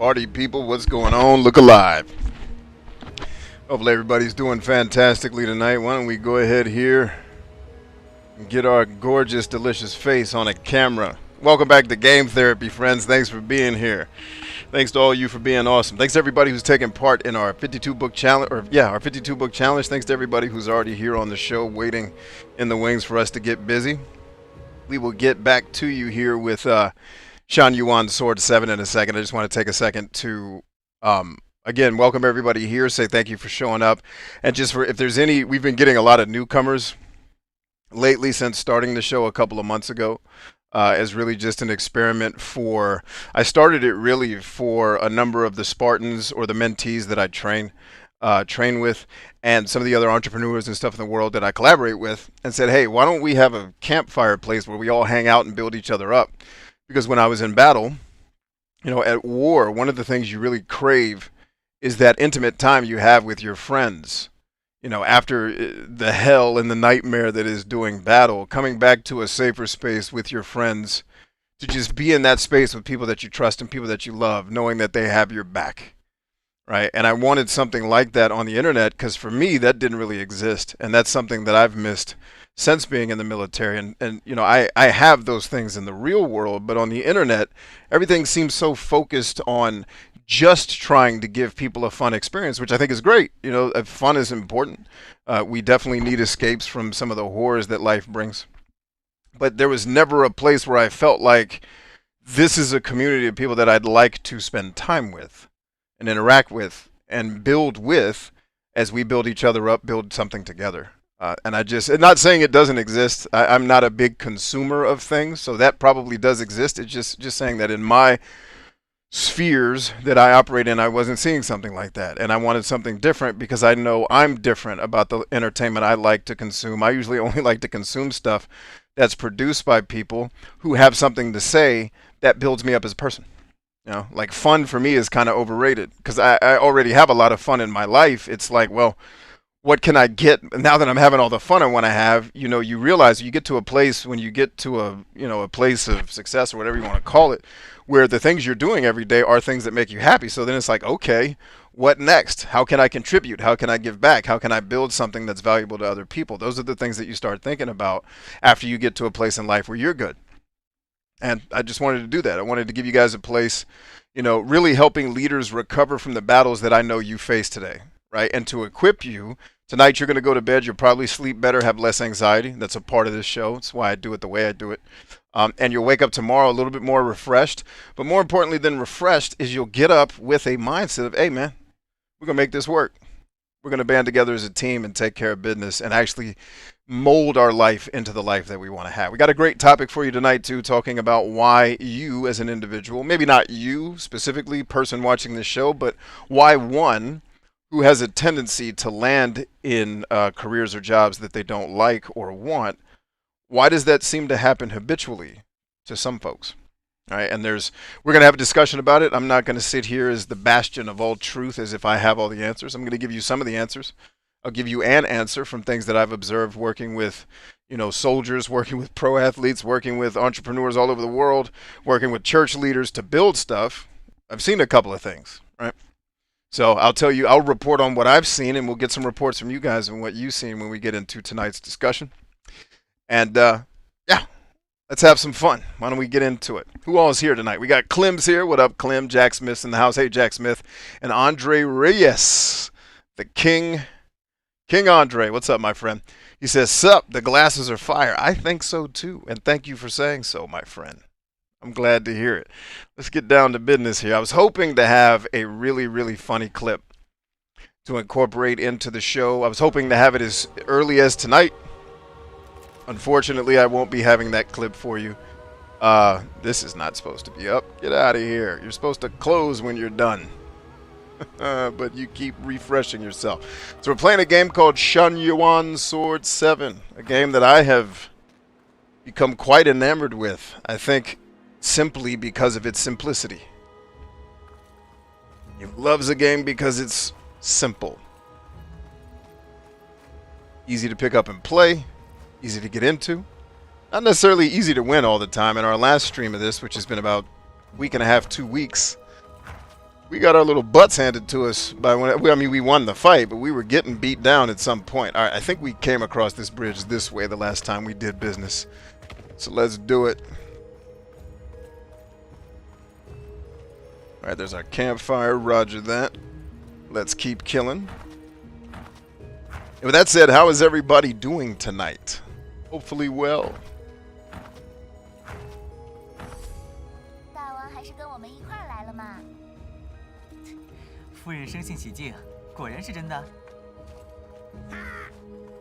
Party people, what's going on? Look alive. Hopefully everybody's doing fantastically tonight. Why don't we go ahead here and get our gorgeous, delicious face on a camera. Welcome back to Game Therapy, friends. Thanks for being here. Thanks to all of you for being awesome. Thanks to everybody who's taking part in our 52 book challenge, our 52 book challenge. Thanks to everybody who's already here on the show waiting in the wings for us to get busy. We will get back to you here with Xuan-Yuan Sword VII in a second. I just want to take a second to, again, welcome everybody here. Say thank you for showing up. And just for, if there's any, we've been getting a lot of newcomers lately since starting the show a couple of months ago. As really just an experiment for, I started it really for a number of the Spartans or the mentees that I train with, and some of the other entrepreneurs and stuff in the world that I collaborate with, and said, hey, why don't we have a campfire place where we all hang out and build each other up? Because when I was in battle, you know, at war, one of the things you really crave is that intimate time you have with your friends. You know, after the hell and the nightmare that is doing battle, coming back to a safer space with your friends, to just be in that space with people that you trust and people that you love, knowing that they have your back, right? And I wanted something like that on the internet because for me, that didn't really exist. And that's something that I've missed since being in the military. And you know, I have those things in the real world, but on the internet, everything seems so focused on just trying to give people a fun experience, which I think is great. You know, fun is important. We definitely need escapes from some of the horrors that life brings. But there was never a place where I felt like this is a community of people that I'd like to spend time with and interact with and build with as we build each other up, build something together. And I just, not saying it doesn't exist. I'm not a big consumer of things, so that probably does exist. It's just saying that in my spheres that I operate in, I wasn't seeing something like that, and I wanted something different because I know I'm different about the entertainment I like to consume. I usually only like to consume stuff that's produced by people who have something to say that builds me up as a person. You know, like fun for me is kind of overrated because I already have a lot of fun in my life. It's like, well, what can I get now that I'm having all the fun I want to have? You know, you realize you get to a place when you get to a place of success or whatever you want to call it, where the things you're doing every day are things that make you happy. So then it's like, okay, what next? How can I contribute? How can I give back? How can I build something that's valuable to other people? Those are the things that you start thinking about after you get to a place in life where you're good. And I just wanted to do that. I wanted to give you guys a place, you know, really helping leaders recover from the battles that I know you face today, right? And to equip you. Tonight you're going to go to bed, you'll probably sleep better, have less anxiety. That's a part of this show. That's why I do it the way I do it. And you'll wake up tomorrow a little bit more refreshed. But more importantly than refreshed is you'll get up with a mindset of, hey, man, we're going to make this work. We're going to band together as a team and take care of business and actually mold our life into the life that we want to have. We got a great topic for you tonight, too, talking about why you as an individual, maybe not you specifically, person watching this show, but why one who has a tendency to land in careers or jobs that they don't like or want, why does that seem to happen habitually to some folks? All right, and we're going to have a discussion about it. I'm not going to sit here as the bastion of all truth as if I have all the answers. I'm going to give you some of the answers. I'll give you an answer from things that I've observed working with, you know, soldiers, working with pro athletes, working with entrepreneurs all over the world, working with church leaders to build stuff. I've seen a couple of things, right? So I'll tell you, I'll report on what I've seen, and we'll get some reports from you guys on what you've seen when we get into tonight's discussion. And yeah, let's have some fun. Why don't we get into it? Who all is here tonight? We got Clem's here. What up, Clem? Jack Smith's in the house. Hey, Jack Smith. And Andre Reyes, the King Andre. What's up, my friend? He says, sup, the glasses are fire. I think so, too. And thank you for saying so, my friend. I'm glad to hear it. Let's get down to business here. I was hoping to have a really, really funny clip to incorporate into the show. I was hoping to have it as early as tonight. Unfortunately, I won't be having that clip for you. This is not supposed to be up. Get out of here. You're supposed to close when you're done. But you keep refreshing yourself. So we're playing a game called Xuan-Yuan Sword VII, a game that I have become quite enamored with. I think simply because of its simplicity. He loves a game because it's simple. Easy to pick up and play. Easy to get into. Not necessarily easy to win all the time. In our last stream of this, which has been about a week and a half, 2 weeks, We got our little butts handed to us by I mean, we won the fight, but we were getting beat down at some point. All right, I think we came across this bridge this way the last time we did business. So let's do it. All right, there's our campfire. Roger that. Let's keep killing. And with that said, how is everybody doing tonight? Hopefully well. 大王还是跟我们一块儿来了嘛。夫人生性喜静，果然是真的。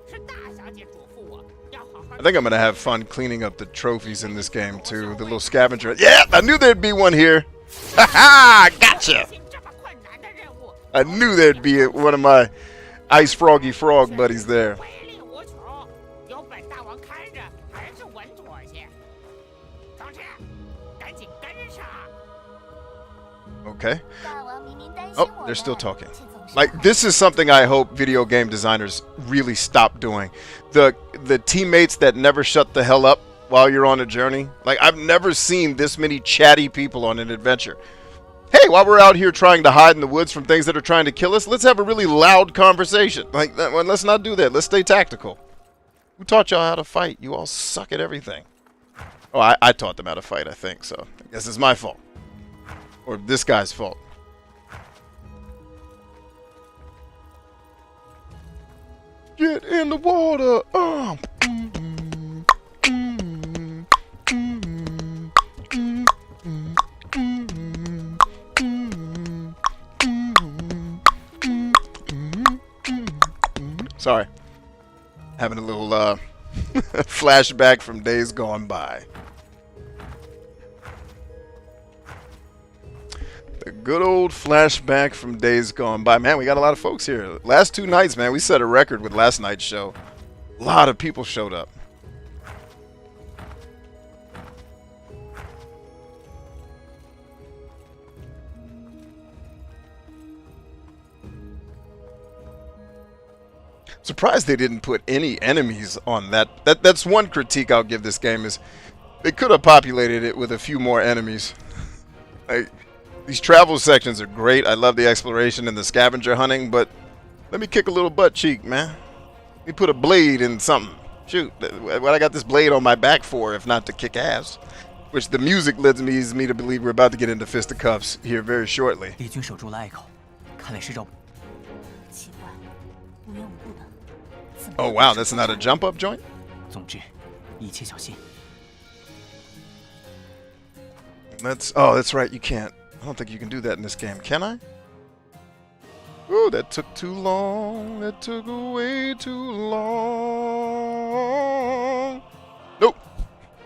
是大小姐嘱咐我要好好。 I think I'm gonna have fun cleaning up the trophies in this game too. The little scavenger. Yeah, I knew there'd be one here. Haha, gotcha. I knew there'd be one of my Ice Froggy Frog buddies there. Okay. Oh, they're still talking. Like, this is something I hope video game designers really stop doing. The teammates that never shut the hell up while you're on a journey. Like, I've never seen this many chatty people on an adventure. Hey, while we're out here trying to hide in the woods from things that are trying to kill us, let's have a really loud conversation. Like, let's not do that. Let's stay tactical. Who taught y'all how to fight? You all suck at everything. Oh, I taught them how to fight, I think, so I guess it's my fault. Or this guy's fault. Get in the water! Sorry. Having a little flashback from days gone by. The good old flashback from days gone by. Man, we got a lot of folks here. Last 2 nights, man, we set a record with last night's show. A lot of people showed up. Surprised they didn't put any enemies on that. That's one critique I'll give this game, is they could have populated it with a few more enemies. Like, these travel sections are great. I love the exploration and the scavenger hunting, but let me kick a little butt cheek, man. Let me put a blade in something. Shoot, what I got this blade on my back for if not to kick ass? Which the music leads me to believe we're about to get into fisticuffs here very shortly. 敌军守住了隘口，看来是绕。奇怪，无缘无故的。 Oh wow, that's not a jump up joint? 总之，一切小心。 Oh, that's right, you can't. I don't think you can do that in this game, can I? Ooh, that took too long. That took way too long. Nope.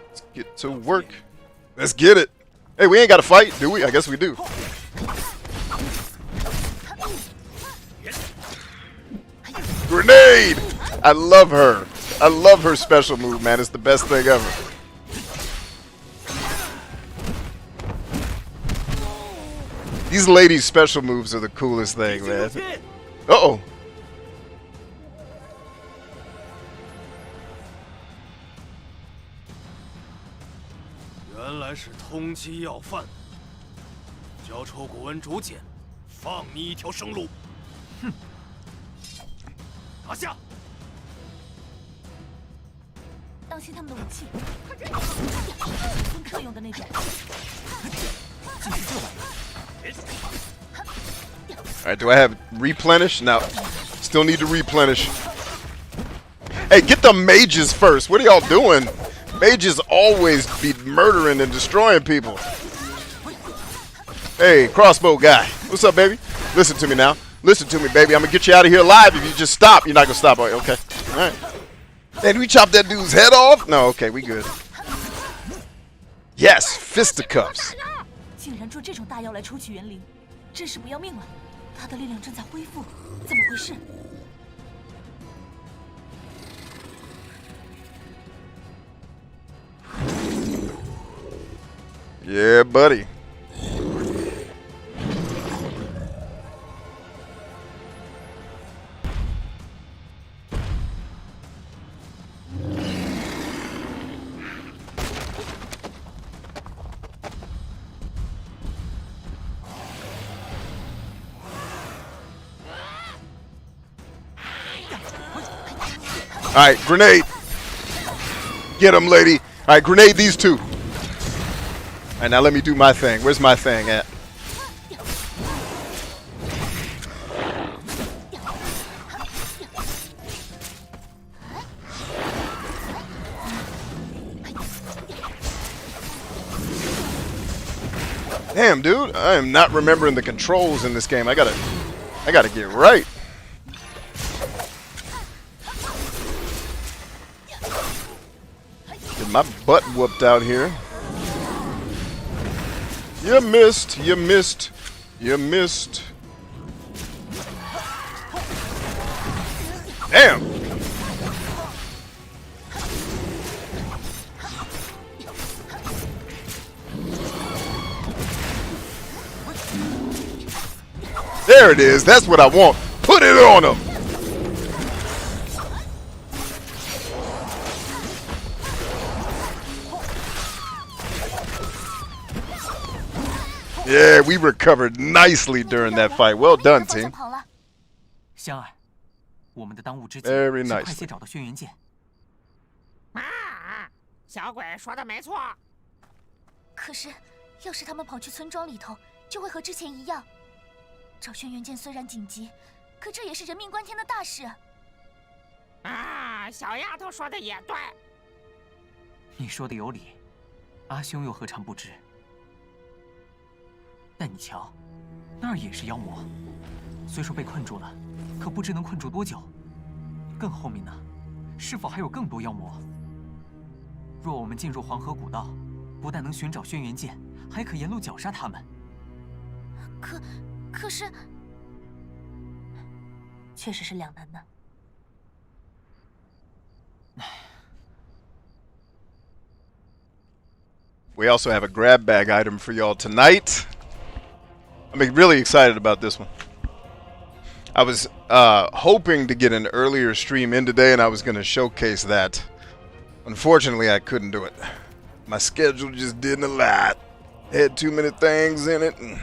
Let's get to work. Let's get it. Hey, we ain't got to fight, do we? I guess we do. Grenade! I love her. I love her special move, man. It's the best thing ever. These ladies' special moves are the coolest thing, man. Uh-oh. Huh. 当心他们的武器，分克用的那种。竟是这玩意儿。 Alright, do I have replenish? No. Still need to replenish. Hey, get the mages first. What are y'all doing? Mages always be murdering and destroying people. Hey, crossbow guy. What's up, baby? Listen to me now. Listen to me, baby. I'm gonna get you out of here alive if you just stop. You're not gonna stop. Okay. Alright. Hey, did we chop that dude's head off? No, okay, we good. Yes, fisticuffs. 竟然捉这种大妖来抽取元灵，真是不要命了！他的力量正在恢复，怎么回事？ Yeah, buddy. Alright, grenade. Get him, lady. Alright, grenade these two. Alright, now let me do my thing. Where's my thing at? Damn, dude, I am not remembering the controls in this game. I gotta get right. Get my butt whooped out here. You missed. You missed. You missed. Damn. There it is. That's what I want. Put it on him. Yeah, we recovered nicely during that fight. Well done, team. 香儿，我们的当务之急 Very 是 nice. 快些找到轩辕剑。啊，小鬼说的没错。可是，要是他们跑去村庄里头，就会和之前一样。找轩辕剑虽然紧急，可这也是人命关天的大事。啊，小丫头说的也对。你说的有理，阿兄又何尝不知？但你瞧，那儿也是妖魔，虽说被困住了，可不知能困住多久。更后面呢，是否还有更多妖魔？若我们进入黄河古道，不但能寻找轩辕剑，还可沿路绞杀他们。可是，确实是两难呢。We also have a grab bag item for y'all tonight. I'm really excited about this one. I was hoping to get an earlier stream in today, and I was going to showcase that. Unfortunately, I couldn't do it. My schedule just didn't allow it. Had too many things in it, and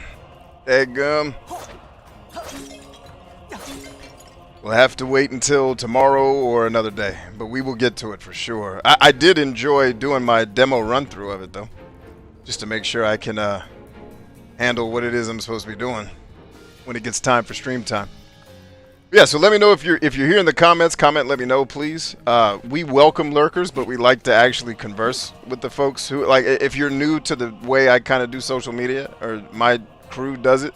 daggum. We'll have to wait until tomorrow or another day, but we will get to it for sure. I did enjoy doing my demo run-through of it, though, just to make sure I can handle what it is I'm supposed to be doing when it gets time for stream time. Yeah, so let me know if you're here in the comments. Comment, let me know, please. We welcome lurkers, but we like to actually converse with the folks who, like, if you're new to the way I kind of do social media, or my crew does it,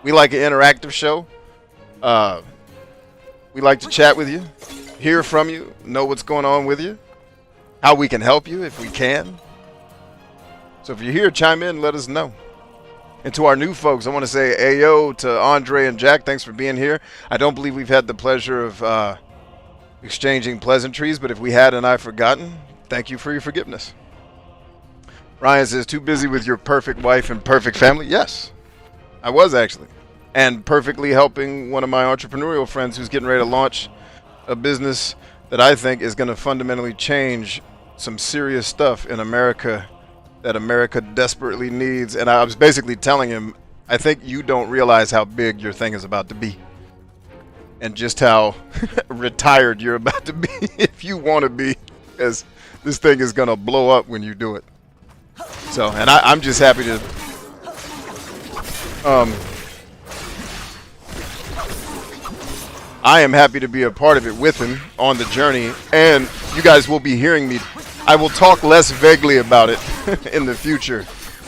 we like an interactive show. We like to chat with you, hear from you, know what's going on with you, how we can help you if we can. So if you're here, chime in, let us know. And to our new folks, I want to say ayo to Andre and Jack. Thanks for being here. I don't believe we've had the pleasure of exchanging pleasantries, but if we had and I've forgotten, thank you for your forgiveness. Ryan says, too busy with your perfect wife and perfect family? Yes, I was actually. And perfectly helping one of my entrepreneurial friends who's getting ready to launch a business that I think is going to fundamentally change some serious stuff in America that America desperately needs. And I was basically telling him, I think you don't realize how big your thing is about to be. And just how retired you're about to be if you want to be. Because this thing is going to blow up when you do it. So, and I'm just happy to... I am happy to be a part of it with him on the journey, and you guys will be hearing me. I will talk less vaguely about it in the future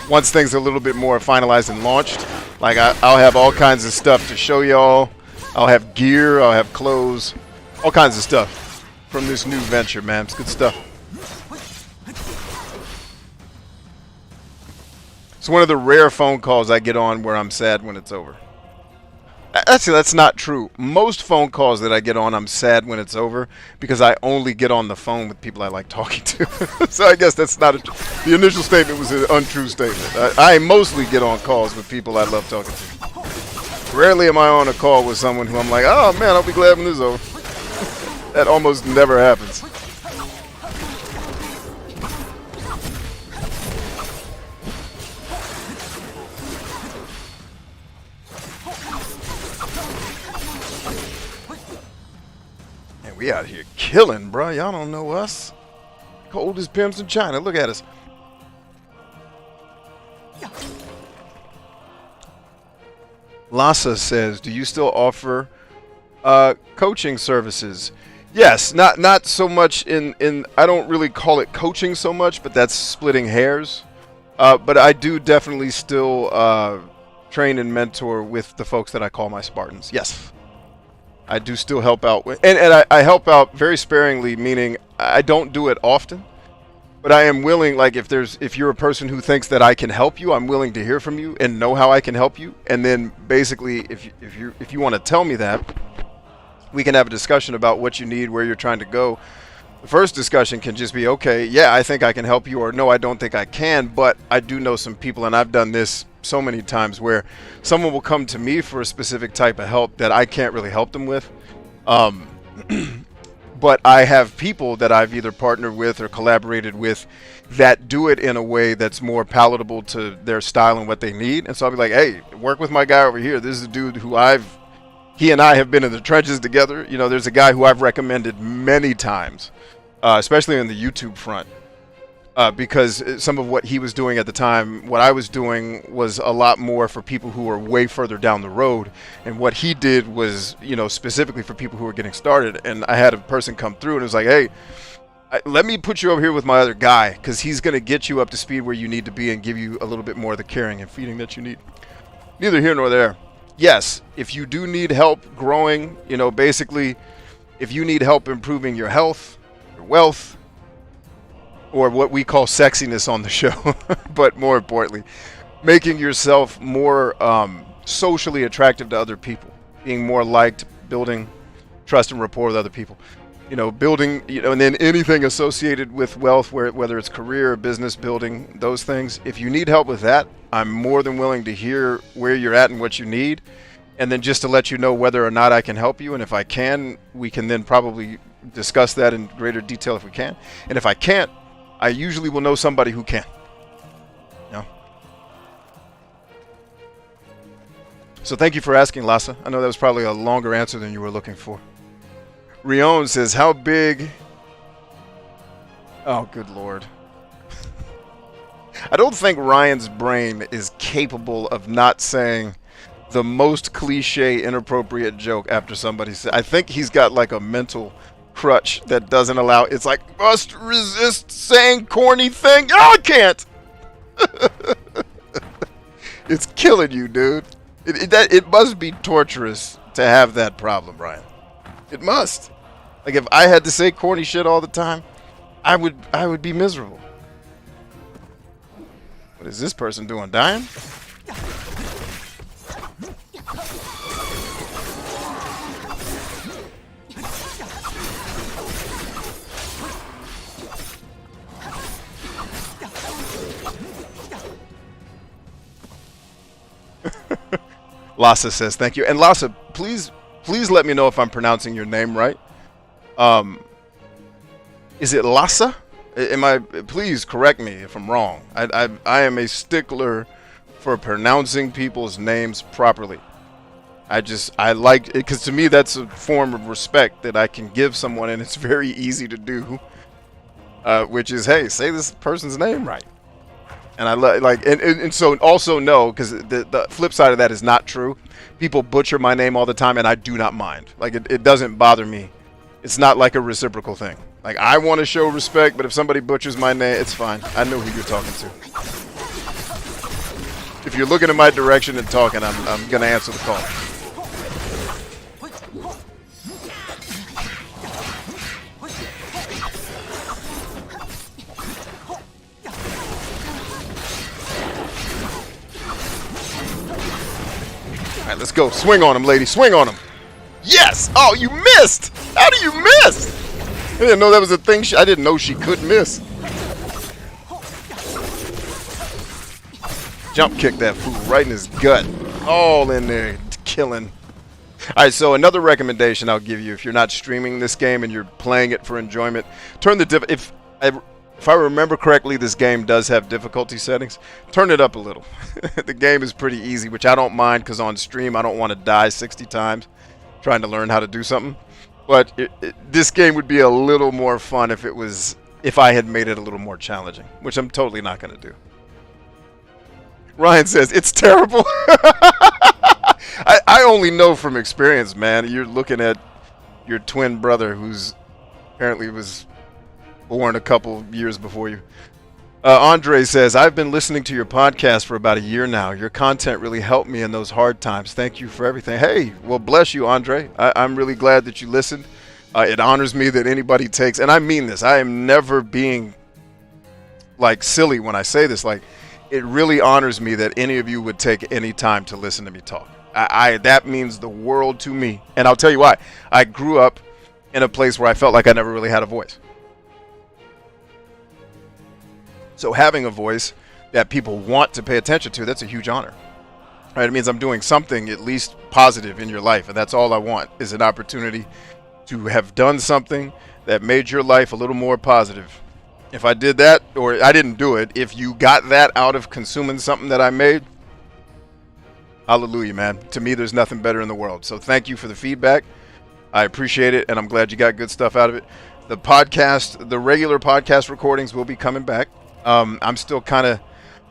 once things are a little bit more finalized and launched. Like I'll have all kinds of stuff to show y'all. I'll have gear, I'll have clothes, all kinds of stuff from this new venture, man. It's good stuff. It's one of the rare phone calls I get on where I'm sad when it's over. Actually, that's not true. Most phone calls that I get on, I'm sad when it's over because I only get on the phone with people I like talking to. So I guess that's not the initial statement was an untrue statement. I mostly get on calls with people I love talking to. Rarely am I on a call with someone who I'm like, oh man, I'll be glad when this is over. That almost never happens. We out here killing, bro. Y'all don't know us. Cold as pimps in China. Look at us. Lhasa says, do you still offer coaching services? Yes, not so much in I don't really call it coaching so much, but that's splitting hairs. But I do definitely still train and mentor with the folks that I call my Spartans. Yes. I do still help out with, and I help out very sparingly, meaning I don't do it often. But I am willing, like if you're a person who thinks that I can help you, I'm willing to hear from you and know how I can help you. And then basically, if you want to tell me that, we can have a discussion about what you need, where you're trying to go. The first discussion can just be, okay, yeah, I think I can help you, or no, I don't think I can, but I do know some people, and I've done this so many times where someone will come to me for a specific type of help that I can't really help them with. But I have people that I've either partnered with or collaborated with that do it in a way that's more palatable to their style and what they need. And so I'll be like, hey, work with my guy over here. This is a dude who he and I have been in the trenches together. You know, there's a guy who I've recommended many times, especially on the YouTube front, because some of what he was doing at the time, what I was doing was a lot more for people who were way further down the road. And what he did was, you know, specifically for people who were getting started. And I had a person come through and it was like, hey, let me put you over here with my other guy, because he's going to get you up to speed where you need to be and give you a little bit more of the caring and feeding that you need. Neither here nor there. Yes, if you do need help growing, you know, basically, if you need help improving your health, your wealth, or what we call sexiness on the show, but more importantly, making yourself more socially attractive to other people, being more liked, building trust and rapport with other people, you know, building, you know, and then anything associated with wealth, whether it's career or business building, those things. If you need help with that, I'm more than willing to hear where you're at and what you need, and then just to let you know whether or not I can help you. And if I can, we can then probably discuss that in greater detail if we can. And if I can't, I usually will know somebody who can. You know? So thank you for asking, Lhasa. I know that was probably a longer answer than you were looking for. Rion says, how big... Oh, good lord. I don't think Ryan's brain is capable of not saying the most cliche, inappropriate joke after somebody said... I think he's got like a mental crutch that doesn't allow... It's like, must resist saying corny thing. Oh, I can't! It's killing you, dude. It must be torturous to have that problem, Ryan. It must. Like, if I had to say corny shit all the time, I would be miserable. What is this person doing? Dying? Lhasa says thank you. And Lhasa, please let me know if I'm pronouncing your name right. Is it Lhasa? Please correct me if I'm wrong. I am a stickler for pronouncing people's names properly. I like it because to me that's a form of respect that I can give someone, and it's very easy to do. Which is, hey, say this person's name right. And I like, and so also know, because the flip side of that is not true. People butcher my name all the time, and I do not mind. Like, it doesn't bother me. It's not like a reciprocal thing. Like, I want to show respect, but if somebody butchers my name, it's fine. I know who you're talking to. If you're looking in my direction and talking, I'm gonna answer the call. Alright, let's go. Swing on him, lady. Swing on him. Yes! Oh, you missed! How do you miss? I didn't know that was a thing. I didn't know she could miss. Jump kick that fool right in his gut. All in there. Killing. Alright, so another recommendation I'll give you if you're not streaming this game and you're playing it for enjoyment, turn the if I remember correctly, this game does have difficulty settings. Turn it up a little. The game is pretty easy, which I don't mind because on stream I don't want to die 60 times trying to learn how to do something. But this game would be a little more fun if I had made it a little more challenging, which I'm totally not going to do. Ryan says, it's terrible. I only know from experience, man. You're looking at your twin brother who's apparently was born a couple years before you. Andre says, I've been listening to your podcast for about a year now. Your content really helped me in those hard times. Thank you for everything. Hey, well, bless you, Andre. I'm really glad that you listened. It honors me that anybody takes, and I mean this, I am never being like silly when I say this. Like, it really honors me that any of you would take any time to listen to me talk. That means the world to me. And I'll tell you why. I grew up in a place where I felt like I never really had a voice. So having a voice that people want to pay attention to, that's a huge honor. Right? It means I'm doing something at least positive in your life, and that's all I want, is an opportunity to have done something that made your life a little more positive. If I did that, or I didn't do it, if you got that out of consuming something that I made, hallelujah, man. To me, there's nothing better in the world. So thank you for the feedback. I appreciate it, and I'm glad you got good stuff out of it. The podcast, the regular podcast recordings will be coming back. I'm still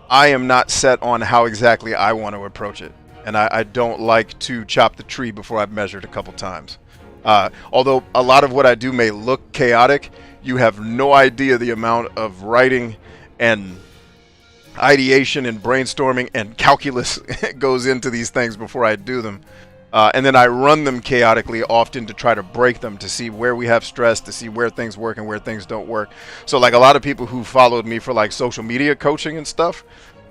I am not set on how exactly I want to approach it. And I don't like to chop the tree before I've measured a couple times. Although a lot of what I do may look chaotic, you have no idea the amount of writing and ideation and brainstorming and calculus goes into these things before I do them. And then I run them chaotically often to try to break them, to see where we have stress, to see where things work and where things don't work. So like a lot of people who followed me for like social media coaching and stuff,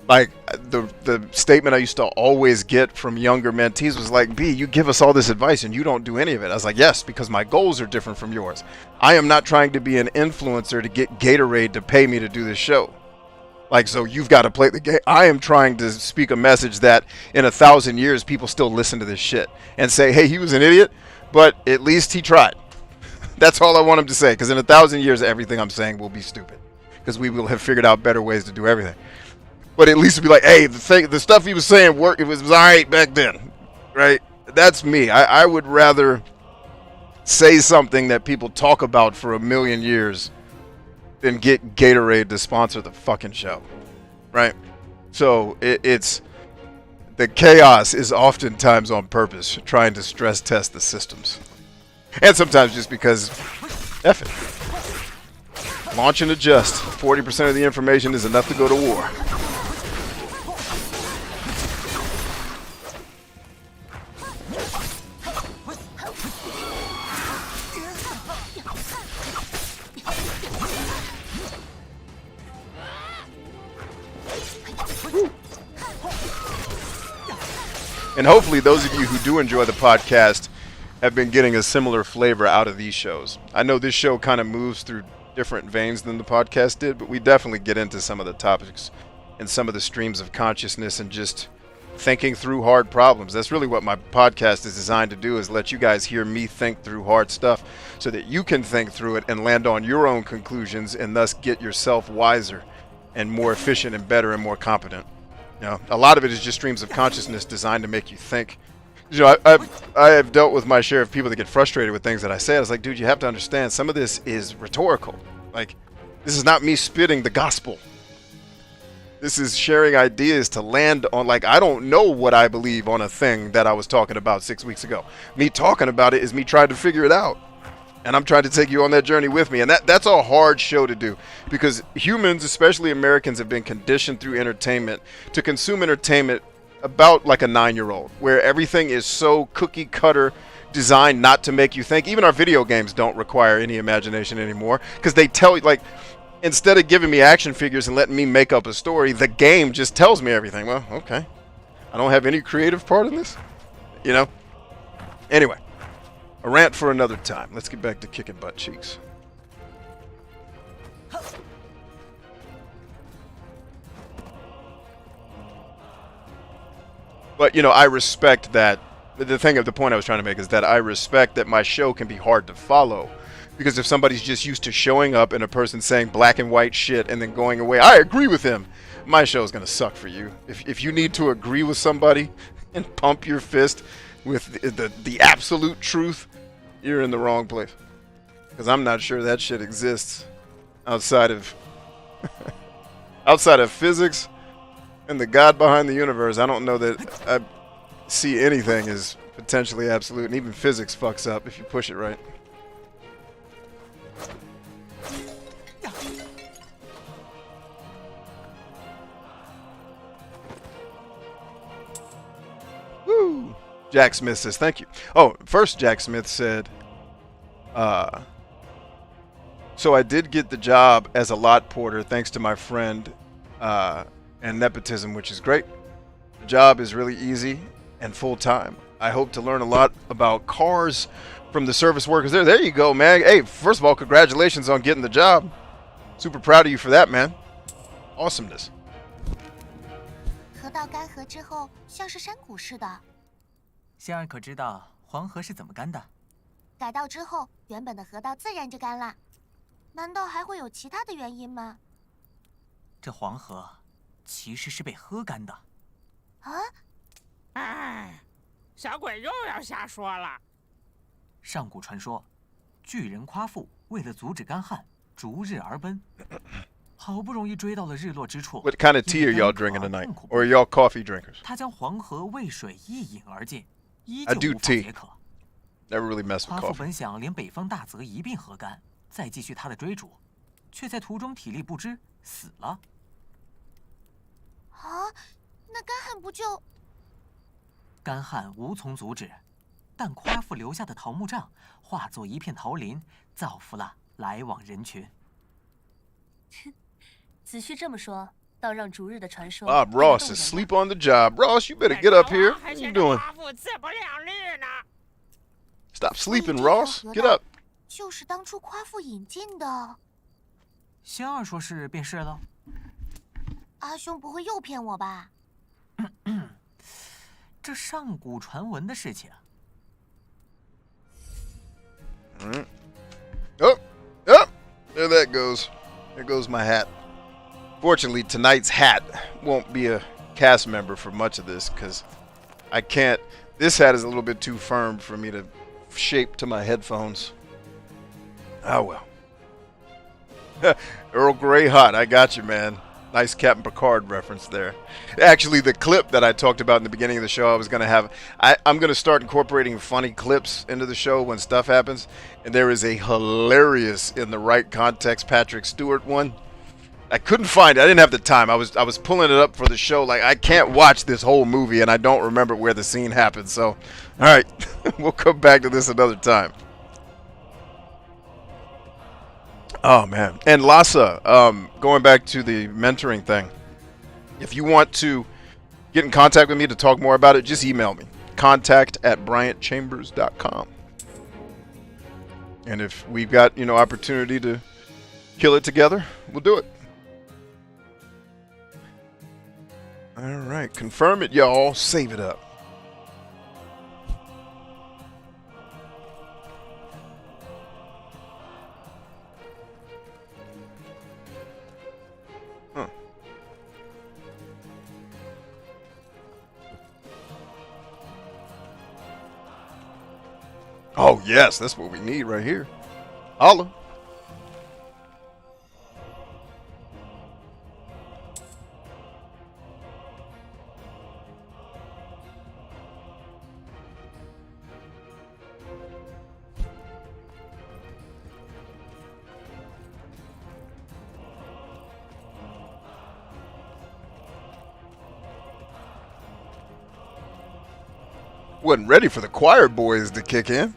like the statement I used to always get from younger mentees was like, B, you give us all this advice and you don't do any of it. I was like, yes, because my goals are different from yours. I am not trying to be an influencer to get Gatorade to pay me to do this show. Like, so you've got to play the game. I am trying to speak a message that in 1,000 years, people still listen to this shit and say, hey, he was an idiot, but at least he tried. That's all I want him to say, because in 1,000 years, everything I'm saying will be stupid, because we will have figured out better ways to do everything. But at least be like, hey, the stuff he was saying worked. It was all right back then, right? That's me. I would rather say something that people talk about for 1,000,000 years than get Gatorade to sponsor the fucking show, right? So it's the chaos is oftentimes on purpose, trying to stress test the systems, and sometimes just because F it. Launch and adjust. 40% of the information is enough to go to war. And hopefully those of you who do enjoy the podcast have been getting a similar flavor out of these shows. I know this show kind of moves through different veins than the podcast did, but we definitely get into some of the topics and some of the streams of consciousness and just thinking through hard problems. That's really what my podcast is designed to do, is let you guys hear me think through hard stuff so that you can think through it and land on your own conclusions and thus get yourself wiser and more efficient and better and more competent. You know, a lot of it is just streams of consciousness designed to make you think. You know, I have dealt with my share of people that get frustrated with things that I say. I was like, dude, you have to understand, some of this is rhetorical. Like, this is not me spitting the gospel. This is sharing ideas to land on, like, I don't know what I believe on a thing that I was talking about 6 weeks ago. Me talking about it is me trying to figure it out. And I'm trying to take you on that journey with me. And that's a hard show to do, because humans, especially Americans, have been conditioned through entertainment to consume entertainment about like a 9-year-old, where everything is so cookie cutter, designed not to make you think. Even our video games don't require any imagination anymore, because they tell you, like, instead of giving me action figures and letting me make up a story, the game just tells me everything. Well, okay. I don't have any creative part in this, you know? Anyway. A rant for another time. Let's get back to kicking butt cheeks. But, you know, I respect that. The point I was trying to make is that I respect that my show can be hard to follow. Because if somebody's just used to showing up and a person saying black and white shit and then going away, I agree with him, my show is going to suck for you. If you need to agree with somebody and pump your fist with the absolute truth, you're in the wrong place. Because I'm not sure that shit exists outside of outside of physics and the God behind the universe. I don't know that I see anything as potentially absolute, and even physics fucks up if you push it right. Woo! Jack Smith says thank you. Oh, first Jack Smith said, so I did get the job as a lot porter thanks to my friend and nepotism, which is great. The job is really easy and full-time. I hope to learn a lot about cars from the service workers there. There you go, man. Hey, first of all, congratulations on getting the job. Super proud of you for that, man. Awesomeness. 河道干涸之后，像是山谷似的。仙儿可知道黄河是怎么干的？改道之后，原本的河道自然就干了。难道还会有其他的原因吗？这黄河其实是被喝干的。啊？哎，小鬼又要瞎说了。上古传说，巨人夸父为了阻止干旱，逐日而奔。好不容易追到了日落之处。What kind of tea are y'all drinking tonight? Or are y'all coffee drinkers? 他将黄河喂水一饮而尽，依 I 旧 do 无法解渴。 Never really messed with 夸父 coffee. 本想连北方大泽一并喝干，再继续他的追逐，却在途中体力不支死了。啊，那干旱不就……干旱无从阻止，但夸父留下的桃木杖化作一片桃林，造福了来往人群。子旭这么说，倒让逐日的传说。Ah, Ross is asleep on the job. Ross, you better get up here. What are you doing? 夸父自不量力呢。 Stop sleeping, Ross. Get up. 就是当初夸父引进的。仙儿说是便是了。阿兄不会又骗我吧？这上古传闻的事情。Oh, oh, there that goes. There goes my hat. Fortunately, tonight's hat won't be a cast member for much of this because I can't. This hat is a little bit too firm for me to shape to my headphones. Oh well. Earl Grey hot. I got you, man. Nice Captain Picard reference there. Actually, the clip that I talked about in the beginning of the show, I was going to have... I'm going to start incorporating funny clips into the show when stuff happens. And there is a hilarious, in the right context, Patrick Stewart one. I couldn't find it. I didn't have the time. I was pulling it up for the show. Like, I can't watch this whole movie, and I don't remember where the scene happened. So, all right. We'll come back to this another time. Oh, man. And Lhasa, going back to the mentoring thing, if you want to get in contact with me to talk more about it, just email me. contact@bryantchambers.com. And if we've got, opportunity to kill it together, we'll do it. All right. Confirm it, y'all. Save it up. Oh, yes, that's what we need right here. Holla. Wasn't ready for the choir boys to kick in.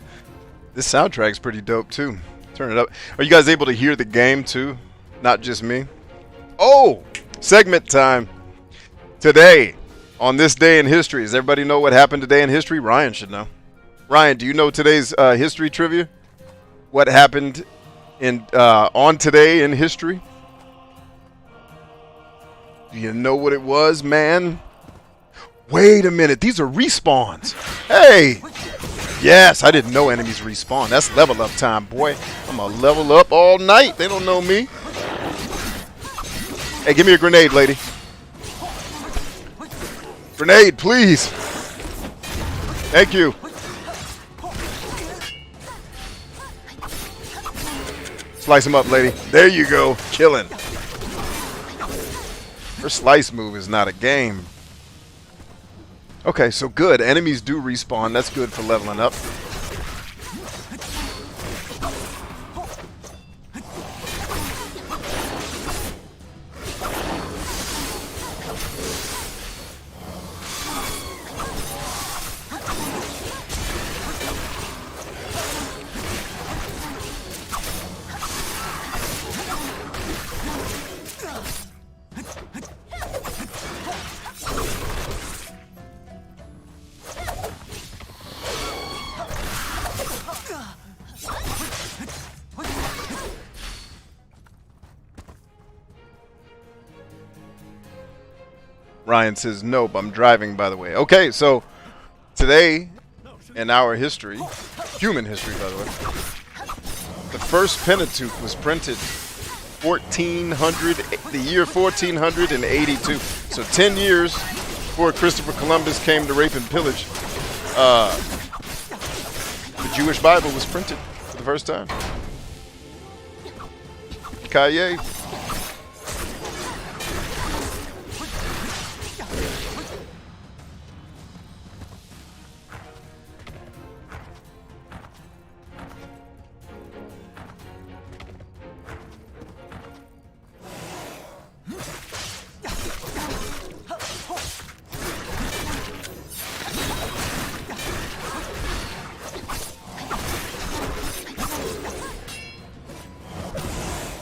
This soundtrack's pretty dope too. Turn it up. Are you guys able to hear the game too? Not just me. Oh, segment time. Today, on this day in history. Does everybody know what happened today in history? Ryan should know. Ryan, do you know today's history trivia? What happened on today in history? Do you know what it was, man? Wait a minute. These are respawns. Hey. Yes, I didn't know enemies respawn. That's level up time, boy. I'm going to level up all night. They don't know me. Hey, give me a grenade, lady. Grenade, please. Thank you. Slice him up, lady. There you go. Killing. Her slice move is not a game. Okay, so good. Enemies do respawn. That's good for leveling up. Ryan says, nope, I'm driving, by the way. Okay, so today in our history, human history, by the way, the first Pentateuch was printed 1400, the year 1482. So 10 years before Christopher Columbus came to rape and pillage, the Jewish Bible was printed for the first time. Kaye.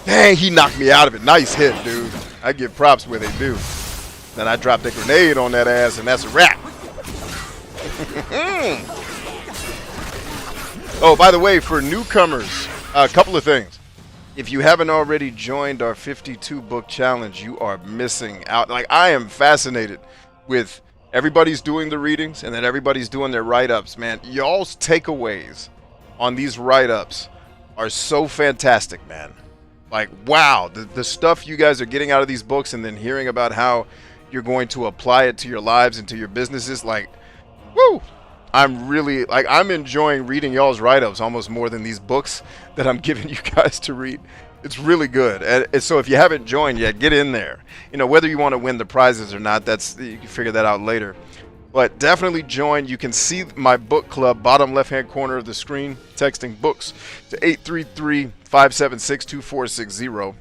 Dang, he knocked me out of it. Nice hit, dude. I give props where they do. Then I dropped a grenade on that ass, and that's a wrap. Oh, by the way, for newcomers, a couple of things. If you haven't already joined our 52 book challenge, you are missing out. Like, I am fascinated with everybody's doing the readings, and then everybody's doing their write-ups, man. Y'all's takeaways on these write-ups are so fantastic, man. Like, wow, the stuff you guys are getting out of these books and then hearing about how you're going to apply it to your lives and to your businesses, like, woo! I'm really, like, I'm enjoying reading y'all's write-ups almost more than these books that I'm giving you guys to read. It's really good. And so if you haven't joined yet, get in there. You know, whether you want to win the prizes or not, you can figure that out later. But definitely join. You can see my book club, bottom left-hand corner of the screen, texting books to 833-576-2460.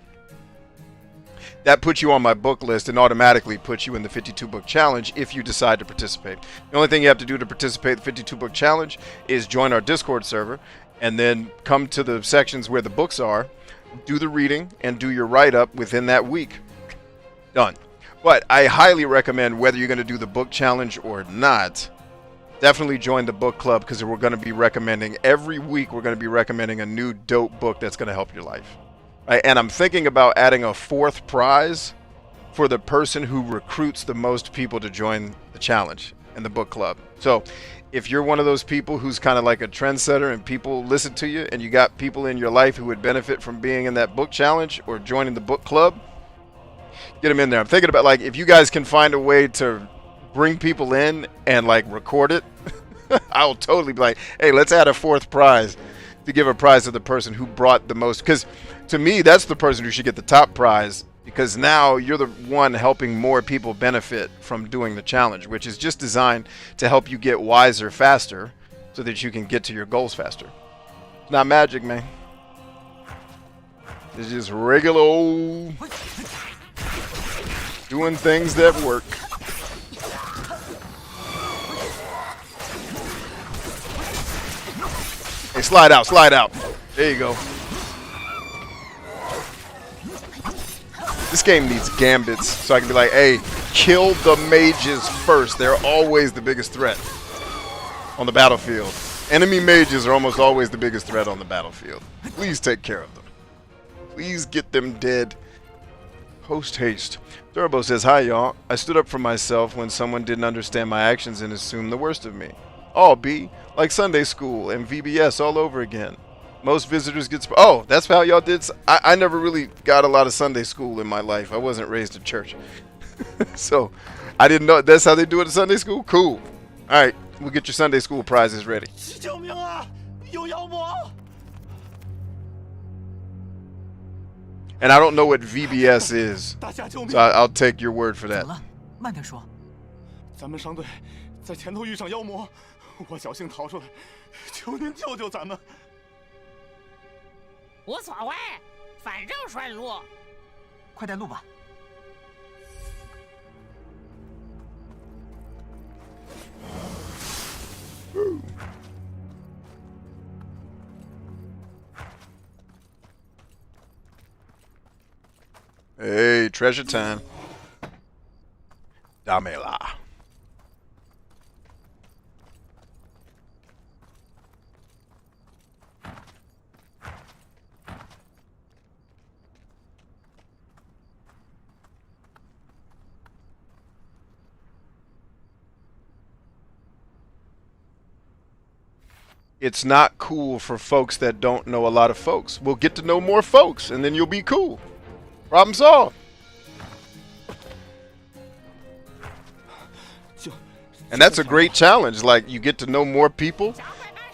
That puts you on my book list and automatically puts you in the 52 book challenge if you decide to participate. The only thing you have to do to participate in the 52 book challenge is join our Discord server and then come to the sections where the books are, do the reading, and do your write-up within that week. Done. But I highly recommend, whether you're going to do the book challenge or not, definitely join the book club, because we're going to be recommending, every week we're going to be recommending a new dope book that's going to help your life. Right? And I'm thinking about adding a 4th prize for the person who recruits the most people to join the challenge and the book club. So if you're one of those people who's kind of like a trendsetter and people listen to you, and you got people in your life who would benefit from being in that book challenge or joining the book club, get them in there. I'm thinking about, like, if you guys can find a way to bring people in and, like, record it, I'll totally be like, hey, let's add a 4th prize to give a prize to the person who brought the most. Because to me, that's the person who should get the top prize, because now you're the one helping more people benefit from doing the challenge, which is just designed to help you get wiser faster so that you can get to your goals faster. It's not magic, man. It's just regular old doing things that work. Hey, slide out, slide out. There you go. This game needs gambits, so I can be like, hey, kill the mages first. They're always the biggest threat on the battlefield. Enemy mages are almost always the biggest threat on the battlefield. Please take care of them. Please get them dead. Post haste. Turbo says, hi y'all. I stood up for myself when someone didn't understand my actions and assumed the worst of me. All B, like Sunday school and VBS all over again. Most visitors get... Oh, that's how y'all did... I never really got a lot of Sunday school in my life. I wasn't raised in church. So, I didn't know that's how they do it at Sunday school? Cool. Alright, we'll get your Sunday school prizes ready. And I don't know what VBS is, 大家救命 so I'll take your word for 怎 that. 么了？慢点说。 咱们商队在前头遇上妖魔，我侥幸逃出来，求您救救咱们。无所谓，反正顺路。快带路吧。 Hey, treasure time. Damela. It's not cool for folks that don't know a lot of folks. We'll get to know more folks, and then you'll be cool. Problem solved. And that's a great challenge. Like, you get to know more people,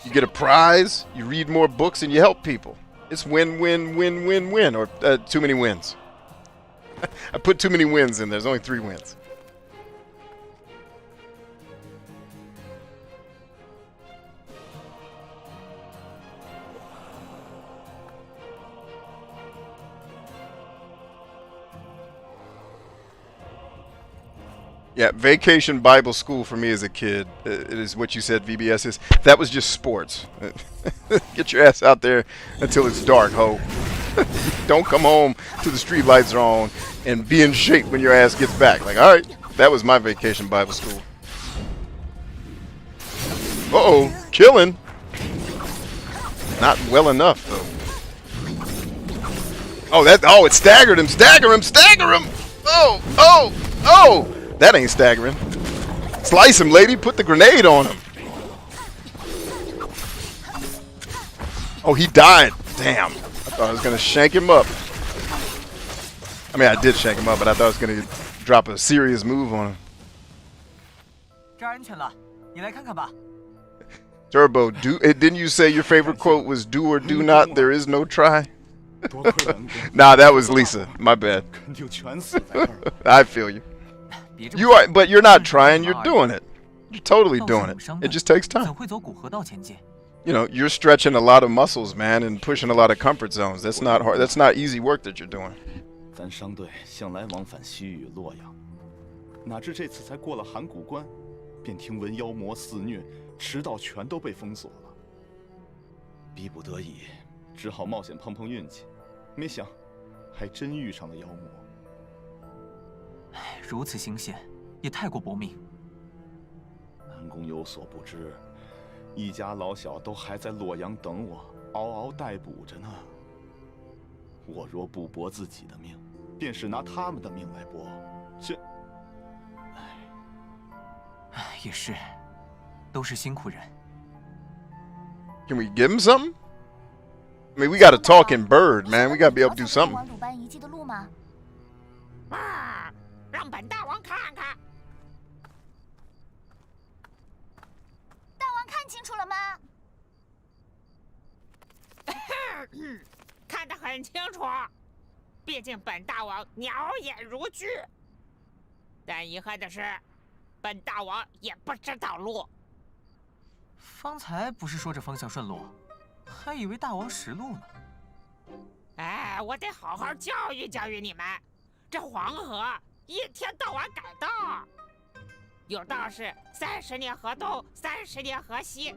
you get a prize, you read more books, and you help people. It's win, win, win, win, win, or too many wins. I put too many wins in. There's only 3 wins. Yeah, vacation Bible school for me as a kid, it is what you said VBS is. That was just sports. Get your ass out there until it's dark, ho. Don't come home till the street lights are on and be in shape when your ass gets back. Like, all right, that was my vacation Bible school. Uh-oh, killing. Not well enough, though. Oh, it staggered him, stagger him, stagger him! Oh, oh, oh! That ain't staggering. Slice him, lady. Put the grenade on him. Oh, he died. Damn. I thought I was going to shank him up. I mean, I did shank him up, but I thought I was going to drop a serious move on him. 这儿安全了，你来看看吧。 Turbo, didn't you say your favorite quote was do or do not, there is no try? 多亏了恩公， Nah, that was Lisa. My bad. 肯定全死在这儿。 I feel you. 别这么 You are, but you're not trying, you're doing it. You're totally 道 doing 上 it. 有伤 It 的 just takes time. 怎会走古河道前进？ You know, you're stretching a lot of muscles, man, and pushing a lot of comfort zones. That's not hard. That's not easy work that you're doing. 咱商队向来往返西域洛阳，哪知这次才过了函谷关，便听闻妖魔肆虐，驰道全都被封锁了。逼不得已，只好冒险碰碰运气，没想还真遇上了妖魔。唉，如此行险，也太过薄命。恩公有所不知，一家老小都还在洛阳等我，嗷嗷待哺着呢。我若不搏自己的命，便是拿他们的命来搏。这，唉，也是，都是辛苦人。 Can we give him something? I mean, we got a talking bird, man. We got to be able to do something. 往鲁班遗迹的路吗？啊，让本大王看看。大王看清楚了吗？看得很清楚，毕竟本大王鸟眼如炬。但遗憾的是，本大王也不知道路。 方才不是说这方向顺路，还以为大王识路呢。哎，我得好好教育教育你们。这黄河一天到晚改道，有道是30年河东，30年河西。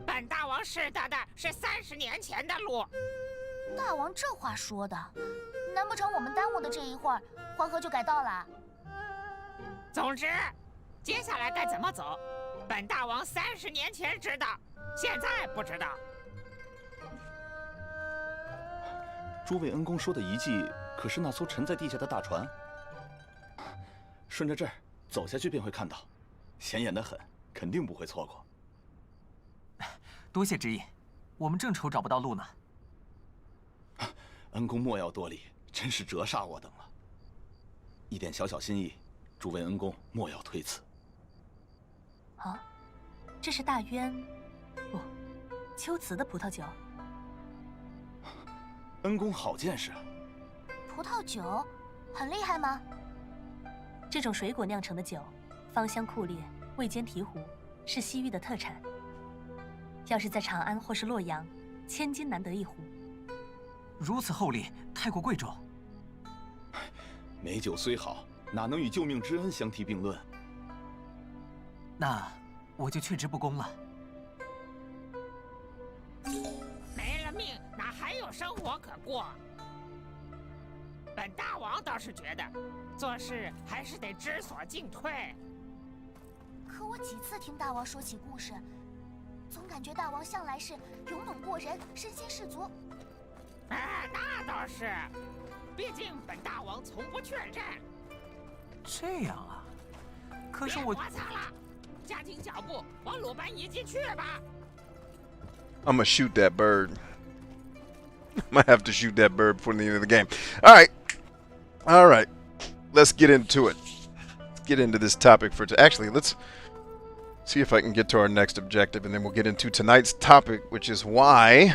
本大王识得的是30年前的路。大王这话说的，难不成我们耽误的这一会儿，黄河就改道了？总之，接下来该怎么走？ 本大王30年前知道，现在不知道。诸位恩公说的遗迹，可是那艘沉在地下的大船？顺着这儿走下去便会看到，显眼的很，肯定不会错过。多谢指引，我们正愁找不到路呢。恩公莫要多礼，真是折煞我等了。一点小小心意，诸位恩公莫要推辞。 啊，这是大渊，不，秋瓷的葡萄酒。恩公好见识啊！葡萄酒，很厉害吗？这种水果酿成的酒，芳香酷烈，味兼醍醐，是西域的特产。要是在长安或是洛阳，千金难得一壶。如此厚礼，太过贵重。美酒虽好，哪能与救命之恩相提并论？那我就却之不恭了。没了命，哪还有生活可过？本大王倒是觉得，做事还是得知所进退。可我几次听大王说起故事，总感觉大王向来是勇猛过人，身先士卒。哎，那倒是，毕竟本大王从不怯战。这样啊？可是我……别摩擦了，加紧脚步，往鲁班遗迹去吧。I'm gonna shoot that bird. I might have to shoot that bird before the end of the game. All right. Let's get into it. Let's get into this topic for actually. Let's see if I can get to our next objective, and then we'll get into tonight's topic, which is why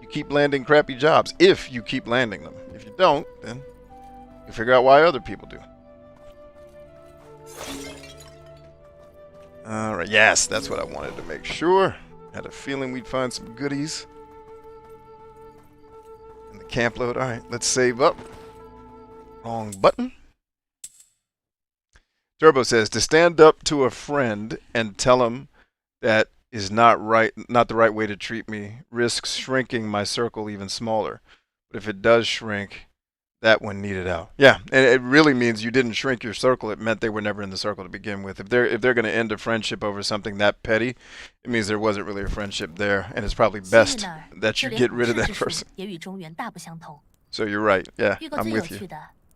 you keep landing crappy jobs. If you keep landing them, if you don't, then you figure out why other people do. All right. Yes, that's what I wanted to make sure. Had a feeling we'd find some goodies in the camp load. All right, let's save up. Wrong button. Turbo says to stand up to a friend and tell him that is not the right way to treat me. Risks shrinking my circle even smaller. But if it does shrink, that one needed out. Yeah, and it really means you didn't shrink your circle. It meant they were never in the circle to begin with. If they're going to end a friendship over something that petty, it means there wasn't really a friendship there, and it's probably best that you get rid of that person. So you're right. Yeah, I'm with you.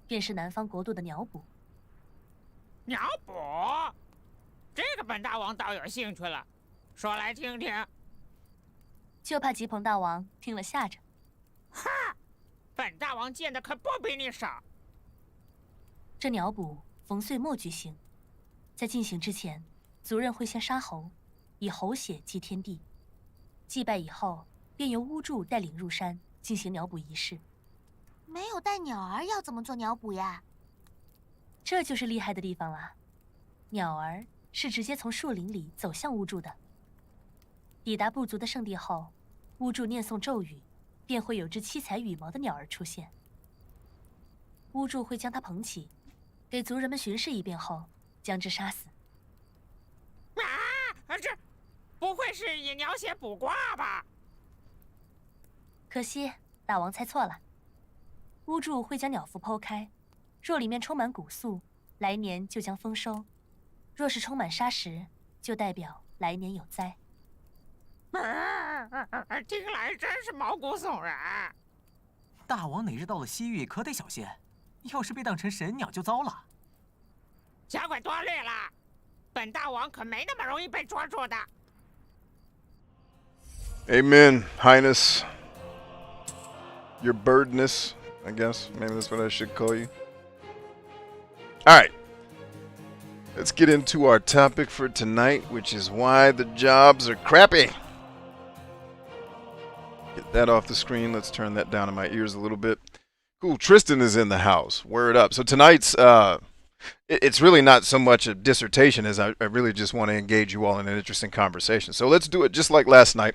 便是南方国度的鸟捕。鸟捕，这个本大王倒有兴趣了，说来听听。就怕吉鹏大王听了吓着。哈，本大王见的可不比你少。这鸟捕逢岁末举行，在进行之前，族人会先杀猴，以猴血祭天地。祭拜以后，便由巫祝带领入山进行鸟捕仪式。没有带鸟儿，要怎么做鸟捕呀？这就是厉害的地方了。鸟儿是直接从树林里走向巫祝的。抵达部族的圣地后，巫祝念诵咒语，便会有只七彩羽毛的鸟儿出现。巫祝会将它捧起，给族人们巡视一遍后，将之杀死。啊，这不会是以鸟血卜卦吧？可惜大王猜错了。巫祝会将鸟腹剖开，若里面充满骨素，来年就将丰收；若是充满沙石，就代表来年有灾。听来真是毛骨悚然。大王哪日到了西域，可得小心，要是被当成神鸟就糟了。小鬼多虑了，本大王可没那么容易被捉住的。Amen, Highness. Your birdness, I guess. Maybe that's what I should call you. Alright. Let's get into our topic for tonight, which is why the jobs are crappy. Get that off the screen. Let's turn that down in my ears a little bit. Cool. Tristan is in the house. Word up. So tonight's, it's really not so much a dissertation as I really just want to engage you all in an interesting conversation. So let's do it just like last night.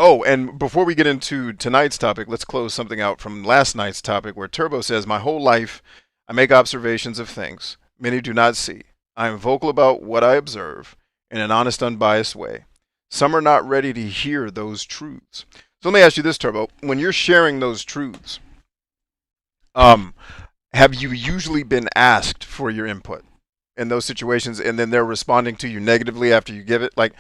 Oh, and before we get into tonight's topic, let's close something out from last night's topic where Turbo says, my whole life I make observations of things many do not see. I am vocal about what I observe in an honest, unbiased way. Some are not ready to hear those truths. So let me ask you this, Turbo. When you're sharing those truths, have you usually been asked for your input in those situations, and then they're responding to you negatively after you give it? Like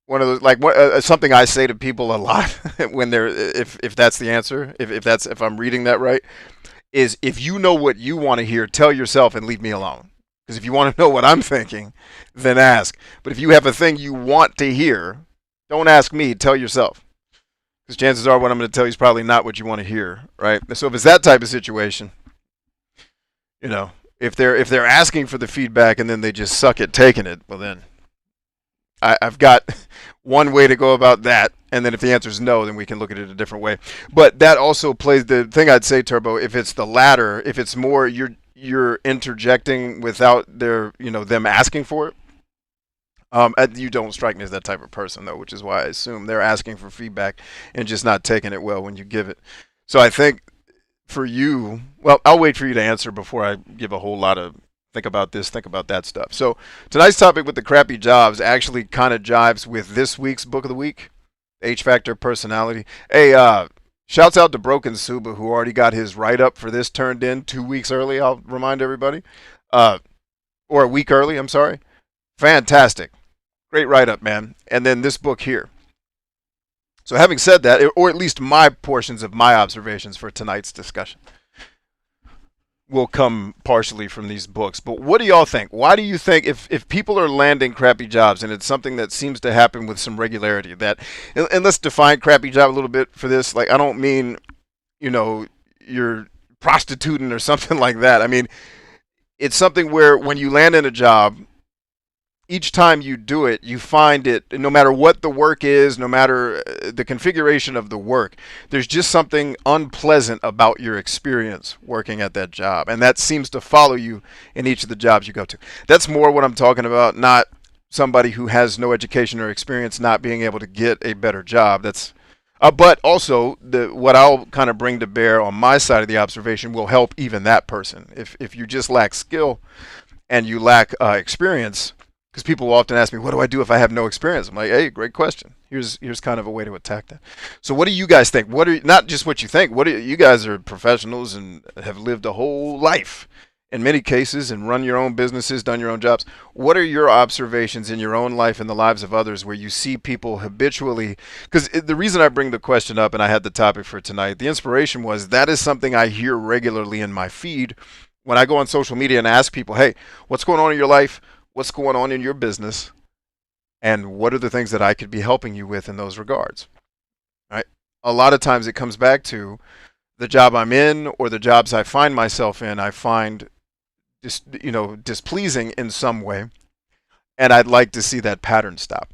one of those, like something I say to people a lot when they're, if that's the answer, if I'm reading that right, is if you know what you want to hear, tell yourself and leave me alone. Because if you want to know what I'm thinking, then ask. But if you have a thing you want to hear, don't ask me, tell yourself. Because chances are what I'm going to tell you is probably not what you want to hear, right? So if it's that type of situation, you know, if they're asking for the feedback and then they just suck at taking it, well then, I've got one way to go about that. And then if the answer is no, then we can look at it a different way. But that also plays the thing I'd say, Turbo, if it's the latter, if it's more you're interjecting without their, them asking for it. You don't strike me as that type of person, though, which is why I assume they're asking for feedback and just not taking it well when you give it. So I think for you, well, I'll wait for you to answer before I give a whole lot of think about this, think about that stuff. So tonight's topic with the crappy jobs actually kind of jives with this week's book of the week, H Factor Personality. Hey, shouts out to Broken Suba, who already got his write-up for this turned in 2 weeks early, I'll remind everybody. Or a week early, I'm sorry. Fantastic. Great write-up, man. And then this book here. So having said that, or at least my portions of my observations for tonight's discussion will come partially from these books. But what do y'all think? Why do you think if people are landing crappy jobs, and it's something that seems to happen with some regularity, that, and let's define crappy job a little bit for this. Like, I don't mean, you're prostituting or something like that. I mean, it's something where when you land in a job, each time you do it, you find it, no matter what the work is, no matter the configuration of the work, there's just something unpleasant about your experience working at that job. And that seems to follow you in each of the jobs you go to. That's more what I'm talking about, not somebody who has no education or experience not being able to get a better job. That's but also, what I'll kind of bring to bear on my side of the observation will help even that person. If you just lack skill and you lack experience, because people often ask me, what do I do if I have no experience? I'm like, hey, great question. Here's kind of a way to attack that. So what do you guys think? Not just what you think. You guys are professionals and have lived a whole life in many cases and run your own businesses, done your own jobs. What are your observations in your own life and the lives of others where you see people habitually? Because the reason I bring the question up, and I had the topic for tonight, the inspiration was that is something I hear regularly in my feed when I go on social media and ask people, hey, what's going on in your life? What's going on in your business, and what are the things that I could be helping you with in those regards? Right? A lot of times it comes back to the job I'm in or the jobs I find myself in. I find displeasing in some way, and I'd like to see that pattern stop.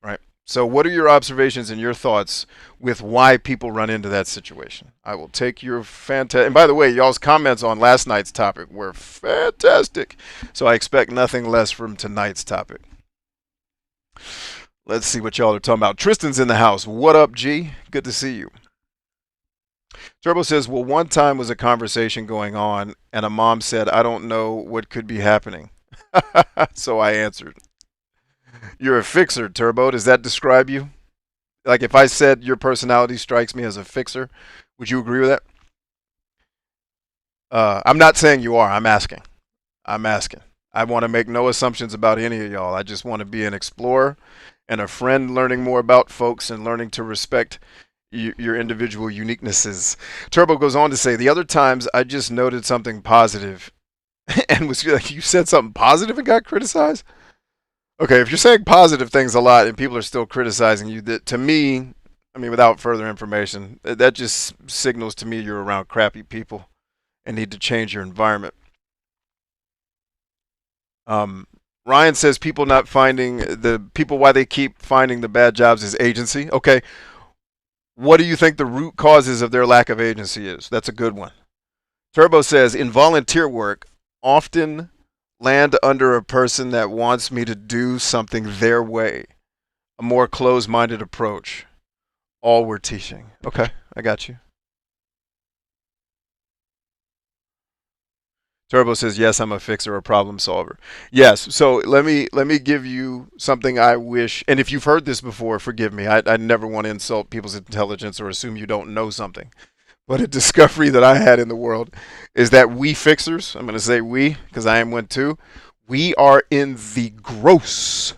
Right? So what are your observations and your thoughts with why people run into that situation? I will take your fantastic... And by the way, y'all's comments on last night's topic were fantastic. So I expect nothing less from tonight's topic. Let's see what y'all are talking about. Tristan's in the house. What up, G? Good to see you. Turbo says, well, one time was a conversation going on, and a mom said, I don't know what could be happening. So I answered. You're a fixer, Turbo. Does that describe you? Like if I said your personality strikes me as a fixer, would you agree with that? I'm not saying you are. I'm asking. I want to make no assumptions about any of y'all. I just want to be an explorer and a friend learning more about folks and learning to respect your individual uniquenesses. Turbo goes on to say, the other times I just noted something positive and was like, you said something positive and got criticized? Okay, if you're saying positive things a lot and people are still criticizing you, that to me, I mean, without further information, that just signals to me you're around crappy people and need to change your environment. Ryan says people not finding why they keep finding the bad jobs is agency. Okay, what do you think the root causes of their lack of agency is? That's a good one. Turbo says in volunteer work, often land under a person that wants me to do something their way, a more closed-minded approach. All we're teaching. Okay, I got you. Turbo says, yes, I'm a fixer, a problem solver. Yes, so let me give you something I wish, and if you've heard this before, forgive me. I never want to insult people's intelligence or assume you don't know something. But a discovery that I had in the world is that we fixers, I'm going to say we, because I am one too, we are in the gross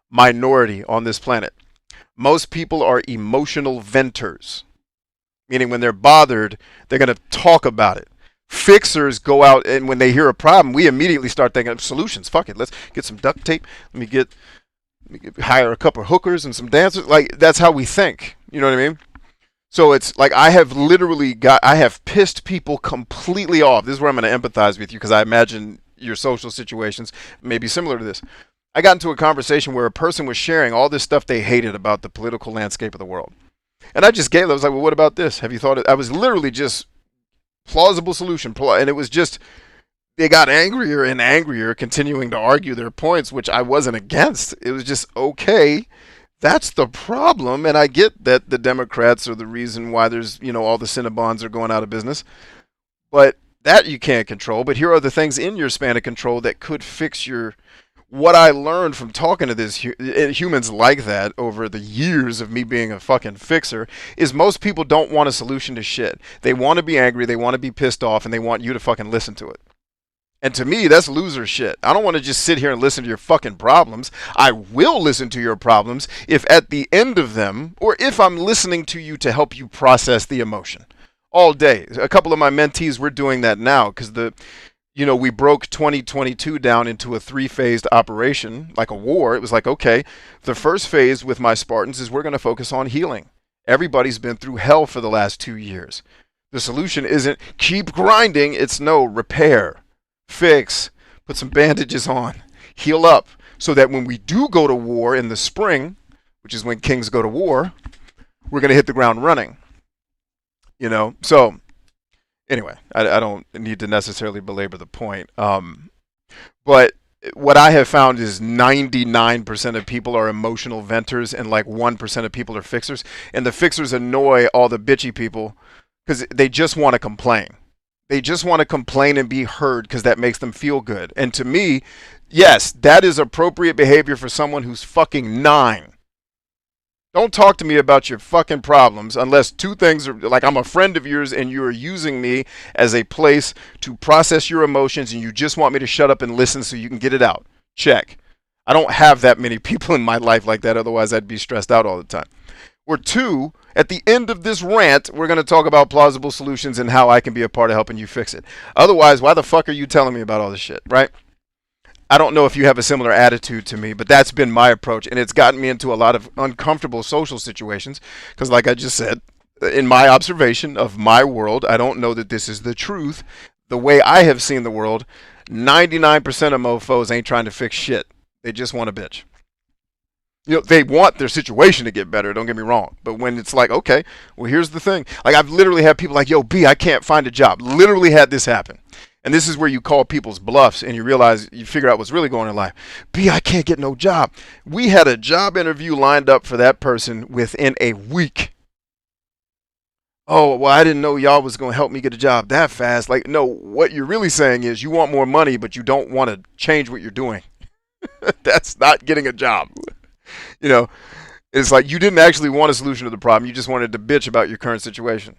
minority on this planet. Most people are emotional venters, meaning when they're bothered, they're going to talk about it. Fixers go out, and when they hear a problem, we immediately start thinking of solutions. Fuck it, let's get some duct tape. Let me hire a couple of hookers and some dancers. Like, that's how we think. You know what I mean? So it's like I have pissed people completely off. This is where I'm going to empathize with you because I imagine your social situations may be similar to this. I got into a conversation where a person was sharing all this stuff they hated about the political landscape of the world. And I just gave them, I was like, well, what about this? Have you thought it? I was literally just plausible solution. And it was just, they got angrier and angrier, continuing to argue their points, which I wasn't against. It was just, okay, that's the problem. And I get that the Democrats are the reason why there's, all the Cinnabons are going out of business. But that you can't control. But here are the things in your span of control that could fix your... What I learned from talking to humans like that over the years of me being a fucking fixer is most people don't want a solution to shit. They want to be angry, they want to be pissed off, and they want you to fucking listen to it. And to me, that's loser shit. I don't want to just sit here and listen to your fucking problems. I will listen to your problems if at the end of them, or if I'm listening to you to help you process the emotion. All day. A couple of my mentees, we're doing that now because we broke 2022 down into a 3-phased operation, like a war. It was like, okay, the first phase with my Spartans is we're going to focus on healing. Everybody's been through hell for the last 2 years. The solution isn't keep grinding. It's no, repair, fix, put some bandages on, heal up, so that when we do go to war in the spring, which is when kings go to war, we're going to hit the ground running. So anyway, I don't need to necessarily belabor the point. But what I have found is 99% of people are emotional venters and like 1% of people are fixers. And the fixers annoy all the bitchy people because they just want to complain. They just want to complain and be heard because that makes them feel good. And to me, yes, that is appropriate behavior for someone who's fucking 9. Don't talk to me about your fucking problems unless 2 things are like I'm a friend of yours and you are using me as a place to process your emotions and you just want me to shut up and listen so you can get it out. Check. I don't have that many people in my life like that. Otherwise, I'd be stressed out all the time. Or 2, at the end of this rant, we're going to talk about plausible solutions and how I can be a part of helping you fix it. Otherwise, why the fuck are you telling me about all this shit, right? I don't know if you have a similar attitude to me, but that's been my approach, and it's gotten me into a lot of uncomfortable social situations because, like I just said, in my observation of my world, I don't know that this is the truth. The way I have seen the world, 99% of mofos ain't trying to fix shit. They just want a bitch. They want their situation to get better, don't get me wrong. But when it's like, okay, well, here's the thing. Like, I've literally had people like, yo, B, I can't find a job. Literally had this happen. And this is where you call people's bluffs and you realize, you figure out what's really going on in life. B, I can't get no job. We had a job interview lined up for that person within a week. Oh, well, I didn't know y'all was going to help me get a job that fast. Like, no, what you're really saying is you want more money, but you don't want to change what you're doing. That's not getting a job. It's like you didn't actually want a solution to the problem. You just wanted to bitch about your current situation.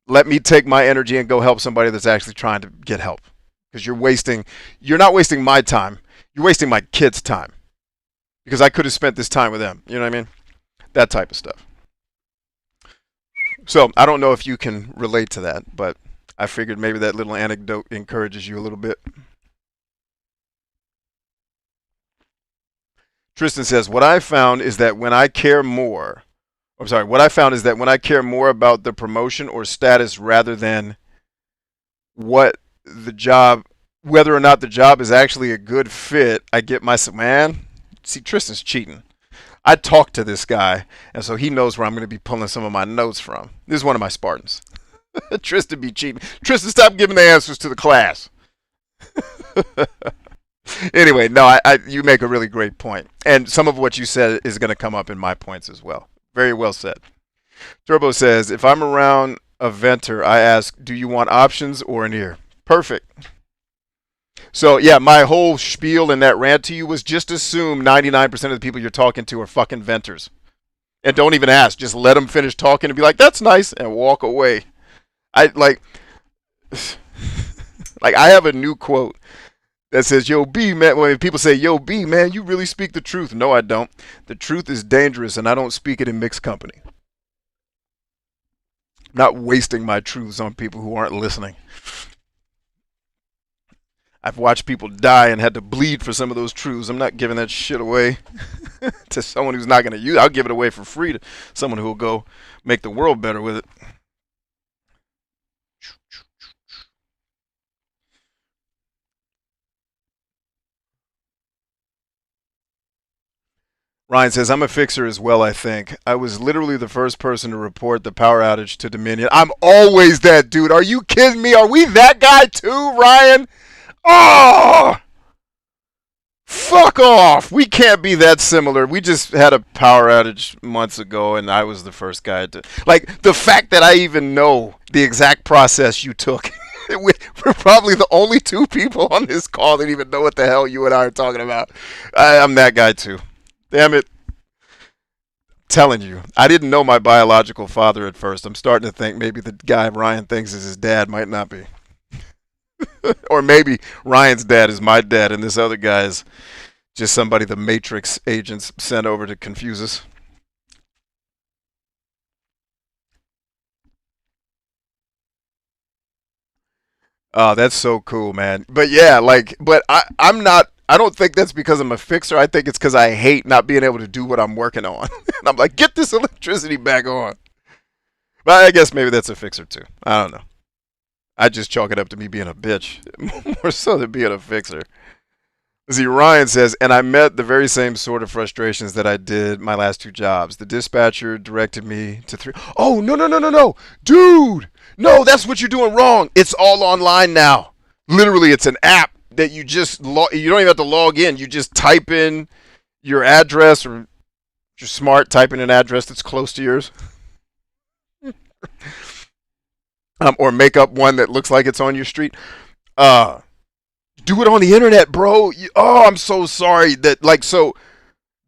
Let me take my energy and go help somebody that's actually trying to get help. Because you're not wasting my time. You're wasting my kids' time. Because I could have spent this time with them. You know what I mean? That type of stuff. So, I don't know if you can relate to that, but I figured maybe that little anecdote encourages you a little bit. Tristan says, what I found is that when I care more about the promotion or status rather than whether or not the job is actually a good fit, I get myself, man, see, Tristan's cheating. I talked to this guy, and so he knows where I'm going to be pulling some of my notes from. This is one of my Spartans. Tristan be cheating. Tristan, stop giving the answers to the class. Anyway, no, you make a really great point. And some of what you said is going to come up in my points as well. Very well said. Turbo says, if I'm around a venter, I ask, do you want options or an ear? Perfect. So, yeah, my whole spiel in that rant to you was just assume 99% of the people you're talking to are fucking venters. And don't even ask. Just let them finish talking and be like, that's nice, and walk away. I have a new quote that says, yo, B, man, when people say, yo, B, man, you really speak the truth. No, I don't. The truth is dangerous, and I don't speak it in mixed company. I'm not wasting my truths on people who aren't listening. I've watched people die and had to bleed for some of those truths. I'm not giving that shit away to someone who's not going to use it. I'll give it away for free to someone who will go make the world better with it. Ryan says, I'm a fixer as well, I think. I was literally the first person to report the power outage to Dominion. I'm always that dude. Are you kidding me? Are we that guy too, Ryan? Oh! Fuck off. We can't be that similar. We just had a power outage months ago, and I was the first guy to... Like, the fact that I even know the exact process you took. We're probably the only two people on this call that even know what the hell you and I are talking about. I'm that guy too. Damn it. Telling you, I didn't know my biological father at first. I'm starting to think maybe the guy Ryan thinks is his dad might not be. Or maybe Ryan's dad is my dad and this other guy is just somebody the Matrix agents sent over to confuse us. Oh, that's so cool, man. But yeah, like, but I'm not, I don't think that's because I'm a fixer. I think it's because I hate not being able to do what I'm working on. And I'm like, get this electricity back on. But I guess maybe that's a fixer too. I don't know. I just chalk it up to me being a bitch more so than being a fixer. See, Ryan says, and I met the very same sort of frustrations that I did my last two jobs. The dispatcher directed me to three. Oh, no, no, no, no, no. Dude, no, that's what you're doing wrong. It's all online now. Literally, it's an app that you just, you don't even have to log in. You just type in your address, or if you're smart, type in an address that's close to yours. Or make up one that looks like it's on your street. Do it on the internet, bro. Oh, I'm so sorry that, like, so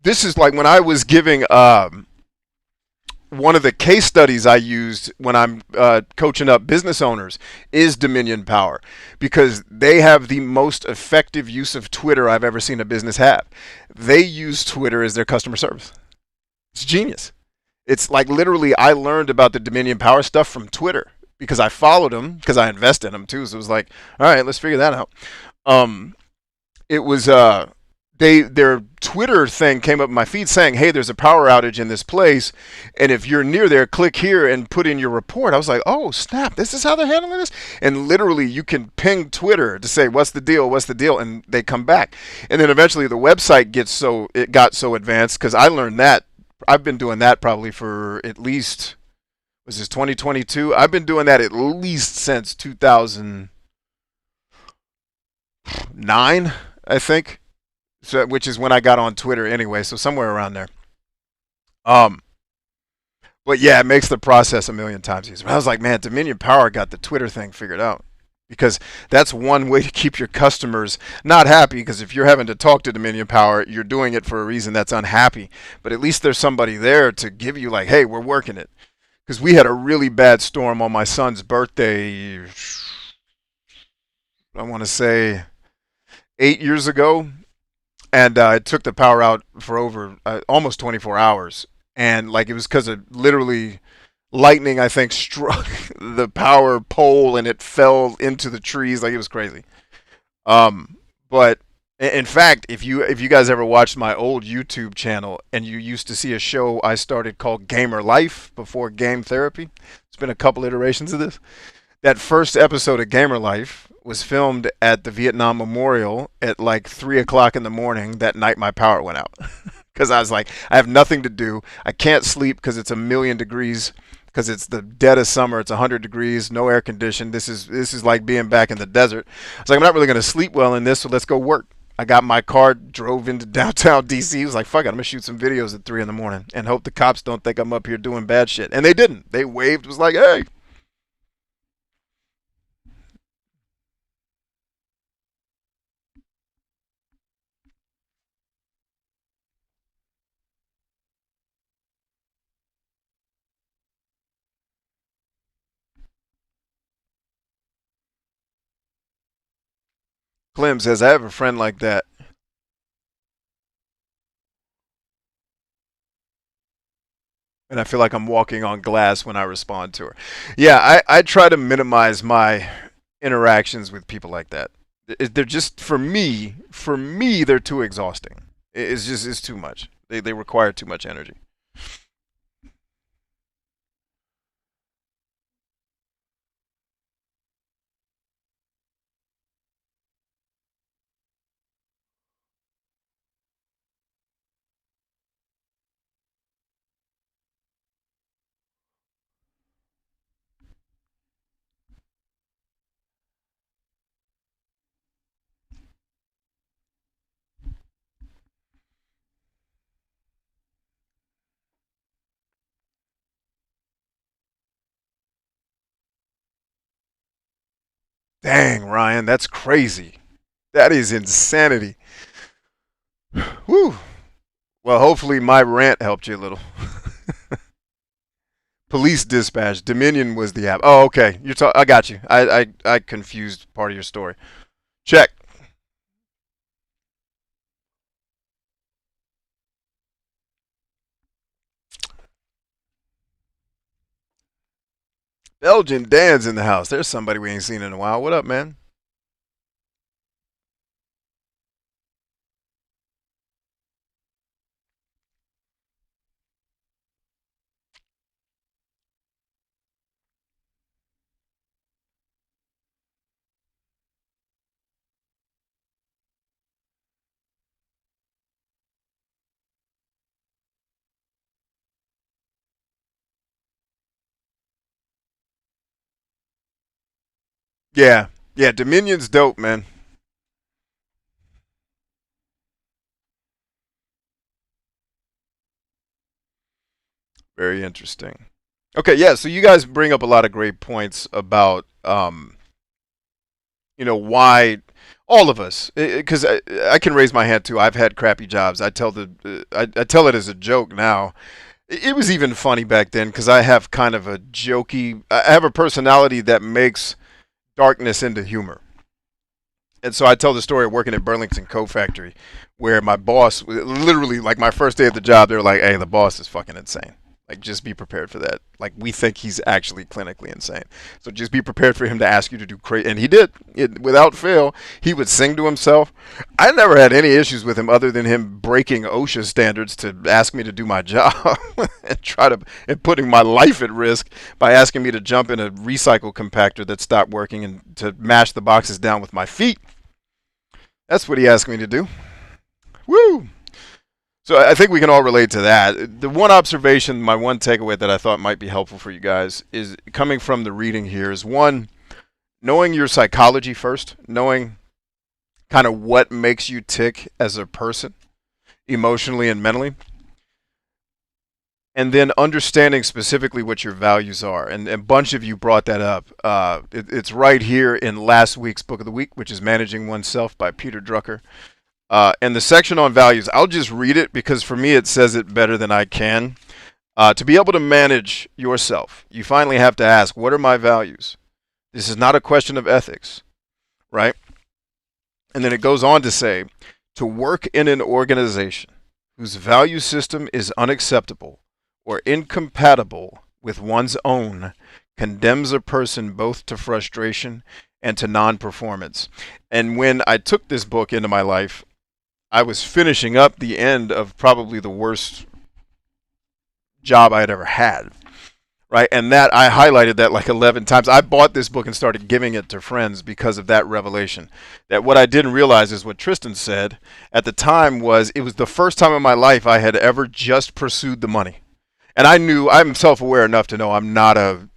this is like when I was giving one of the case studies I used when I'm coaching up business owners is Dominion Power, because they have the most effective use of Twitter I've ever seen a business have. They use Twitter as their customer service. It's genius. It's like literally I learned about the Dominion Power stuff from Twitter because I followed them, because I invest in them too. So it was like, all right, let's figure that out. It was their Twitter thing came up in my feed saying, hey, there's a power outage in this place, and if you're near there, click here and put in your report. I was like, oh snap, this is how they're handling this. And literally you can ping Twitter to say what's the deal, and they come back. And then eventually the website got so advanced, because I learned that. I've been doing that probably for at least, was this 2022? I've been doing that at least since 2009, I think. So, which is when I got on Twitter anyway, so somewhere around there. But yeah, it makes the process a million times easier. I was like, man, Dominion Power got the Twitter thing figured out. Because that's one way to keep your customers not happy, because if you're having to talk to Dominion Power, you're doing it for a reason that's unhappy. But at least there's somebody there to give you like, hey, we're working it. Because we had a really bad storm on my son's birthday, I want to say 8 years ago. And it took the power out for over almost 24 hours. And like it was because of literally lightning, I think, struck the power pole and it fell into the trees. Like it was crazy. But in fact, if you guys ever watched my old YouTube channel and you used to see a show I started called Gamer Life before Game Therapy, it's been a couple iterations of this. That first episode of Gamer Life was filmed at the Vietnam Memorial at like 3 o'clock in the morning. That night my power went out. Because I was like, I have nothing to do. I can't sleep because it's 1,000,000 degrees. Because it's the dead of summer. It's 100 degrees, no air conditioned. This is like being back in the desert. I was like, I'm not really going to sleep well in this, so let's go work. I got my car, drove into downtown D.C. I was like, fuck it, I'm going to shoot some videos at 3 in the morning and hope the cops don't think I'm up here doing bad shit. And they didn't. They waved, was like, hey. Clem says, I have a friend like that. And I feel like I'm walking on glass when I respond to her. Yeah, I try to minimize my interactions with people like that. They're just, for me, they're too exhausting. It's too much. They require too much energy. Dang, Ryan, that's crazy. That is insanity. Whew. Well, hopefully my rant helped you a little. Police dispatch. Dominion was the app. Oh, okay. I got you. I confused part of your story. Check. Belgian Dan's in the house. There's somebody we ain't seen in a while. What up, man? Yeah. Yeah, Dominion's dope, man. Very interesting. Okay, yeah, so you guys bring up a lot of great points about why all of us, because I can raise my hand too. I've had crappy jobs. I tell it as a joke now. It was even funny back then because I have kind of I have a personality that makes darkness into humor. And so I tell the story of working at Burlington Coat Factory, where my boss, literally, like my first day at the job, they were like, "Hey, the boss is fucking insane. Like, just be prepared for that. Like, we think he's actually clinically insane. So just be prepared for him to ask you to do crazy." And he did. Without fail, he would sing to himself. I never had any issues with him other than him breaking OSHA standards to ask me to do my job and putting my life at risk by asking me to jump in a recycle compactor that stopped working and to mash the boxes down with my feet. That's what he asked me to do. Woo! So I think we can all relate to that. The one observation, my one takeaway that I thought might be helpful for you guys is coming from the reading here is one, knowing your psychology first, knowing kind of what makes you tick as a person, emotionally and mentally, and then understanding specifically what your values are. And a bunch of you brought that up. It's right here in last week's Book of the Week, which is Managing Oneself by Peter Drucker. And the section on values, I'll just read it because for me it says it better than I can. To be able to manage yourself, you finally have to ask, what are my values? This is not a question of ethics, right? And then it goes on to say, to work in an organization whose value system is unacceptable or incompatible with one's own condemns a person both to frustration and to non-performance. And when I took this book into my life, I was finishing up the end of probably the worst job I had ever had, right? And that I highlighted that like 11 times. I bought this book and started giving it to friends because of that revelation. That what I didn't realize is what Tristan said at the time was it was the first time in my life I had ever just pursued the money. And I knew, I'm self-aware enough to know I'm not a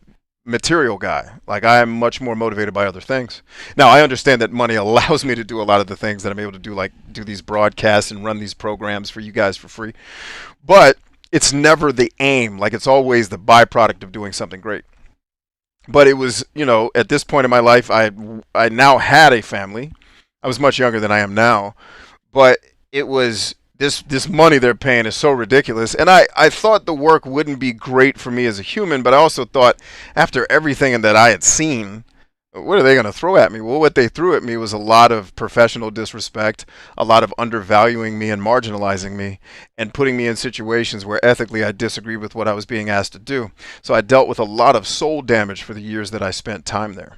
material guy. Like, I am much more motivated by other things. Now, I understand that money allows me to do a lot of the things that I'm able to do, like do these broadcasts and run these programs for you guys for free. But it's never the aim. Like, it's always the byproduct of doing something great. But it was, at this point in my life, I now had a family. I was much younger than I am now. But it was this money they're paying is so ridiculous. And I thought the work wouldn't be great for me as a human, but I also thought after everything that I had seen, what are they going to throw at me? Well, what they threw at me was a lot of professional disrespect, a lot of undervaluing me and marginalizing me, and putting me in situations where ethically I disagreed with what I was being asked to do. So I dealt with a lot of soul damage for the years that I spent time there.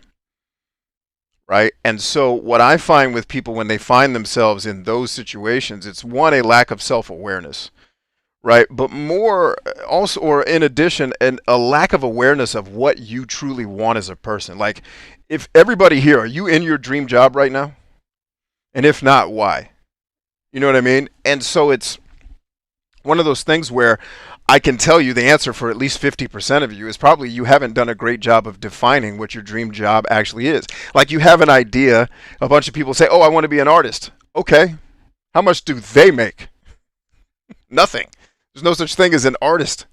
Right? And so what I find with people when they find themselves in those situations, it's one, a lack of self-awareness, right? But more also, or in addition, a lack of awareness of what you truly want as a person. Like, if everybody here, are you in your dream job right now? And if not, why? You know what I mean? And so it's one of those things where I can tell you the answer for at least 50% of you is probably you haven't done a great job of defining what your dream job actually is. Like, you have an idea, a bunch of people say, oh, I want to be an artist. Okay. How much do they make? Nothing. There's no such thing as an artist,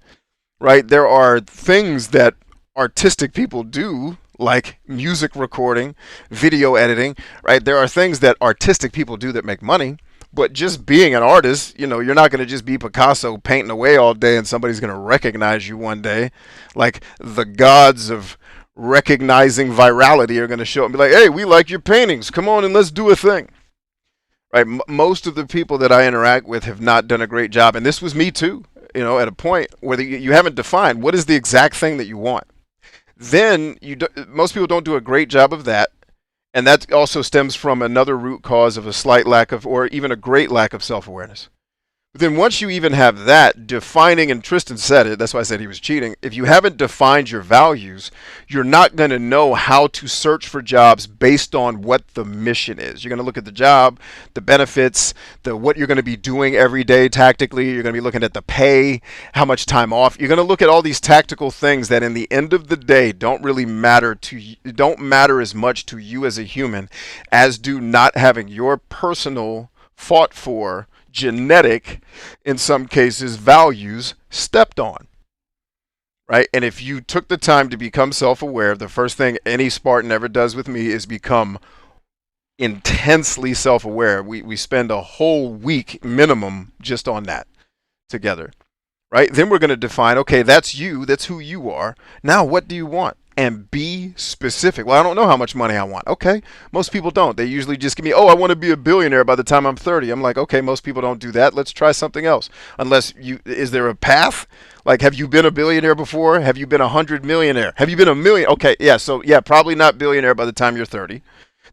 right? There are things that artistic people do, like music recording, video editing, right? There are things that artistic people do that make money, but just being an artist, you know, you're not going to just be Picasso painting away all day and somebody's going to recognize you one day. Like the gods of recognizing virality are going to show up and be like, hey, we like your paintings. Come on and let's do a thing. Right? Most of the people that I interact with have not done a great job. And this was me too, you know, at a point where you haven't defined what is the exact thing that you want. Then most people don't do a great job of that. And that also stems from another root cause of a slight lack of, or even a great lack of self-awareness. But then once you even have that, defining, and Tristan said it, that's why I said he was cheating. If you haven't defined your values, you're not going to know how to search for jobs based on what the mission is. You're going to look at the job, the benefits, what you're going to be doing every day tactically. You're going to be looking at the pay, how much time off. You're going to look at all these tactical things that in the end of the day don't really matter to you, don't matter as much to you as a human as do not having your personal fought for genetic, in some cases, values stepped on, right? And if you took the time to become self-aware, the first thing any Spartan ever does with me is become intensely self-aware. We spend a whole week minimum just on that together, right? Then we're going to define, okay, that's you, that's who you are. Now, what do you want? And be specific. Well, I don't know how much money I want. Okay, most people don't. They usually just give me, oh, I want to be a billionaire by the time I'm 30. I'm like, okay, most people don't do that. Let's try something else. Unless is there a path? Like, have you been a billionaire before? Have you been 100 millionaire? Have you been a million? Okay, yeah, so yeah, probably not billionaire by the time you're 30.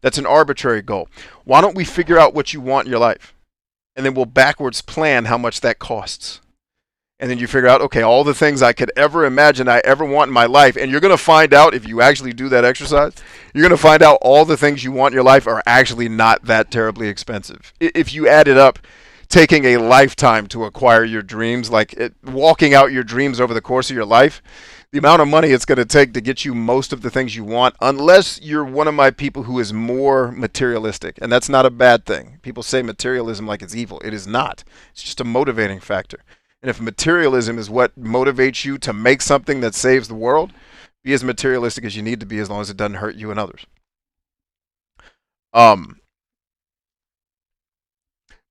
That's an arbitrary goal. Why don't we figure out what you want in your life? And then we'll backwards plan how much that costs. And then you figure out, okay, all the things I could ever imagine I ever want in my life. And you're going to find out, if you actually do that exercise, you're going to find out all the things you want in your life are actually not that terribly expensive. If you add it up, taking a lifetime to acquire your dreams, like walking out your dreams over the course of your life, the amount of money it's going to take to get you most of the things you want, unless you're one of my people who is more materialistic. And that's not a bad thing. People say materialism like it's evil. It is not. It's just a motivating factor. And if materialism is what motivates you to make something that saves the world, be as materialistic as you need to be as long as it doesn't hurt you and others.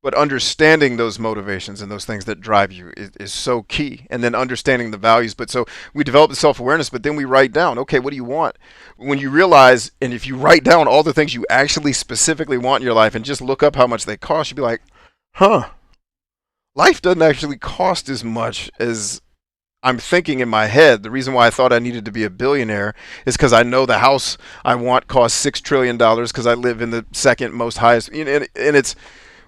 But understanding those motivations and those things that drive you is so key. And then understanding the values. But so we develop the self-awareness, but then we write down, okay, what do you want? When you realize, and if you write down all the things you actually specifically want in your life and just look up how much they cost, you'll be like, huh. Life doesn't actually cost as much as I'm thinking in my head. The reason why I thought I needed to be a billionaire is because I know the house I want costs $6 trillion because I live in the second most highest. And it's,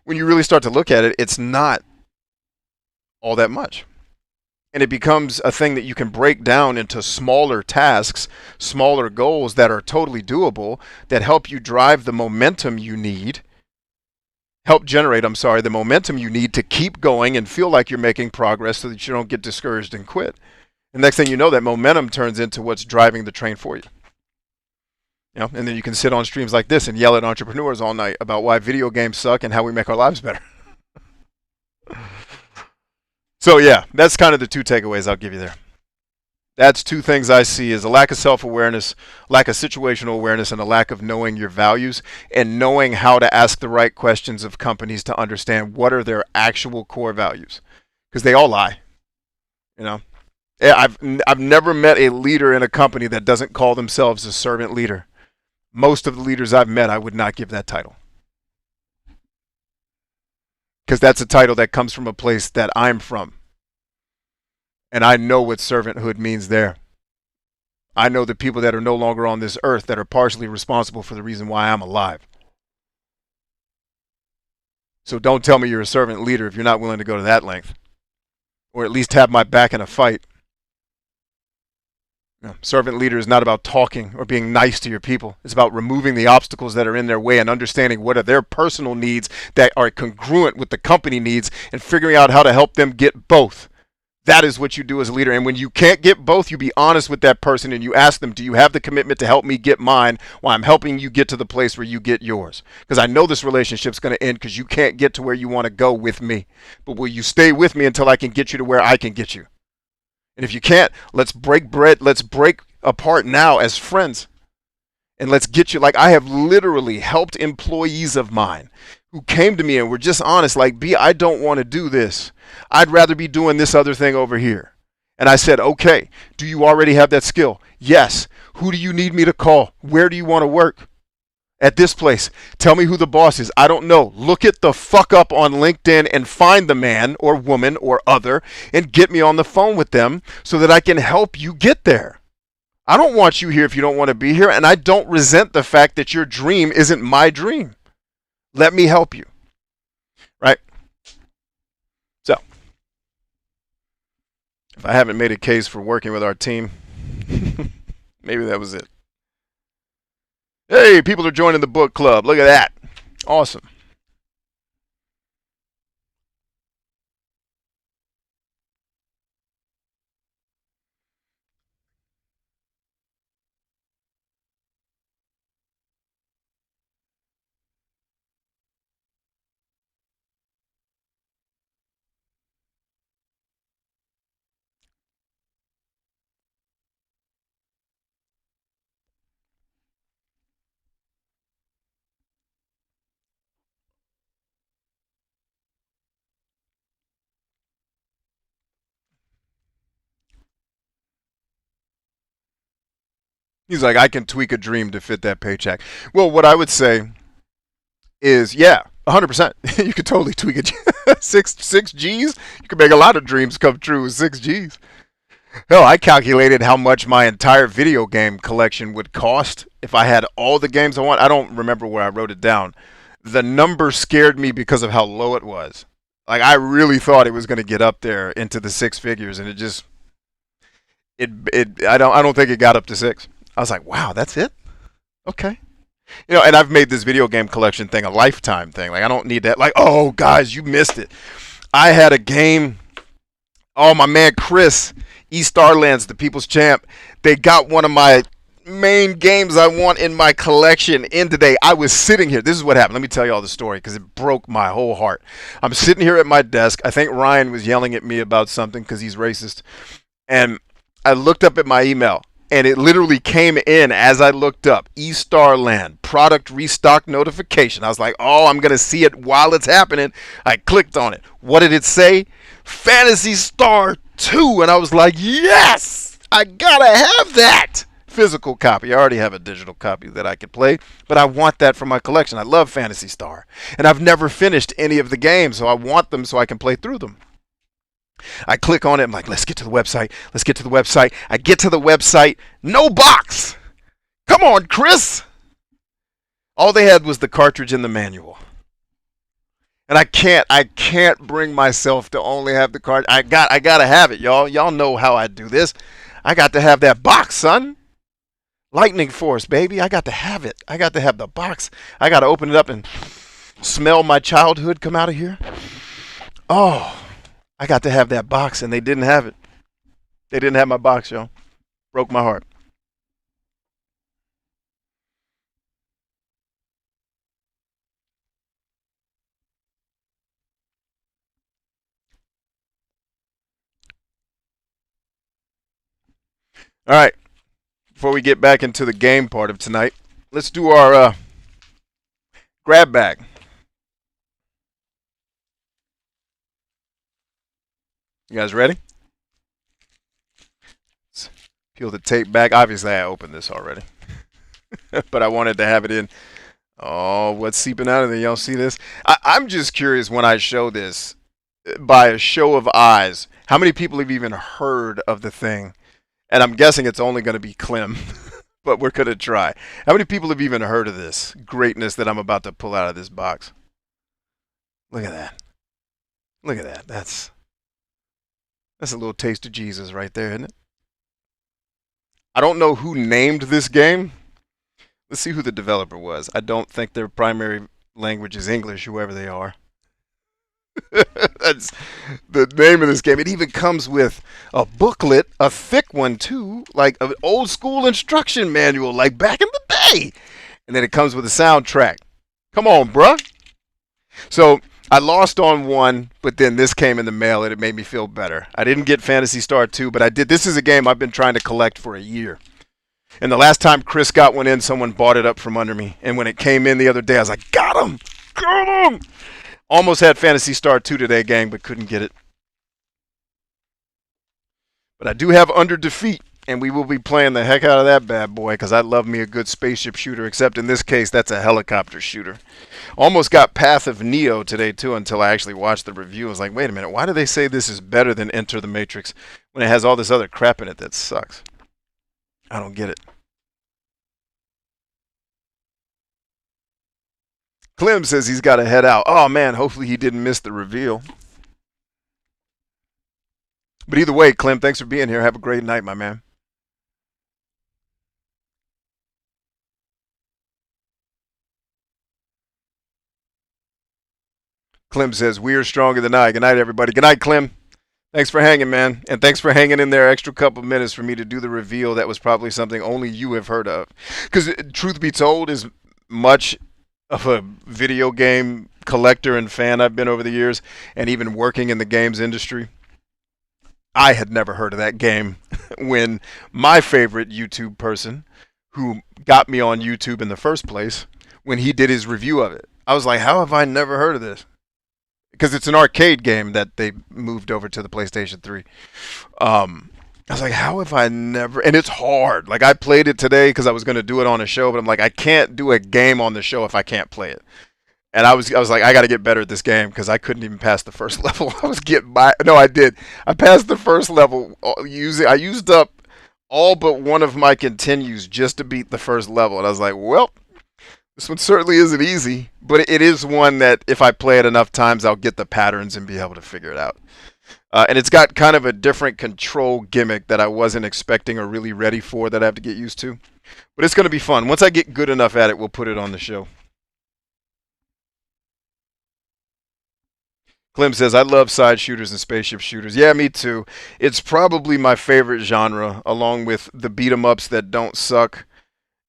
when you really start to look at it, it's not all that much. And it becomes a thing that you can break down into smaller tasks, smaller goals that are totally doable, that help you drive the momentum you need. Help generate, the momentum you need to keep going and feel like you're making progress so that you don't get discouraged and quit. And next thing you know, that momentum turns into what's driving the train for you. You know, and then you can sit on streams like this and yell at entrepreneurs all night about why video games suck and how we make our lives better. So yeah, that's kind of the two takeaways I'll give you there. That's two things I see is a lack of self-awareness, lack of situational awareness, and a lack of knowing your values and knowing how to ask the right questions of companies to understand what are their actual core values. Because they all lie. You know, I've never met a leader in a company that doesn't call themselves a servant leader. Most of the leaders I've met, I would not give that title. Because that's a title that comes from a place that I'm from. And I know what servanthood means there. I know the people that are no longer on this earth that are partially responsible for the reason why I'm alive. So don't tell me you're a servant leader if you're not willing to go to that length. Or at least have my back in a fight. You know, servant leader is not about talking or being nice to your people. It's about removing the obstacles that are in their way and understanding what are their personal needs that are congruent with the company needs and figuring out how to help them get both. That is what you do as a leader. And when you can't get both, you be honest with that person and you ask them, do you have the commitment to help me get mine while I'm helping you get to the place where you get yours? Because I know this relationship's going to end because you can't get to where you want to go with me. But will you stay with me until I can get you to where I can get you? And if you can't, let's break bread. Let's break apart now as friends. And let's get you, like, I have literally helped employees of mine who came to me and were just honest, like, B, I don't want to do this. I'd rather be doing this other thing over here. And I said, okay, do you already have that skill? Yes. Who do you need me to call? Where do you want to work? At this place. Tell me who the boss is. I don't know. Look it the fuck up on LinkedIn and find the man or woman or other and get me on the phone with them so that I can help you get there. I don't want you here if you don't want to be here, and I don't resent the fact that your dream isn't my dream. Let me help you. Right? So, if I haven't made a case for working with our team, maybe that was it. Hey, people are joining the book club. Look at that. Awesome. He's like, I can tweak a dream to fit that paycheck. Well, what I would say is, yeah, 100%. You could totally tweak it. six G's? You could make a lot of dreams come true with 6 G's. Hell, I calculated how much my entire video game collection would cost if I had all the games I want. I don't remember where I wrote it down. The number scared me because of how low it was. Like, I really thought it was going to get up there into the 6 figures, and it just, I don't think it got up to 6. I was like, wow, that's it? Okay. You know, and I've made this video game collection thing a lifetime thing. Like, I don't need that. Like, oh, guys, you missed it. I had a game. Oh, my man Chris, Starlands, the People's Champ. They got one of my main games I want in my collection in today. I was sitting here. This is what happened. Let me tell you all the story because it broke my whole heart. I'm sitting here at my desk. I think Ryan was yelling at me about something because he's racist. And I looked up at my email. And it literally came in as I looked up. Starland, product restock notification. I was like, oh, I'm going to see it while it's happening. I clicked on it. What did it say? Phantasy Star 2. And I was like, yes, I got to have that. Physical copy. I already have a digital copy that I could play. But I want that for my collection. I love Phantasy Star. And I've never finished any of the games. So I want them so I can play through them. I click on it. I'm like, let's get to the website. Let's get to the website. I get to the website. No box. Come on, Chris. All they had was the cartridge and the manual. And I can't bring myself to only have the card. I gotta have it, y'all. Y'all know how I do this. I got to have that box, son. Lightning Force, baby. I got to have it. I got to have the box. I got to open it up and smell my childhood come out of here. Oh. I got to have that box, and they didn't have it. They didn't have my box, y'all. Broke my heart. All right. Before we get back into the game part of tonight, let's do our grab bag. You guys ready? Let's peel the tape back. Obviously, I opened this already. But I wanted to have it in. Oh, what's seeping out of there? Y'all see this? I'm just curious when I show this, by a show of eyes, how many people have even heard of the thing? And I'm guessing it's only going to be Clem, but we're going to try. How many people have even heard of this greatness that I'm about to pull out of this box? Look at that. Look at that. That's a little taste of Jesus right there, isn't it? I don't know who named this game. Let's see who the developer was. I don't think their primary language is English, whoever they are. That's the name of this game. It even comes with a booklet, a thick one too, like an old school instruction manual, like back in the day. And then it comes with a soundtrack. Come on, bruh. So I lost on one, but then this came in the mail and it made me feel better. I didn't get Phantasy Star 2, but I did. This is a game I've been trying to collect for a year. And the last time Chris got one in, someone bought it up from under me. And when it came in the other day, I was like, got him! Got him! Almost had Phantasy Star 2 today, gang, but couldn't get it. But I do have Under Defeat, and we will be playing the heck out of that bad boy, because I love me a good spaceship shooter, except in this case, that's a helicopter shooter. Almost got Path of Neo today, too, until I actually watched the review. I was like, wait a minute, why do they say this is better than Enter the Matrix when it has all this other crap in it that sucks? I don't get it. Clem says he's got to head out. Oh, man, hopefully he didn't miss the reveal. But either way, Clem, thanks for being here. Have a great night, my man. Clem says, we are stronger than I. Good night, everybody. Good night, Clem. Thanks for hanging, man. And thanks for hanging in there extra couple minutes for me to do the reveal. That was probably something only you have heard of. Because truth be told, as much of a video game collector and fan I've been over the years, and even working in the games industry, I had never heard of that game when my favorite YouTube person who got me on YouTube in the first place, when he did his review of it. I was like, how have I never heard of this? Because it's an arcade game that they moved over to the PlayStation 3. I was like, how have I never... And it's hard. Like, I played it today because I was going to do it on a show, but I'm like, I can't do a game on the show if I can't play it. And I was like, I got to get better at this game because I couldn't even pass the first level. I was getting by. No, I did. I passed the first level. I used up all but one of my continues just to beat the first level. And I was like, well, this one certainly isn't easy, but it is one that if I play it enough times, I'll get the patterns and be able to figure it out. And it's got kind of a different control gimmick that I wasn't expecting or really ready for that I have to get used to. But it's going to be fun. Once I get good enough at it, we'll put it on the show. Clem says, I love side shooters and spaceship shooters. Yeah, me too. It's probably my favorite genre, along with the beat-em-ups that don't suck,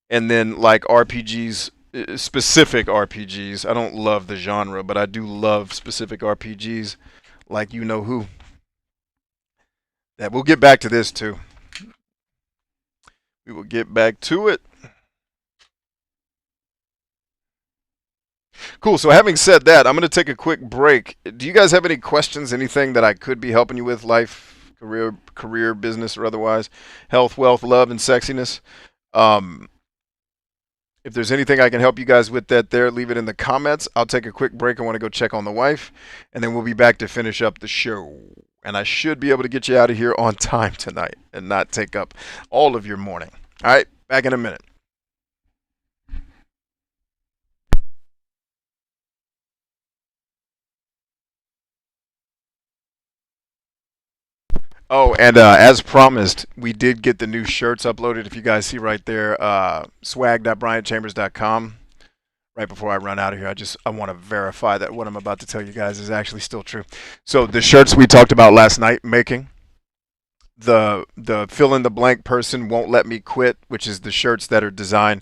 and then like RPGs, specific RPGs. I don't love the genre, but I do love specific RPGs, like you know who. That we'll get back to this too. We will get back to it. Cool. So having said that, I'm going to take a quick break. Do you guys have any questions, anything that I could be helping you with, life, career, business, or otherwise? Health, wealth, love, and sexiness? If there's anything I can help you guys with that there, leave it in the comments. I'll take a quick break. I want to go check on the wife, and then we'll be back to finish up the show. And I should be able to get you out of here on time tonight and not take up all of your morning. All right, back in a minute. Oh, and as promised, we did get the new shirts uploaded. If you guys see right there, swag.bryantchambers.com. Right before I run out of here, I want to verify that what I'm about to tell you guys is actually still true. So the shirts we talked about last night making, the fill in the blank person won't let me quit, which is the shirts that are designed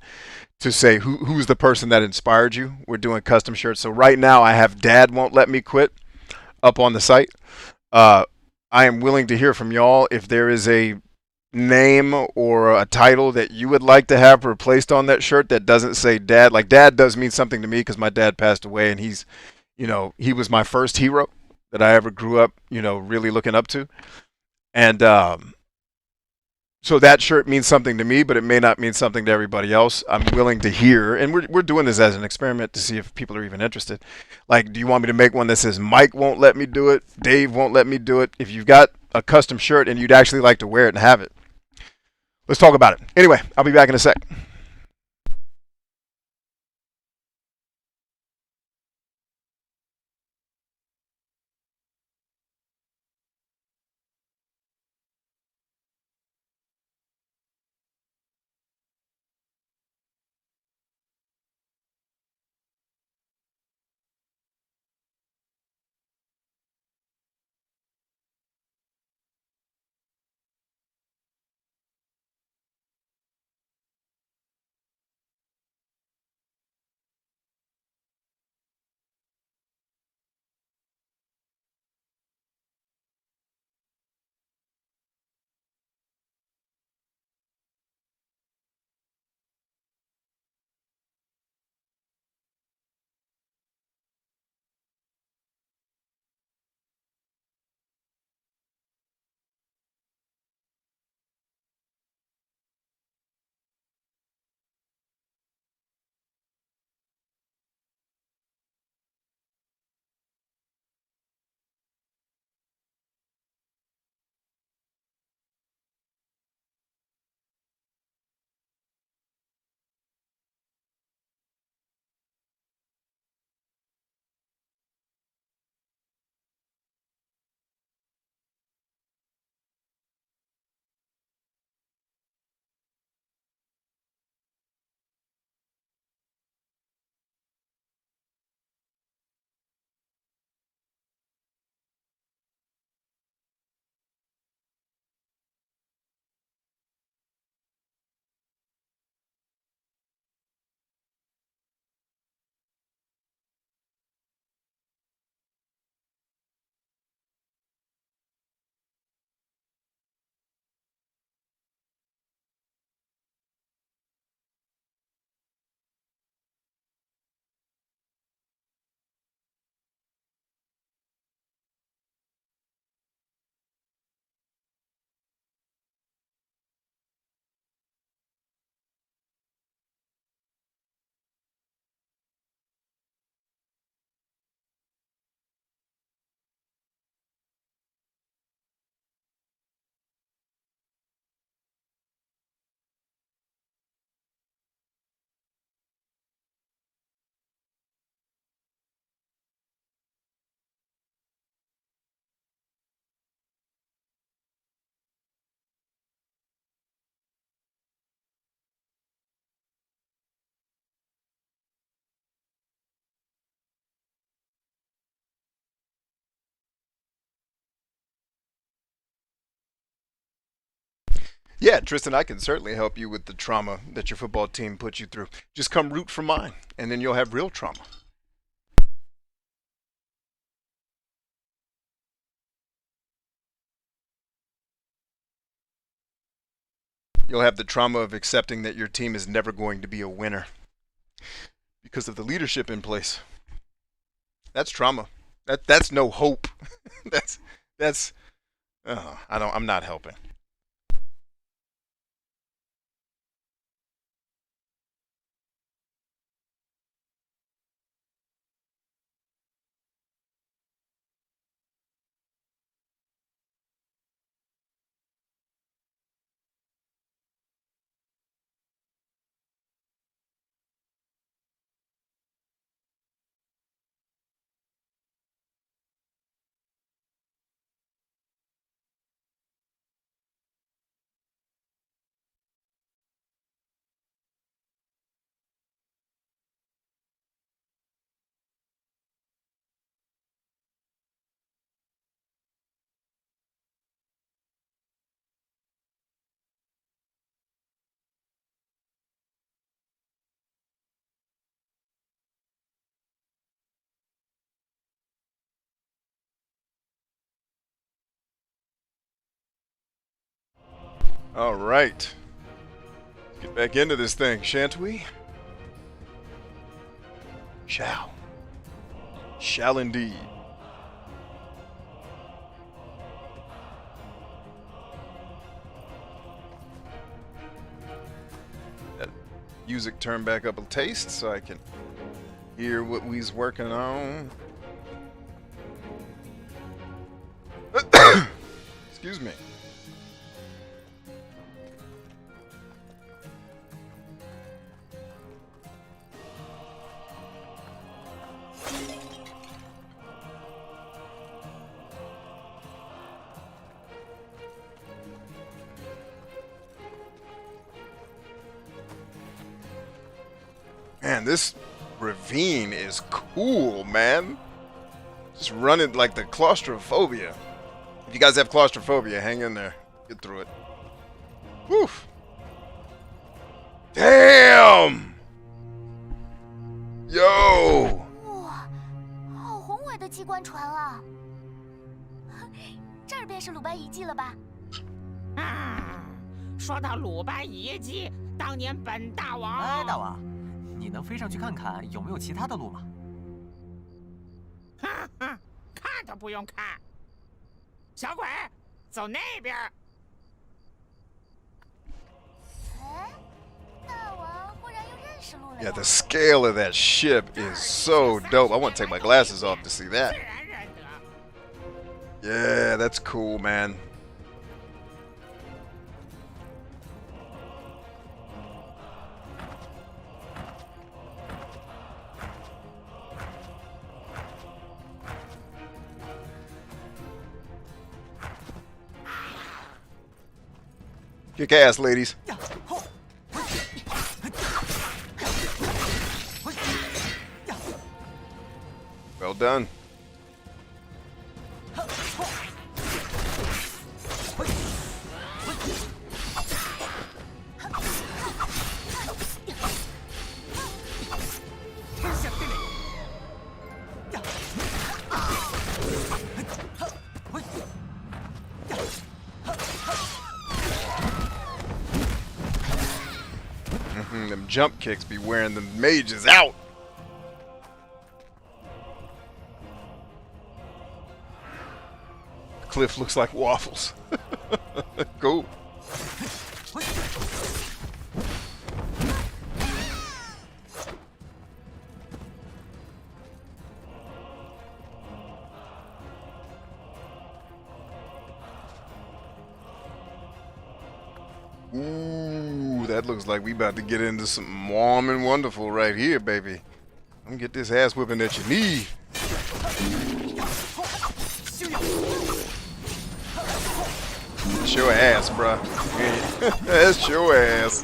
to say who's the person that inspired you. We're doing custom shirts. So right now I have Dad won't let me quit up on the site. I am willing to hear from y'all if there is a name or a title that you would like to have replaced on that shirt that doesn't say Dad. Like, Dad does mean something to me because my dad passed away, and he's, he was my first hero that I ever grew up, really looking up to. And so that shirt means something to me, but it may not mean something to everybody else. I'm willing to hear, and we're doing this as an experiment to see if people are even interested. Like, do you want me to make one that says Mike won't let me do it, Dave won't let me do it? If you've got a custom shirt and you'd actually like to wear it and have it, let's talk about it. Anyway, I'll be back in a sec. Yeah, Tristan, I can certainly help you with the trauma that your football team put you through. Just come root for mine, and then you'll have real trauma. You'll have the trauma of accepting that your team is never going to be a winner because of the leadership in place. That's trauma. That's no hope. that's I'm not helping. All right. Get back into this thing, shan't we? Shall. Shall indeed. That music turned back up a taste so I can hear what we's working on. Excuse me. Man, this ravine is cool, man. Just running like the claustrophobia. If you guys have claustrophobia, hang in there. Get through it. Woof. Damn! Yo! 哇，好宏伟的机关船啊！这儿便是鲁班遗迹了吧？说到鲁班遗迹，当年本大王……哎，大王，你能飞上去看看有没有其他的路吗？看都不用看。小鬼，走那边。哎，大王忽然又认识路了 Yeah, 呀 the scale of that ship is so dope. I want to take my glasses off to see that. 自然认得。 Yeah, that's cool, man. Kick ass, ladies. Well done. Them jump kicks be wearing the mages out. Cliff looks like waffles. Cool. Ooh, that looks like we about to get into some warm and wonderful right here, baby. I'm gonna get this ass whipping that you need. That's your ass, bruh. That's your ass.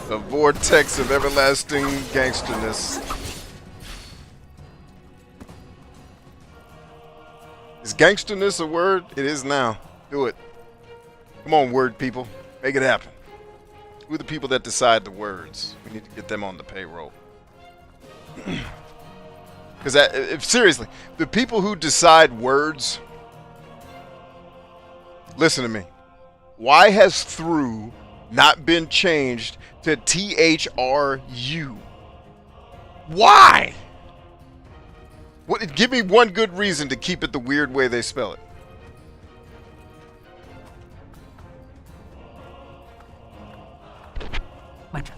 The vortex of everlasting gangsterness. Is gangsterness a word? It is now. Do it. Come on, word people. Make it happen. Who are the people that decide the words? We need to get them on the payroll. Because if seriously, the people who decide words, listen to me. Why has through not been changed to THRU? Why? What? Give me one good reason to keep it the weird way they spell it.慢着，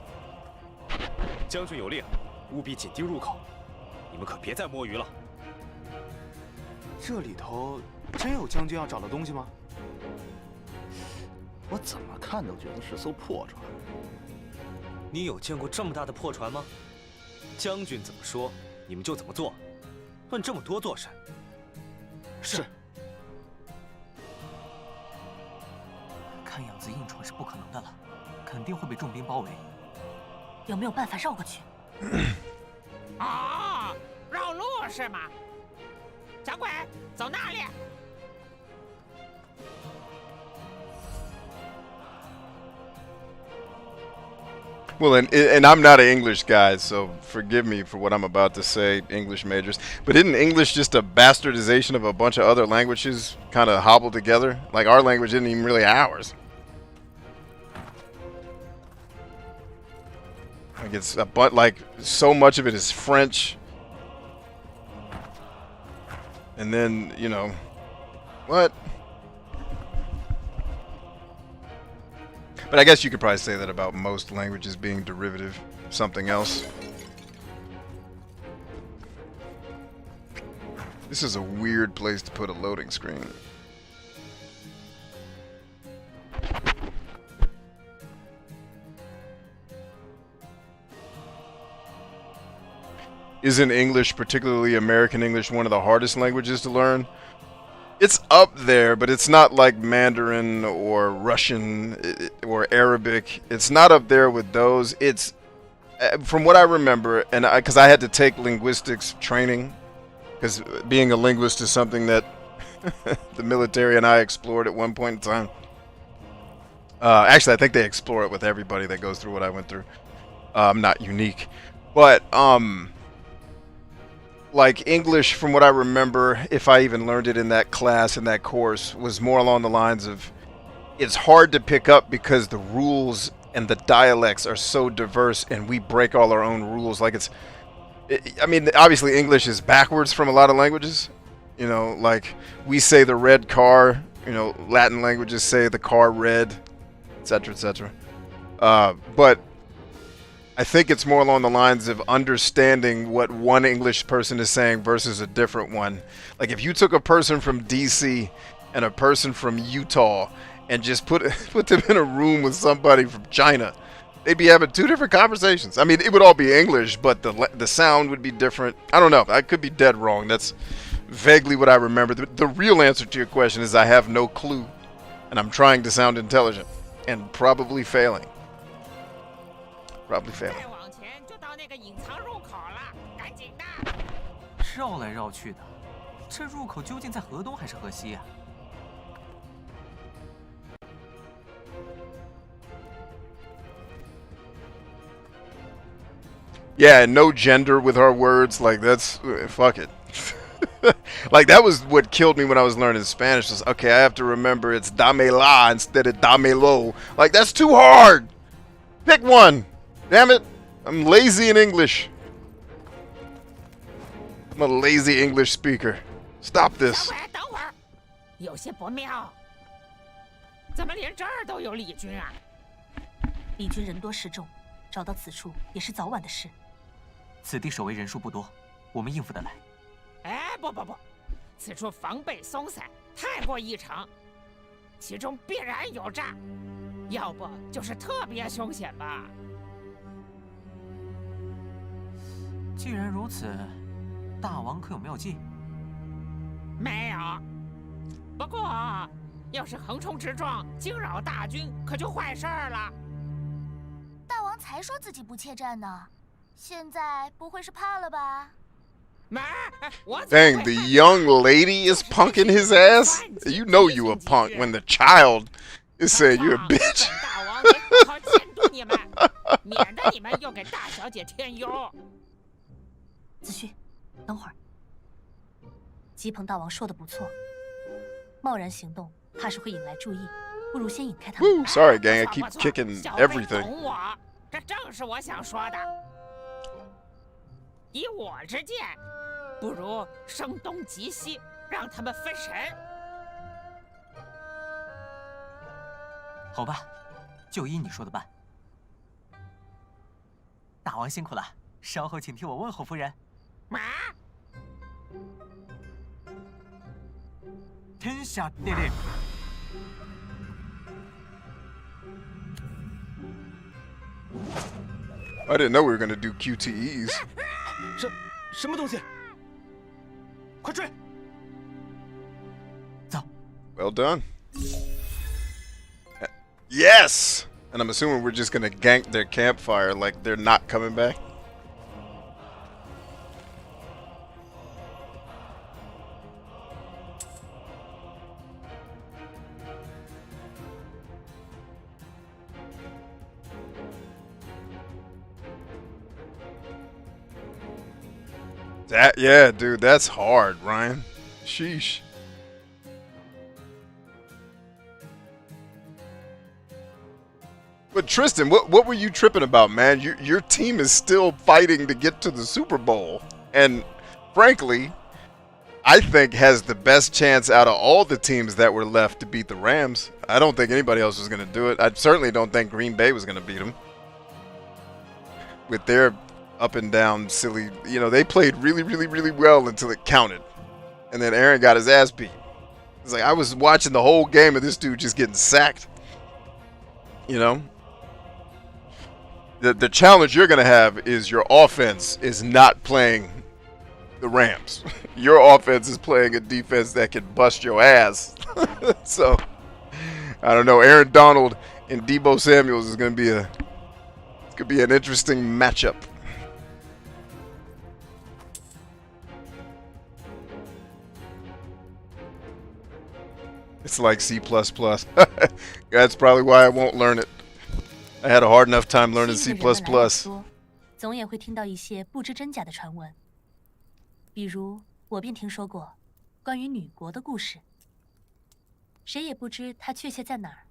将军有令，务必紧盯入口，你们可别再摸鱼了。这里头真有将军要找的东西吗？我怎么看都觉得是艘破船。你有见过这么大的破船吗？将军怎么说，你们就怎么做，问这么多做甚？是。看样子硬闯是不可能的了，肯定会被重兵包围。有没有办法绕过去？哦，绕路是吗？小鬼，走那里。Well, and I'm not an English guy, so forgive me for what I'm about to say, English majors. But isn't English just a bastardization of a bunch of other languages kind of hobbled together? Like, our language isn't even really ours. Like, it's a like, so much of it is French. And then, you know, what? But I guess you could probably say that about most languages being derivative of something else. This is a weird place to put a loading screen. Isn't English, particularly American English, one of the hardest languages to learn? It's up there, but it's not like Mandarin or Russian or Arabic. It's not up there with those. It's, from what I remember, and because I had to take linguistics training, because being a linguist is something that the military and I explored at one point in time. Actually, I think they explore it with everybody that goes through what I went through. I'm not unique, but like English, from what I remember, if I even learned it in that class, in that course, was more along the lines of, it's hard to pick up because the rules and the dialects are so diverse and we break all our own rules. Like I mean, obviously English is backwards from a lot of languages. You know, like we say the red car, you know, Latin languages say the car red, etc., etc. But I think it's more along the lines of understanding what one English person is saying versus a different one. Like if you took a person from DC and a person from Utah and just put them in a room with somebody from China, they'd be having two different conversations. I mean, it would all be English, but the sound would be different. I don't know. I could be dead wrong. That's vaguely what I remember. The real answer to your question is I have no clue, and I'm trying to sound intelligent and probably failing. Probably failing. 再往前就到那个隐藏入口了，赶紧的。绕来绕去的，这入口究竟在河东还是河西啊？ Yeah, no gender with our words. Like, that's... fuck it. Like, that was what killed me when I was learning Spanish. Was, okay, I have to remember it's damela instead of damelo. Like, that's too hard! Pick one! Damn it! I'm lazy in English. I'm a lazy English speaker. Stop this. 小鬼，等会儿，有些不妙。怎么连这儿都有李军啊？李军人多势众，找到此处也是早晚的事。此地守卫人数不多，我们应付得来。哎，不，此处防备松散，太过异常，其中必然有诈，要不就是特别凶险吧。 既然如此，大王可有妙计？没有。不过，要是横冲直撞，惊扰大军，可就坏事儿了。大王才说自己不怯战呢，现在不会是怕了吧？没，我 Dang, the young lady is punking his ass? You know you a punk when the child is saying you're a bitch. 免得你们又给大小姐添忧。子旭，等会儿。吉鹏大王说的不错，贸然行动怕是会引来注意，不如先引开他们。 Woo, sorry, gang. I 不 keep 错 kicking 小贝 everything. 懂我，这正是我想说的。以我之见，不如声东击西，让他们分神。好吧，就依你说的办。大王辛苦了，稍后请替我问候夫人。嘛？天下第令。I didn't know we were gonna do QTEs. 什么东西？快追！走。 Well done. Yes! And I'm assuming we're just gonna gank their campfire like they're not coming back. That, yeah, dude, that's hard, Ryan. Sheesh. But Tristan, what were you tripping about, man? Your team is still fighting to get to the Super Bowl. And frankly, I think has the best chance out of all the teams that were left to beat the Rams. I don't think anybody else was going to do it. I certainly don't think Green Bay was going to beat them. With their up and down silly, you know, they played really, really, really well until it counted. And then Aaron got his ass beat. It's like I was watching the whole game of this dude just getting sacked. You know? The challenge you're going to have is your offense is not playing the Rams. Your offense is playing a defense that can bust your ass. So, I don't know. Aaron Donald and Deebo Samuels is going to be an interesting matchup. It's like C++. That's probably why I won't learn it. I had a hard enough time learning C++. 总也会听到一些不知真假的传闻。比如，我便听说过关于女国的故事。谁也不知它确切在哪儿，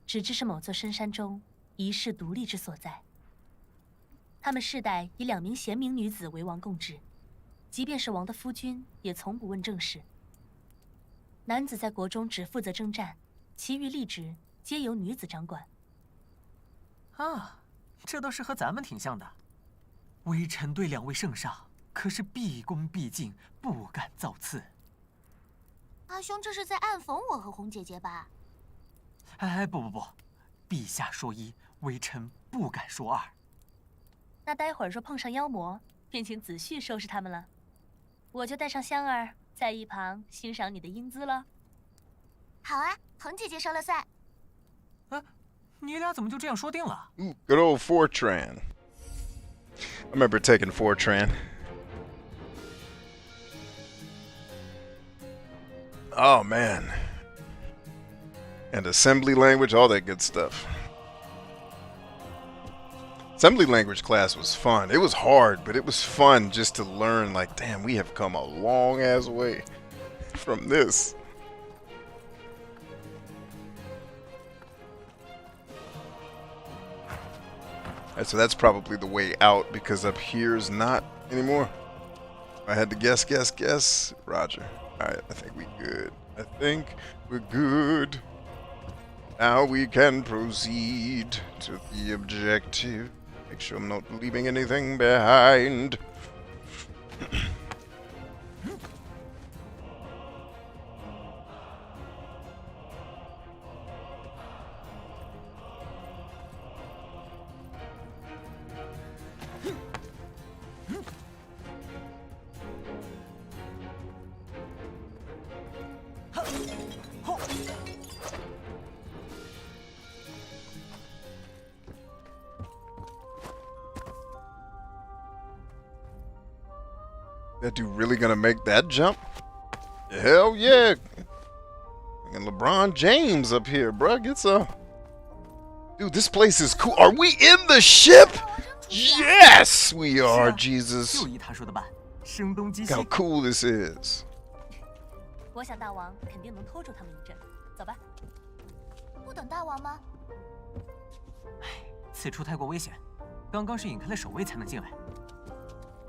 只知是某座深山中遗世独立之所在。他们世代以2名贤明女子为王共治，即便是王的夫君，也从不问政事。男子在国中只负责征战，其余吏职皆由女子掌管。啊，这倒是和咱们挺像的。微臣对2位圣上可是毕恭毕敬，不敢造次。阿兄这是在暗讽我和红姐姐吧？哎，不，陛下说一，微臣不敢说二。那待会儿若碰上妖魔，便请子旭收拾他们了。我就带上香儿，在一旁欣赏你的英姿了。好啊，红姐姐说了算。你俩怎么就这样说定了？ Ooh, good old Fortran. I remember taking Fortran. Oh, man. And assembly language, all that good stuff. Assembly language class was fun. It was hard, but it was fun just to learn, like, damn, we have come a long ass way from this. Alright, so that's probably the way out because up here's not anymore. I had to guess. Roger. Alright, I think we good. I think we're good. Now we can proceed to the objective. Make sure I'm not leaving anything behind. That dude really gonna make that jump? Hell yeah! And LeBron James up here, bruh. Get some. Dude, this place is cool. Are we in the ship? Yes, we are, Jesus. 就依他说的办，声东击 Look how 西。 cool this is. 我想大王肯定能拖住他们一阵。走吧。不等大王吗？此处太过危险，刚刚是引开了守卫才能进来。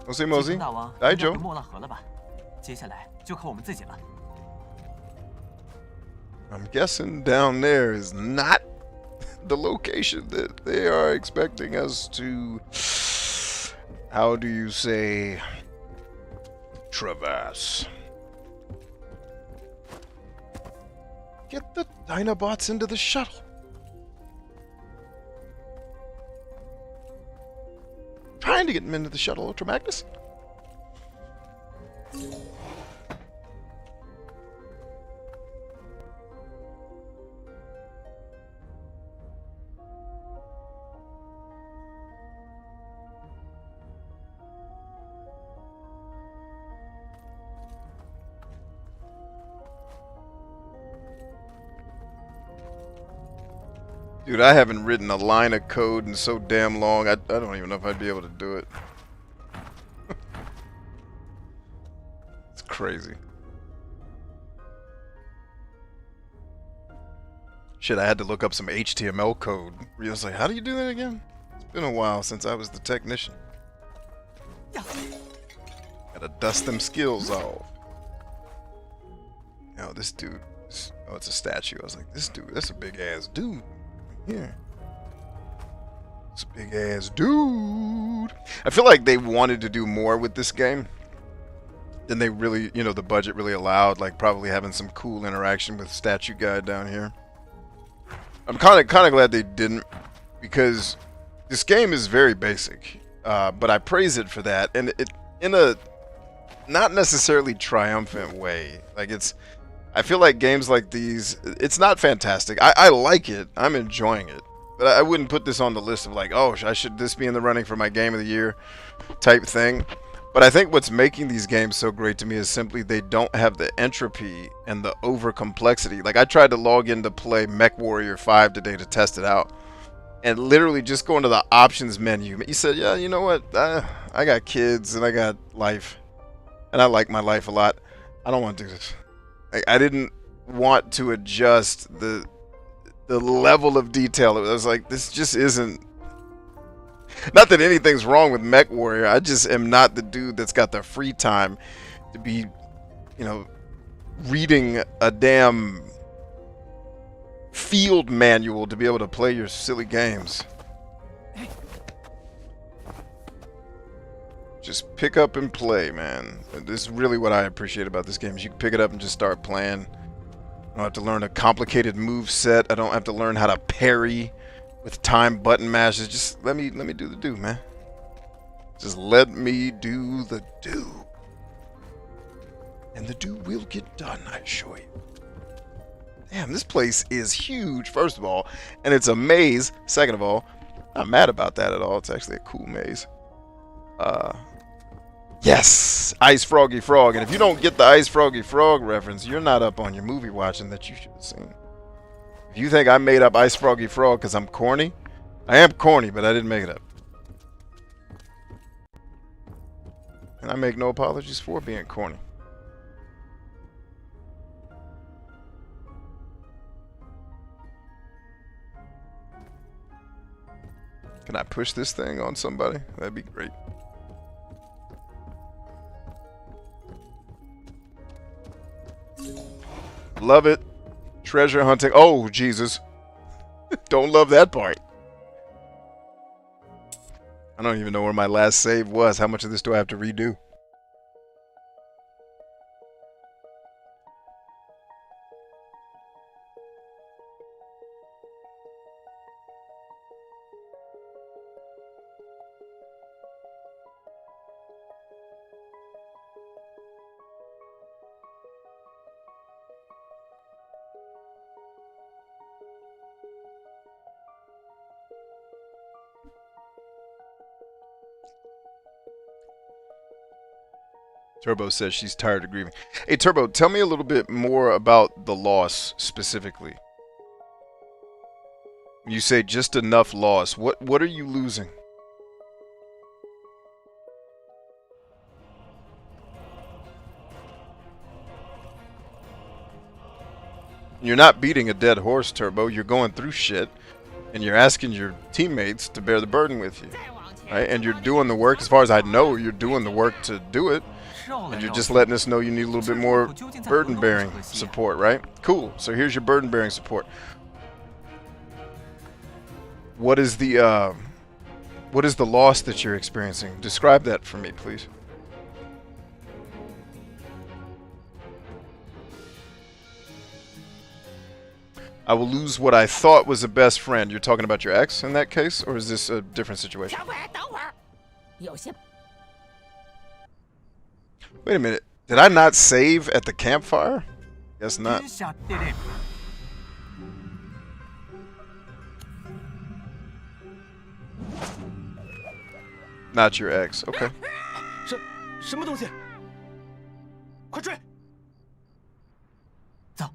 Mosi 继 Mosi. 承大王 来应该 Joe. 回莫浪河了吧？接下来就靠我们自己了。 I'm guessing down there is not the location that they are expecting us to, how do you say, traverse. Get the Dinobots into the shuttle. Trying to get them into the shuttle, Ultra Magnus. Dude, I haven't written a line of code in so damn long, I don't even know if I'd be able to do it. It's crazy. Shit, I had to look up some HTML code. I was like, how do you do that again? It's been a while since I was the technician. Gotta dust them skills off. Yo, this dude, oh, it's a statue. I was like, this dude, that's a big ass dude. Yeah. It's a big ass dude. I feel like they wanted to do more with this game than they really, you know, the budget really allowed. Like probably having some cool interaction with statue guy down here. I'm kind of glad they didn't, because this game is very basic. But I praise it for that, and it in a not necessarily triumphant way. Like I feel like games like these, it's not fantastic. I like it. I'm enjoying it. But I wouldn't put this on the list of like, oh, should this be in the running for my game of the year type thing. But I think what's making these games so great to me is simply they don't have the entropy and the over complexity. Like I tried to log in to play MechWarrior 5 today to test it out. And literally just going to the options menu, he said, yeah, you know what? I got kids and I got life. And I like my life a lot. I don't want to do this. I didn't want to adjust the level of detail. It was like, this just isn't. Not that anything's wrong with MechWarrior. I just am not the dude that's got the free time to be, you know, reading a damn field manual to be able to play your silly games. Just pick up and play, man. This is really what I appreciate about this game. Is you can pick it up and just start playing. I don't have to learn a complicated move set. I don't have to learn how to parry with time button mashes. Just let me do the do, man. Just let me do the do. And the do will get done, I assure you. Damn, this place is huge, first of all. And it's a maze, second of all. Not mad about that at all. It's actually a cool maze. Yes! Ice Froggy Frog. And if you don't get the Ice Froggy Frog reference, you're not up on your movie watching that you should have seen. If you think I made up Ice Froggy Frog because I'm corny, I am corny, but I didn't make it up. And I make no apologies for being corny. Can I push this thing on somebody? That'd be great. Love it. Treasure hunting. Oh, Jesus. Don't love that part. I don't even know where my last save was. How much of this do I have to redo? Turbo says she's tired of grieving. Hey, Turbo, tell me a little bit more about the loss specifically. You say just enough loss. What are you losing? You're not beating a dead horse, Turbo. You're going through shit, and you're asking your teammates to bear the burden with you, right? And you're doing the work. As far as I know, you're doing the work to do it, and you're just letting us know you need a little bit more burden-bearing support, right? Cool. So here's your burden-bearing support. What is the loss that you're experiencing? Describe that for me, please. I will lose what I thought was a best friend. You're talking about your ex in that case, or is this a different situation? Wait a minute. Did I not save at the campfire? Guess not. Not your ex. Okay. 什么东西？快追！走。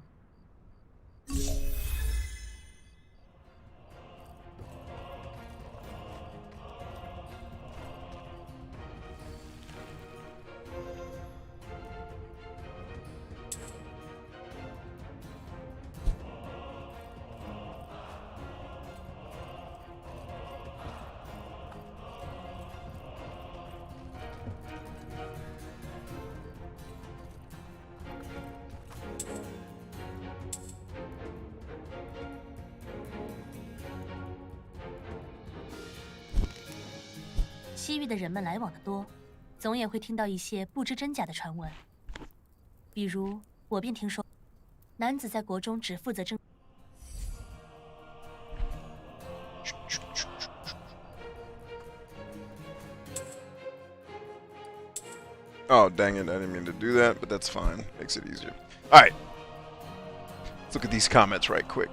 西域的人们来往的多，总也会听到一些不知真假的传闻。比如，我便听说，男子在国中只负责政。Oh, dang it. I didn't mean to do that, but that's fine. Makes it easier. All right. Let's look at these comments right quick.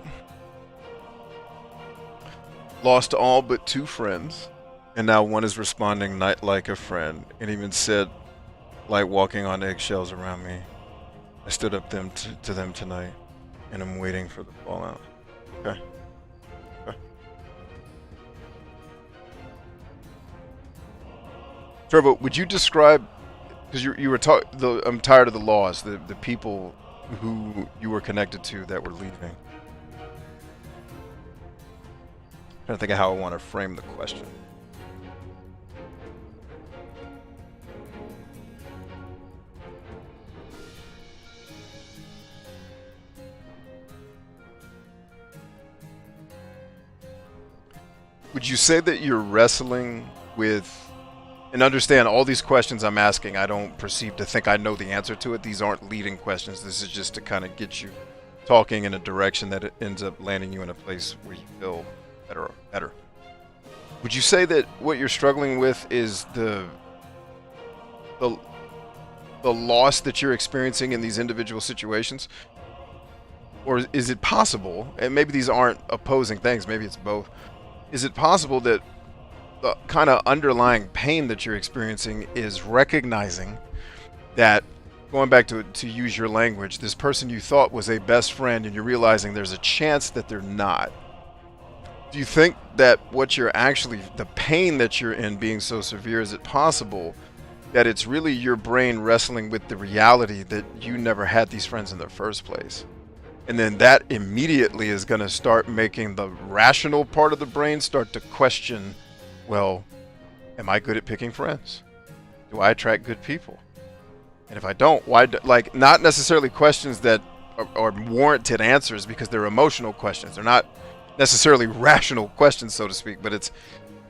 Lost all but 2 friends, and now one is responding not like a friend, and even said, like walking on eggshells around me. I stood up to them tonight, and I'm waiting for the fallout. Okay. Okay. Trevor, would you describe, because you were talking, I'm tired of the laws, the people who you were connected to that were leaving. I'm trying to think of how I want to frame the question. Would you say that you're wrestling with, and understand all these questions I'm asking, I don't perceive to think I know the answer to it. These aren't leading questions. This is just to kind of get you talking in a direction that it ends up landing you in a place where you feel better. Would you say that what you're struggling with is the loss that you're experiencing in these individual situations? Or is it possible, and maybe these aren't opposing things, maybe it's both, is it possible that the kind of underlying pain that you're experiencing is recognizing that, going back to use your language, this person you thought was a best friend and you're realizing there's a chance that they're not? Do you think that what you're actually, the pain that you're in being so severe, is it possible that it's really your brain wrestling with the reality that you never had these friends in the first place? And then that immediately is going to start making the rational part of the brain start to question, well, am I good at picking friends? Do I attract good people? And if I don't, why like, not necessarily questions that are warranted answers, because they're emotional questions. They're not necessarily rational questions, so to speak, but it's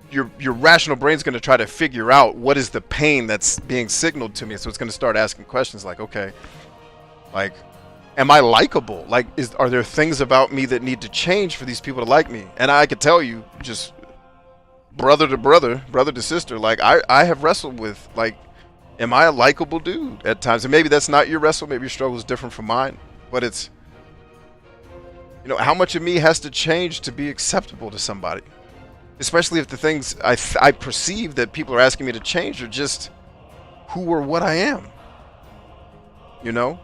your rational brain's going to try to figure out what is the pain that's being signaled to me. So it's going to start asking questions like, okay, like, am I likable? Like, are there things about me that need to change for these people to like me? And I could tell you, just brother to brother, brother to sister, like, I have wrestled with, like, am I a likable dude at times? And maybe that's not your wrestle. Maybe your struggle is different from mine. But it's, you know, how much of me has to change to be acceptable to somebody? Especially if the things I perceive that people are asking me to change are just who or what I am. You know?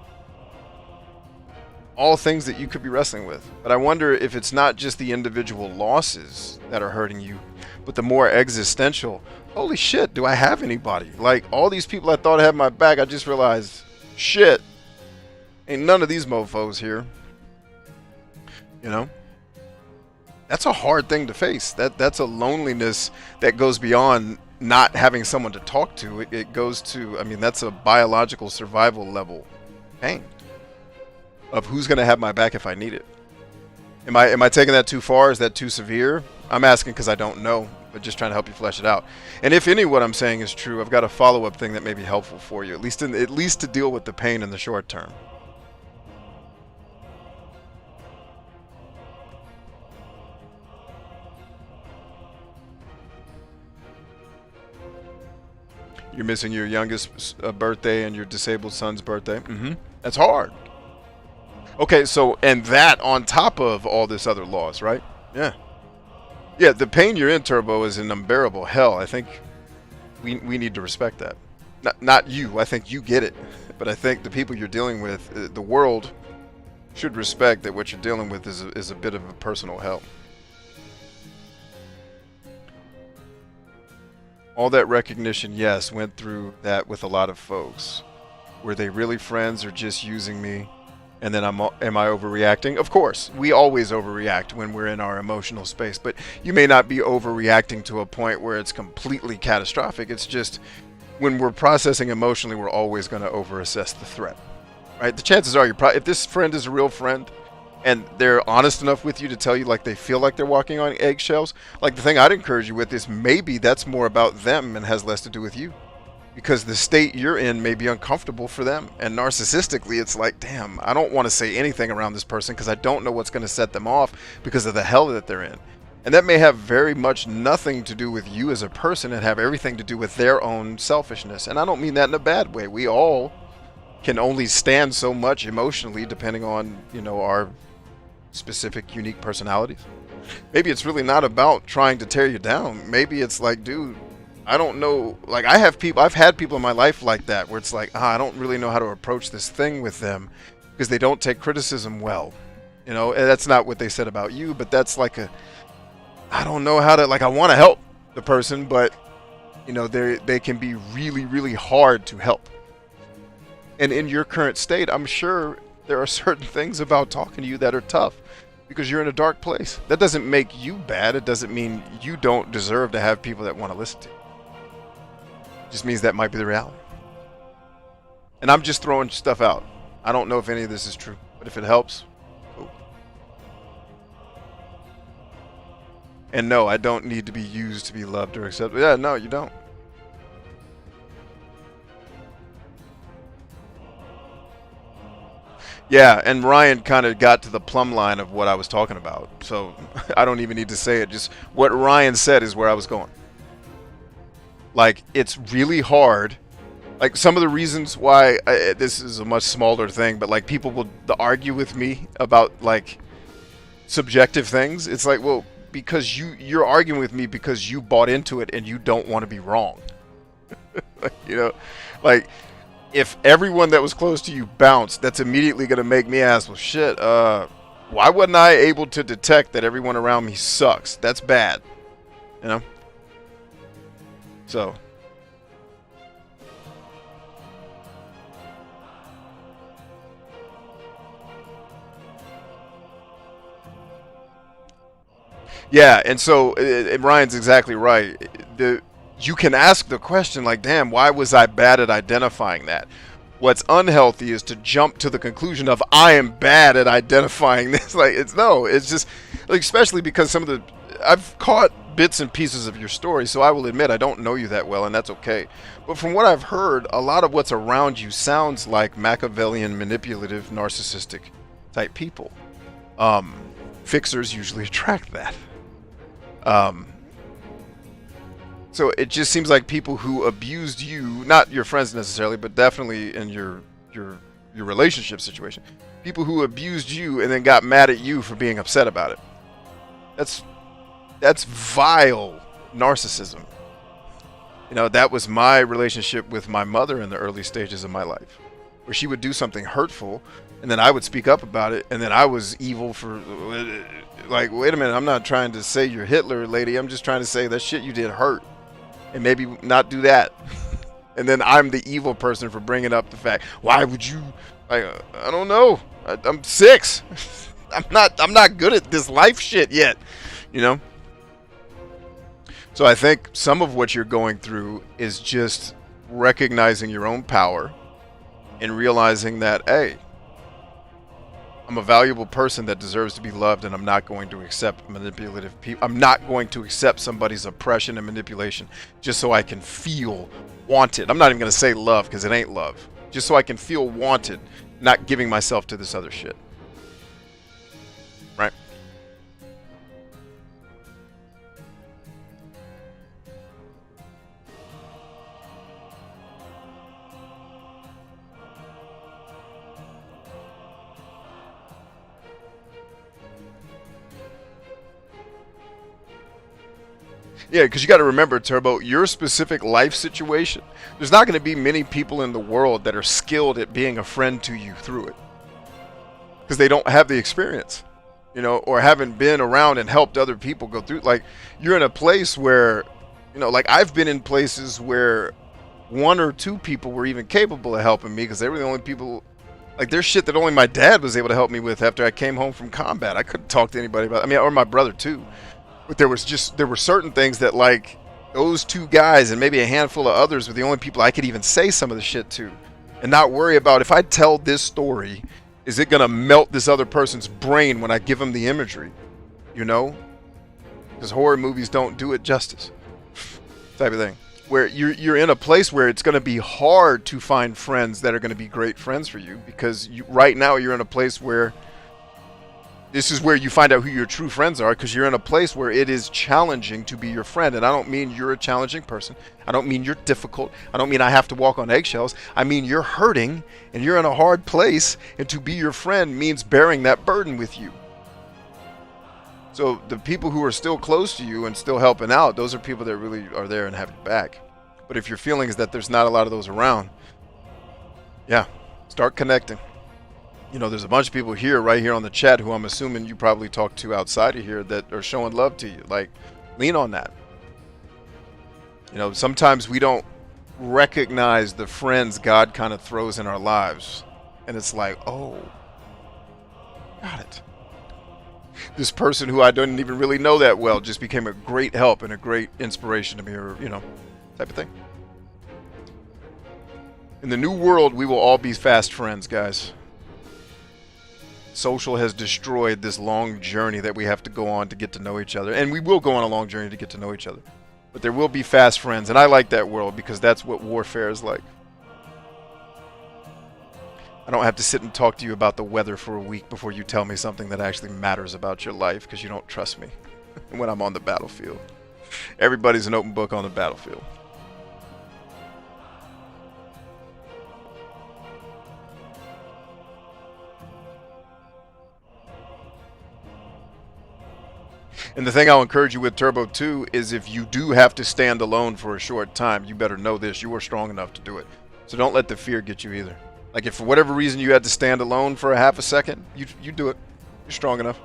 all things that you could be wrestling with. But I wonder if it's not just the individual losses that are hurting you, but the more existential, holy shit, do I have anybody? Like, all these people I thought had my back, I just realized, shit, ain't none of these mofos here. You know? That's a hard thing to face. That's a loneliness that goes beyond not having someone to talk to. It goes to, I mean, that's a biological survival level pain of who's going to have my back if I need it. Am I taking that too far? Is that too severe? I'm asking because I don't know, but just trying to help you flesh it out. And if any of what I'm saying is true, I've got a follow-up thing that may be helpful for you, at least to deal with the pain in the short term. You're missing your youngest birthday and your disabled son's birthday. That's hard. Okay, so, and that on top of all this other loss, right? Yeah. Yeah, the pain you're in, Turbo, is an unbearable hell. I think we need to respect that. Not you. I think you get it. But I think the people you're dealing with, the world, should respect that what you're dealing with is a bit of a personal hell. All that recognition, yes, went through that with a lot of folks. Were they really friends or just using me? And then am I overreacting? Of course, we always overreact when we're in our emotional space, but you may not be overreacting to a point where it's completely catastrophic. It's just when we're processing emotionally, we're always going to overassess the threat, right? The chances are if this friend is a real friend and they're honest enough with you to tell you like they feel like they're walking on eggshells, like the thing I'd encourage you with is maybe that's more about them and has less to do with you. Because the state you're in may be uncomfortable for them. And narcissistically, it's like, damn, I don't want to say anything around this person because I don't know what's going to set them off because of the hell that they're in. And that may have very much nothing to do with you as a person and have everything to do with their own selfishness. And I don't mean that in a bad way. We all can only stand so much emotionally depending on, you know, our specific, unique personalities. Maybe it's really not about trying to tear you down. Maybe it's like, dude, I don't know, like I've had people in my life like that where it's like, I don't really know how to approach this thing with them because they don't take criticism well. You know, and that's not what they said about you, but that's like I don't know how to, like I want to help the person, but you know, they can be really, really hard to help. And in your current state, I'm sure there are certain things about talking to you that are tough because you're in a dark place. That doesn't make you bad. It doesn't mean you don't deserve to have people that want to listen to you. Just means that might be the reality. And I'm just throwing stuff out. I don't know if any of this is true, but if it helps, cool. And no, I don't need to be used to be loved or accepted. Yeah, no, you don't. Yeah, and Ryan kind of got to the plumb line of what I was talking about. So I don't even need to say it. Just what Ryan said is where I was going. Like, it's really hard. Like, some of the reasons why, this is a much smaller thing, but, like, people will argue with me about, like, subjective things. It's like, well, because you're arguing with me because you bought into it and you don't want to be wrong. You know? Like, if everyone that was close to you bounced, that's immediately going to make me ask, well, shit, why wasn't I able to detect that everyone around me sucks? That's bad. You know? So, yeah, and so Ryan's exactly right. You can ask the question like, damn, why was I bad at identifying that? What's unhealthy is to jump to the conclusion of I am bad at identifying this. Like, it's just, like, especially because I've caught bits and pieces of your story, so I will admit I don't know you that well, and that's okay. But from what I've heard, a lot of what's around you sounds like Machiavellian, manipulative, narcissistic type people. Fixers usually attract that. So it just seems like people who abused you, not your friends necessarily, but definitely in your relationship situation, people who abused you and then got mad at you for being upset about it. That's vile narcissism. You know, that was my relationship with my mother in the early stages of my life, where she would do something hurtful, And then I would speak up about it, and then I was evil for, like, wait a minute, I'm not trying to say you're Hitler, lady. I'm just trying to say that shit you did hurt, and maybe not do that. And then I'm the evil person for bringing up the fact. Why would you? I don't know. I'm 6. I'm not good at this life shit yet, you know. So I think some of what you're going through is just recognizing your own power and realizing that, hey, I'm a valuable person that deserves to be loved, and I'm not going to accept manipulative people. I'm not going to accept somebody's oppression and manipulation just so I can feel wanted. I'm not even going to say love because it ain't love. Just so I can feel wanted, not giving myself to this other shit. Right? Yeah, because you got to remember, Turbo, your specific life situation, there's not going to be many people in the world that are skilled at being a friend to you through it. Because they don't have the experience, you know, or haven't been around and helped other people go through. Like, you're in a place where, you know, like I've been in places where 1 or 2 people were even capable of helping me because they were the only people. Like, there's shit that only my dad was able to help me with after I came home from combat. I couldn't talk to anybody about it. I mean, or my brother too. But there were certain things that, like, those 2 guys and maybe a handful of others were the only people I could even say some of the shit to, and not worry about if I tell this story, is it gonna melt this other person's brain when I give them the imagery, you know? Because horror movies don't do it justice, type of thing. Where you're in a place where it's gonna be hard to find friends that are gonna be great friends for you, because right now you're in a place where this is where you find out who your true friends are, because you're in a place where it is challenging to be your friend. And I don't mean you're a challenging person. I don't mean you're difficult. I don't mean I have to walk on eggshells. I mean you're hurting and you're in a hard place, and to be your friend means bearing that burden with you. So the people who are still close to you and still helping out, those are people that really are there and have your back. But if your feeling is that there's not a lot of those around, yeah, start connecting. You know, there's a bunch of people here, right here on the chat, who I'm assuming you probably talk to outside of here that are showing love to you. Like, lean on that. You know, sometimes we don't recognize the friends God kind of throws in our lives. And it's like, oh, got it. This person who I didn't even really know that well just became a great help and a great inspiration to me, or, you know, type of thing. In the new world, we will all be fast friends, guys. Social has destroyed this long journey that we have to go on to get to know each other. And we will go on a long journey to get to know each other. But there will be fast friends. And I like that world because that's what warfare is like. I don't have to sit and talk to you about the weather for a week before you tell me something that actually matters about your life, because you don't trust me when I'm on the battlefield. Everybody's an open book on the battlefield. And the thing I'll encourage you with, Turbo, too, is if you do have to stand alone for a short time, you better know this. You are strong enough to do it. So don't let the fear get you either. Like, if for whatever reason you had to stand alone for a half a second, you do it. You're strong enough.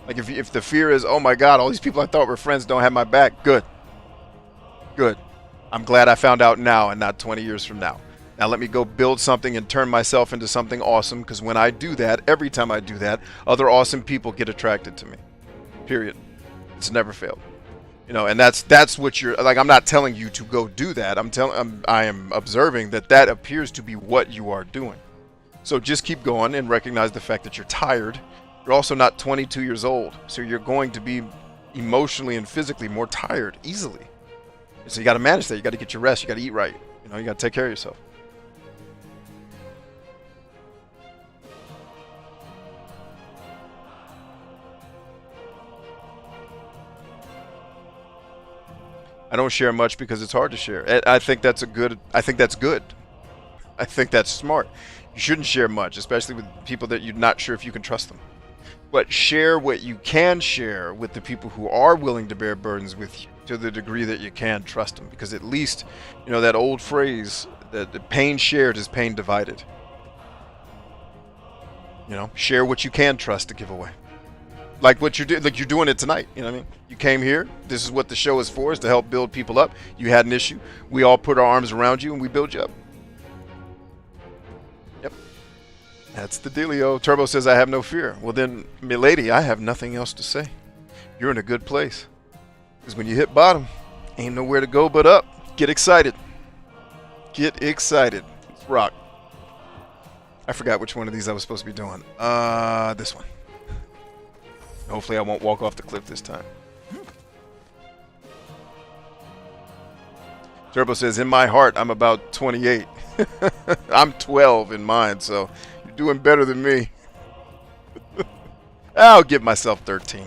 Like, if the fear is, oh my God, all these people I thought were friends don't have my back, good. Good. I'm glad I found out now and not 20 years from now. Now let me go build something and turn myself into something awesome, because when I do that, every time I do that, other awesome people get attracted to me. Period. It's never failed. You know, and that's what you're like. I'm not telling you to go do that. I am observing that appears to be what you are doing. So just keep going and recognize the fact that you're tired. You're also not 22 years old, so you're going to be emotionally and physically more tired easily. So you got to manage that. You got to get your rest. You got to eat right. You know, you got to take care of yourself. I don't share much because it's hard to share. I think that's good. I think that's smart. You shouldn't share much, especially with people that you're not sure if you can trust them. But share what you can share with the people who are willing to bear burdens with you, to the degree that you can trust them. Because at least, you know, that old phrase that the pain shared is pain divided. You know, share what you can trust to give away. Like what you're doing, like you're doing it tonight. You know what I mean? You came here. This is what the show is for, is to help build people up. You had an issue. We all put our arms around you and we build you up. Yep. That's the dealio. Turbo says, I have no fear. Well then, milady, I have nothing else to say. You're in a good place. Because when you hit bottom, ain't nowhere to go but up. Get excited. Get excited. Let's rock. I forgot which one of these I was supposed to be doing. This one. Hopefully I won't walk off the cliff this time. Turbo says, in my heart, I'm about 28. I'm 12 in mine, so you're doing better than me. I'll give myself 13.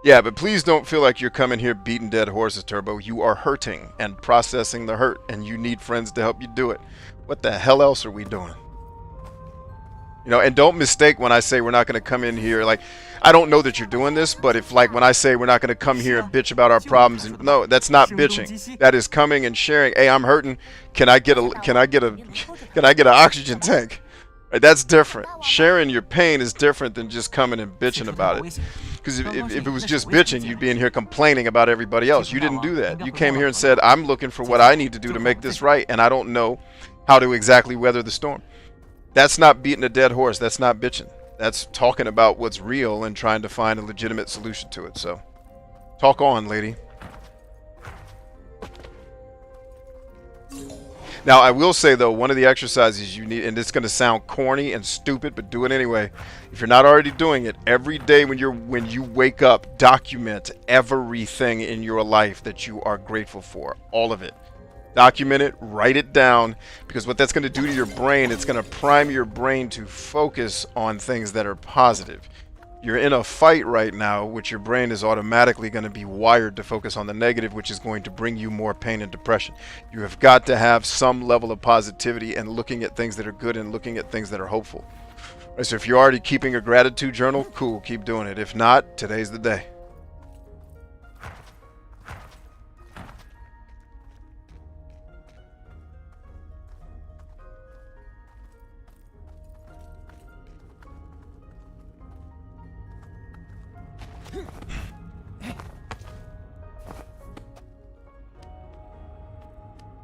Yeah, but please don't feel like you're coming here beating dead horses, Turbo. You are hurting and processing the hurt, and you need friends to help you do it. What the hell else are we doing? You know, and don't mistake when I say we're not going to come in here. Like, I don't know that you're doing this, but if, like, when I say we're not going to come here and bitch about our problems, and no, that's not bitching. That is coming and sharing. Hey, I'm hurting. Can I get an oxygen tank? Right, that's different. Sharing your pain is different than just coming and bitching about it. Because if it was just bitching, you'd be in here complaining about everybody else. You didn't do that. You came here and said, I'm looking for what I need to do to make this right, and I don't know how to exactly weather the storm. That's not beating a dead horse. That's not bitching. That's talking about what's real and trying to find a legitimate solution to it. So, talk on, lady. Now, I will say, though, one of the exercises you need, and it's going to sound corny and stupid, but do it anyway. If you're not already doing it, every day when you wake up, document everything in your life that you are grateful for. All of it. Document it, write it down, because what that's going to do to your brain, it's going to prime your brain to focus on things that are positive. You're in a fight right now, which your brain is automatically going to be wired to focus on the negative, which is going to bring you more pain and depression. You have got to have some level of positivity and looking at things that are good and looking at things that are hopeful. Right, so if you're already keeping a gratitude journal, cool, keep doing it. If not, today's the day.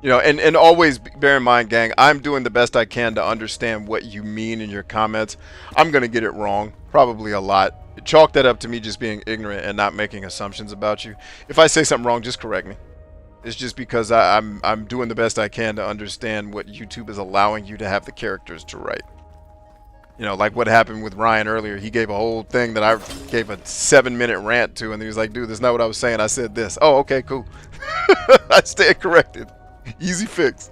You know, and always bear in mind, gang, I'm doing the best I can to understand what you mean in your comments. I'm going to get it wrong, probably a lot. Chalk that up to me just being ignorant and not making assumptions about you. If I say something wrong, just correct me. It's just because I'm doing the best I can to understand what YouTube is allowing you to have the characters to write. You know, like what happened with Ryan earlier. He gave a whole thing that I gave a 7-minute rant to, and he was like, dude, that's not what I was saying. I said this. Oh, okay, cool. I stand corrected. Easy fix.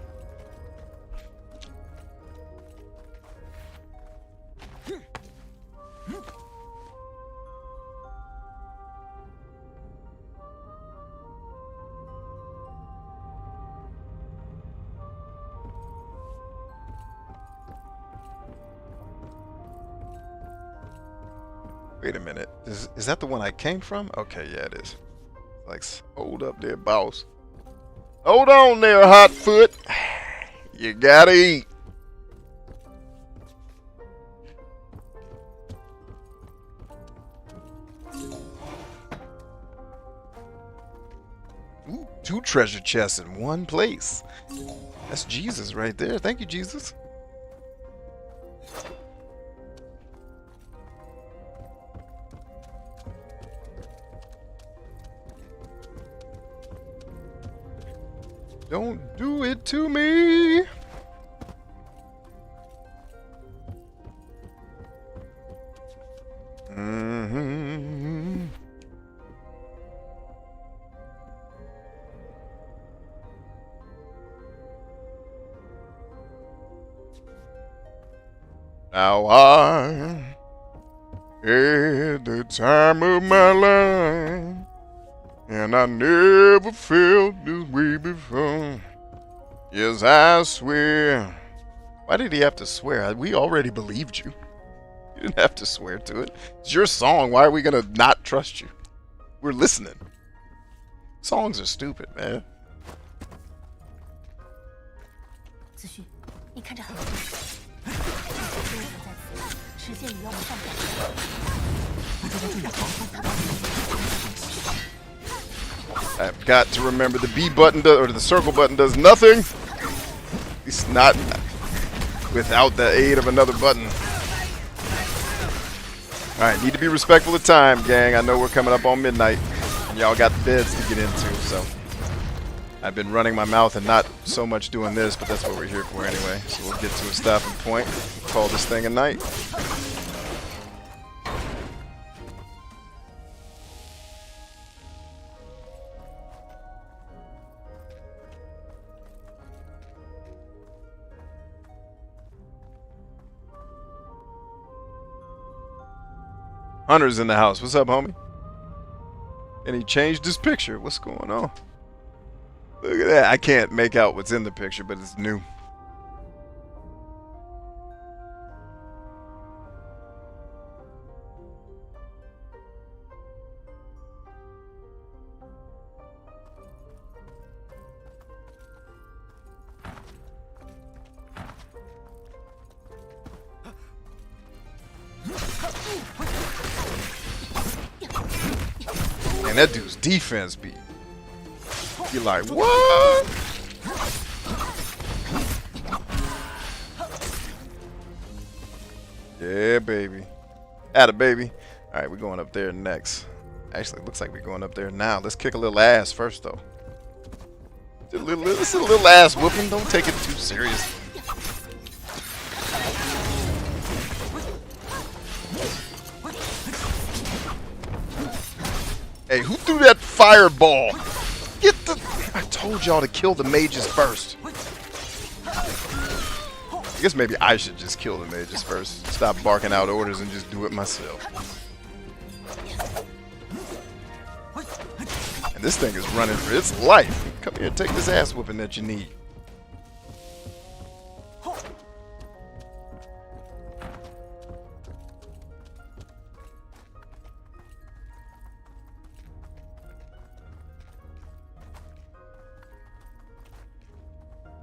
Wait a minute. Is that the one I came from? Okay, yeah, it is. Like, hold up there, boss. Hold on there, Hotfoot. You gotta eat. Ooh, 2 treasure chests in one place. That's Jesus right there. Thank you, Jesus. Don't do it to me. Now I had the time of my life, and I never felt this way before. Yes, I swear. Why did he have to swear? We already believed you. You didn't have to swear to it. It's your song. Why are we gonna not trust you? We're listening. Songs are stupid, man. 子旭，你看这痕迹，因为存在此，时间与妖魔上表。不知道这两行和古代有什么关系？ I've got to remember the B button or the circle button does nothing. It's not without the aid of another button. Alright, need to be respectful of time, gang. I know we're coming up on midnight. And y'all got the beds to get into, so. I've been running my mouth and not so much doing this, but that's what we're here for anyway. So we'll get to a stopping point. We'll call this thing a night. Hunter's in the house. What's up, homie? And he changed his picture. What's going on? Look at that. I can't make out what's in the picture, but it's new. Man, that dude's defense beat. You're like, what? Yeah, baby. Atta baby. Alright, we're going up there next. Actually, it looks like we're going up there now. Let's kick a little ass first, though. This is a little ass whooping. Don't take it too serious. Hey, who threw that fireball? Get the... I told y'all to kill the mages first. I guess maybe I should just kill the mages first. Stop barking out orders and just do it myself. And this thing is running for its life. Come here and take this ass whooping that you need.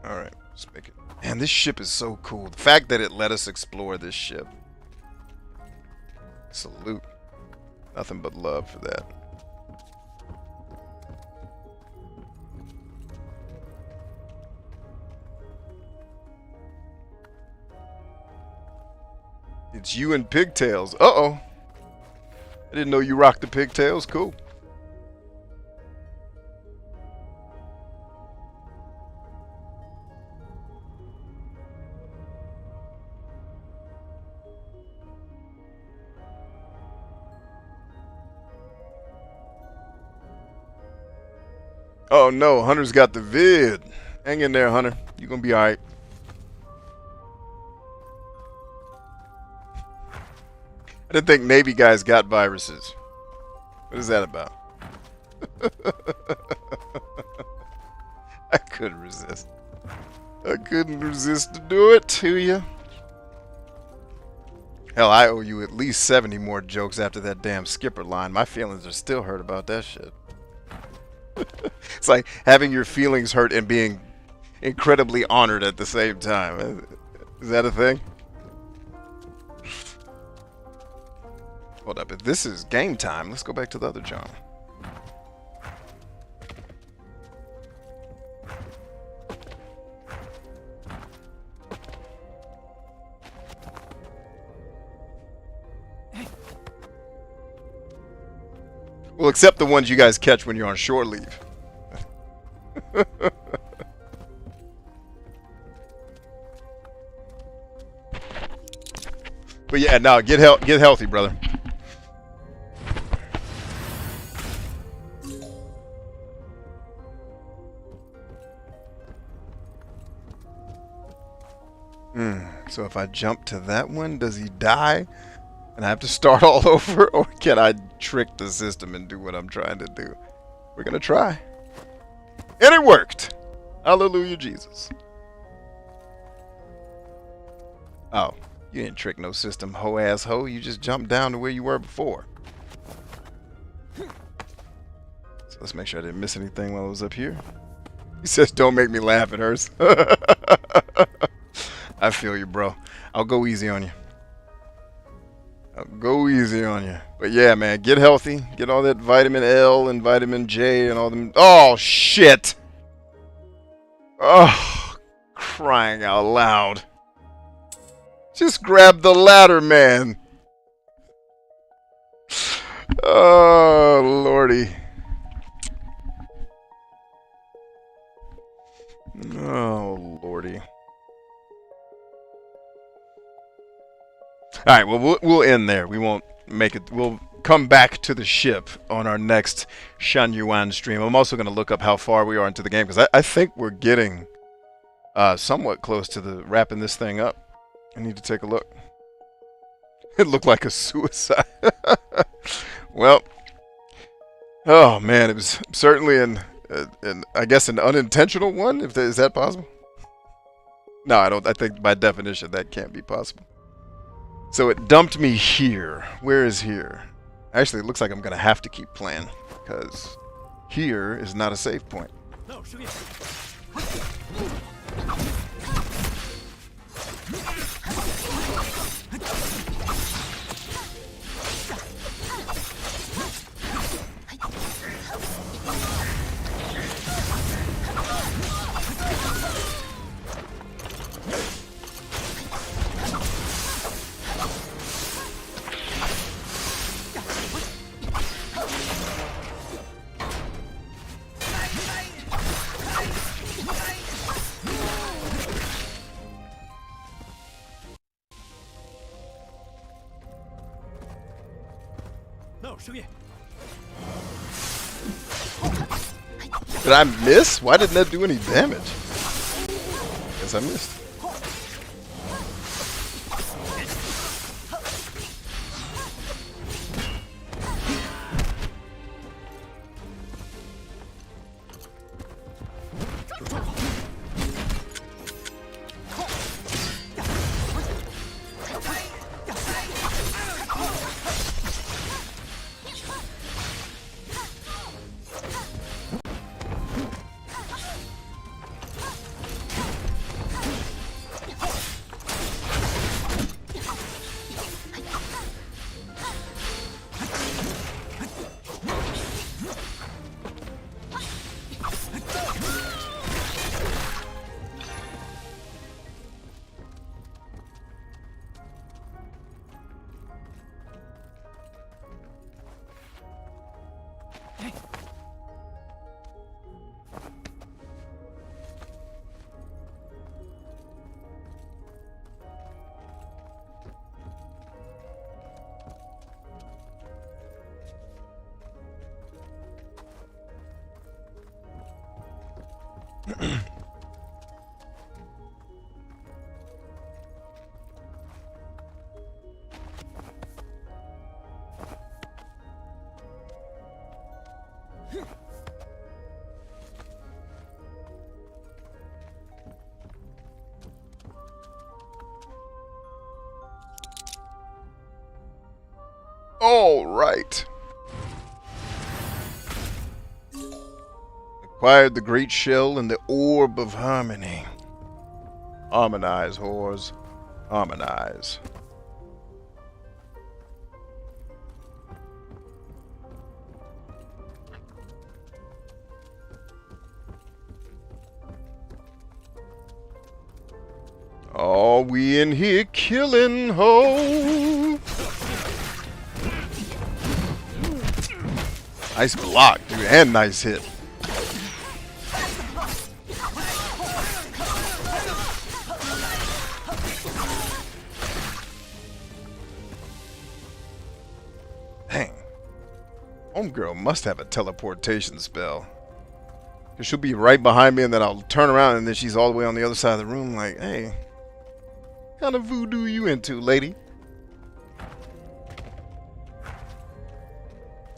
Alright, let's make it. Man, this ship is so cool. The fact that it let us explore this ship. Salute. Nothing but love for that. It's you and pigtails. Uh-oh. I didn't know you rocked the pigtails. Cool. Oh no, Hunter's got the vid. Hang in there, Hunter. You're gonna be alright. I didn't think Navy guys got viruses. What is that about? I couldn't resist. I couldn't resist to do it to you. Hell, I owe you at least 70 more jokes after that damn skipper line. My feelings are still hurt about that shit. It's like having your feelings hurt and being incredibly honored at the same time. Is that a thing? Hold up, if this is game time, let's go back to the other John. Well, except the ones you guys catch when you're on shore leave. But yeah, no, get healthy, brother. So if I jump to that one, does he die? And I have to start all over? Or can I trick the system and do what I'm trying to do? We're going to try. And it worked! Hallelujah, Jesus. Oh, you didn't trick no system, ho-ass ho. You just jumped down to where you were before. So let's make sure I didn't miss anything while I was up here. He says, don't make me laugh at hers. I feel you, bro. I'll go easy on you. I'll go easy on you. But yeah, man, get healthy. Get all that vitamin L and vitamin J and all them. Oh, shit. Oh, crying out loud. Just grab the ladder, man. Oh, lordy. Oh, lordy. All right, well, we'll end there. We won't make it. We'll come back to the ship on our next Xuan-Yuan stream. I'm also going to look up how far we are into the game, because I think we're getting somewhat close to the wrapping this thing up. I need to take a look. It looked like a suicide. Well, oh man, it was certainly I guess an unintentional one. Is that possible? No, I don't. I think by definition that can't be possible. So it dumped me here. Where is here? Actually, it looks like I'm gonna have to keep playing because here is not a save point. Did I miss? Why didn't that do any damage? Guess I missed. All right. Acquired the great shell and the orb of harmony. Harmonize, whores. Harmonize. Oh, we in here killing, ho! Nice block, dude, and nice hit. Dang. Homegirl must have a teleportation spell. Because she'll be right behind me and then I'll turn around and then she's all the way on the other side of the room like, hey, what kind of voodoo you into, lady?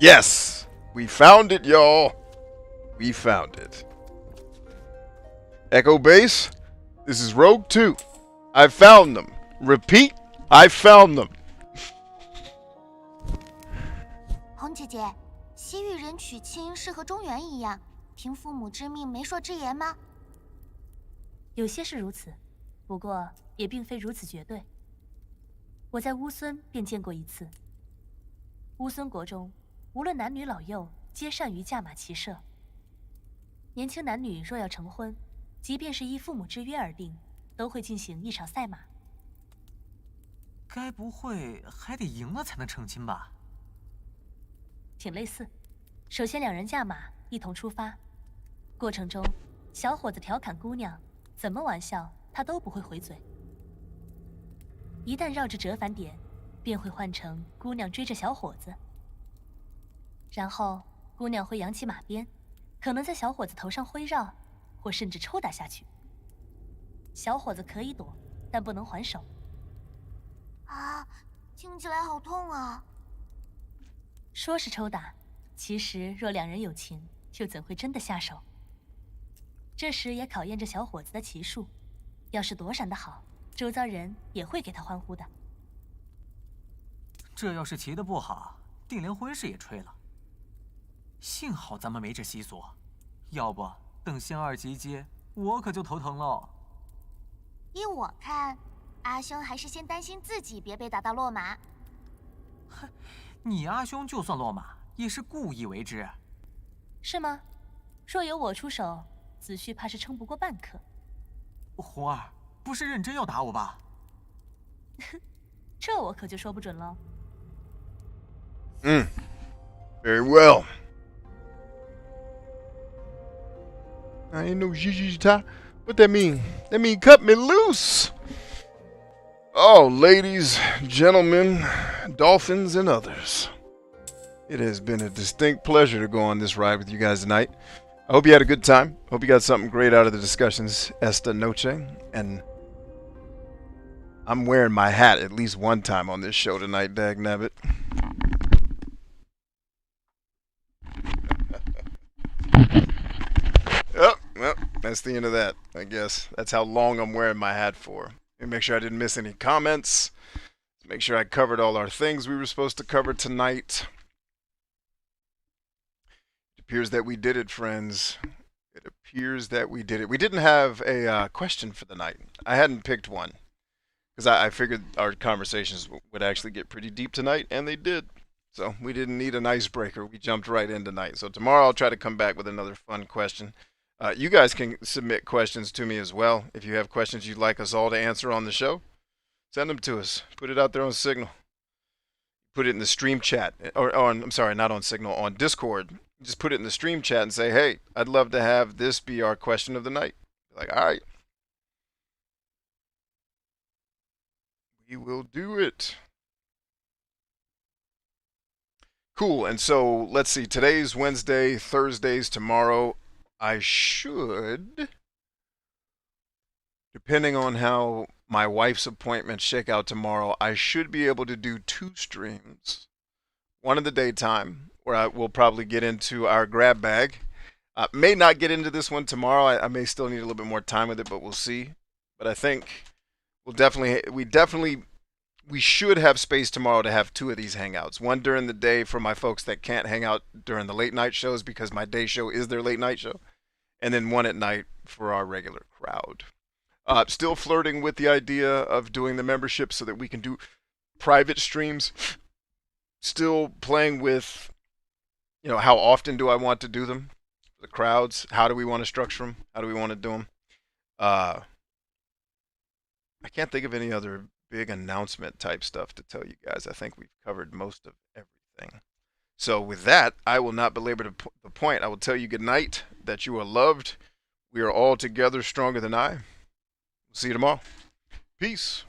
Yes! We found it, y'all. We found it. Echo Base, this is Rogue 2. I found them. Repeat, I found them. 红姐姐，西域人娶亲是和中原一样，听父母之命，媒妁之言吗？有些是如此，不过也并非如此绝对。我在乌孙便见过一次。乌孙国中，无论男女老幼，皆善于驾马骑射。年轻男女若要成婚，即便是依父母之约而定，都会进行一场赛马。该不会还得赢了才能成亲吧？挺类似。首先两人驾马一同出发，过程中小伙子调侃姑娘，怎么玩笑他都不会回嘴。一旦绕着折返点，便会换成姑娘追着小伙子，然后姑娘会扬起马鞭，可能在小伙子头上挥绕，或甚至抽打下去。小伙子可以躲，但不能还手。啊，听起来好痛啊！说是抽打，其实若两人有情，又怎会真的下手？这时也考验着小伙子的骑术，要是躲闪得好，周遭人也会给他欢呼的。这要是骑得不好，定连婚事也吹了。幸好咱们没这习俗，要不等仙二级阶，我可就头疼了。依我看，阿兄还是先担心自己别被打到落马。哼，你阿兄就算落马，也是故意为之。是吗？若有我出手，子旭怕是撑不过半刻。红儿，不是认真要打我吧？这我可就说不准了。Very well. I ain't no Jijita. What that mean? That mean cut me loose. Oh, ladies, gentlemen, dolphins, and others. It has been a distinct pleasure to go on this ride with you guys tonight. I hope you had a good time. Hope you got something great out of the discussions esta noche. And I'm wearing my hat at least one time on this show tonight, dagnabbit. Oh, well, that's the end of that, I guess. That's how long I'm wearing my hat for. And make sure I didn't miss any comments. Make sure I covered all our things we were supposed to cover tonight. It appears that we did it, friends. It appears that we did it. We didn't have a question for the night. I hadn't picked one. Because I figured our conversations would actually get pretty deep tonight, and they did. So we didn't need an icebreaker. We jumped right in tonight. So tomorrow I'll try to come back with another fun question. You guys can submit questions to me as well. If you have questions you'd like us all to answer on the show, send them to us. Put it out there on Signal. Put it in the stream chat. Or I'm sorry, not on Signal, on Discord. Just put it in the stream chat and say, hey, I'd love to have this be our question of the night. Like, all right. We will do it. Cool. And so let's see. Today's Wednesday, Thursday's tomorrow. I should, depending on how my wife's appointments shake out tomorrow, I should be able to do 2 streams. One in the daytime, where I will probably get into our grab bag. May not get into this one tomorrow. I may still need a little bit more time with it, but we'll see. But I think we should have space tomorrow to have 2 of these hangouts. One during the day for my folks that can't hang out during the late night shows because my day show is their late night show. And then one at night for our regular crowd. Still flirting with the idea of doing the membership so that we can do private streams. Still playing with, how often do I want to do them? The crowds. How do we want to structure them? How do we want to do them? I can't think of any other big announcement type stuff to tell you guys. I think we've covered most of everything. So with that, I will not belabor the point. I will tell you good night, that you are loved. We are all together stronger than I. See you tomorrow. Peace.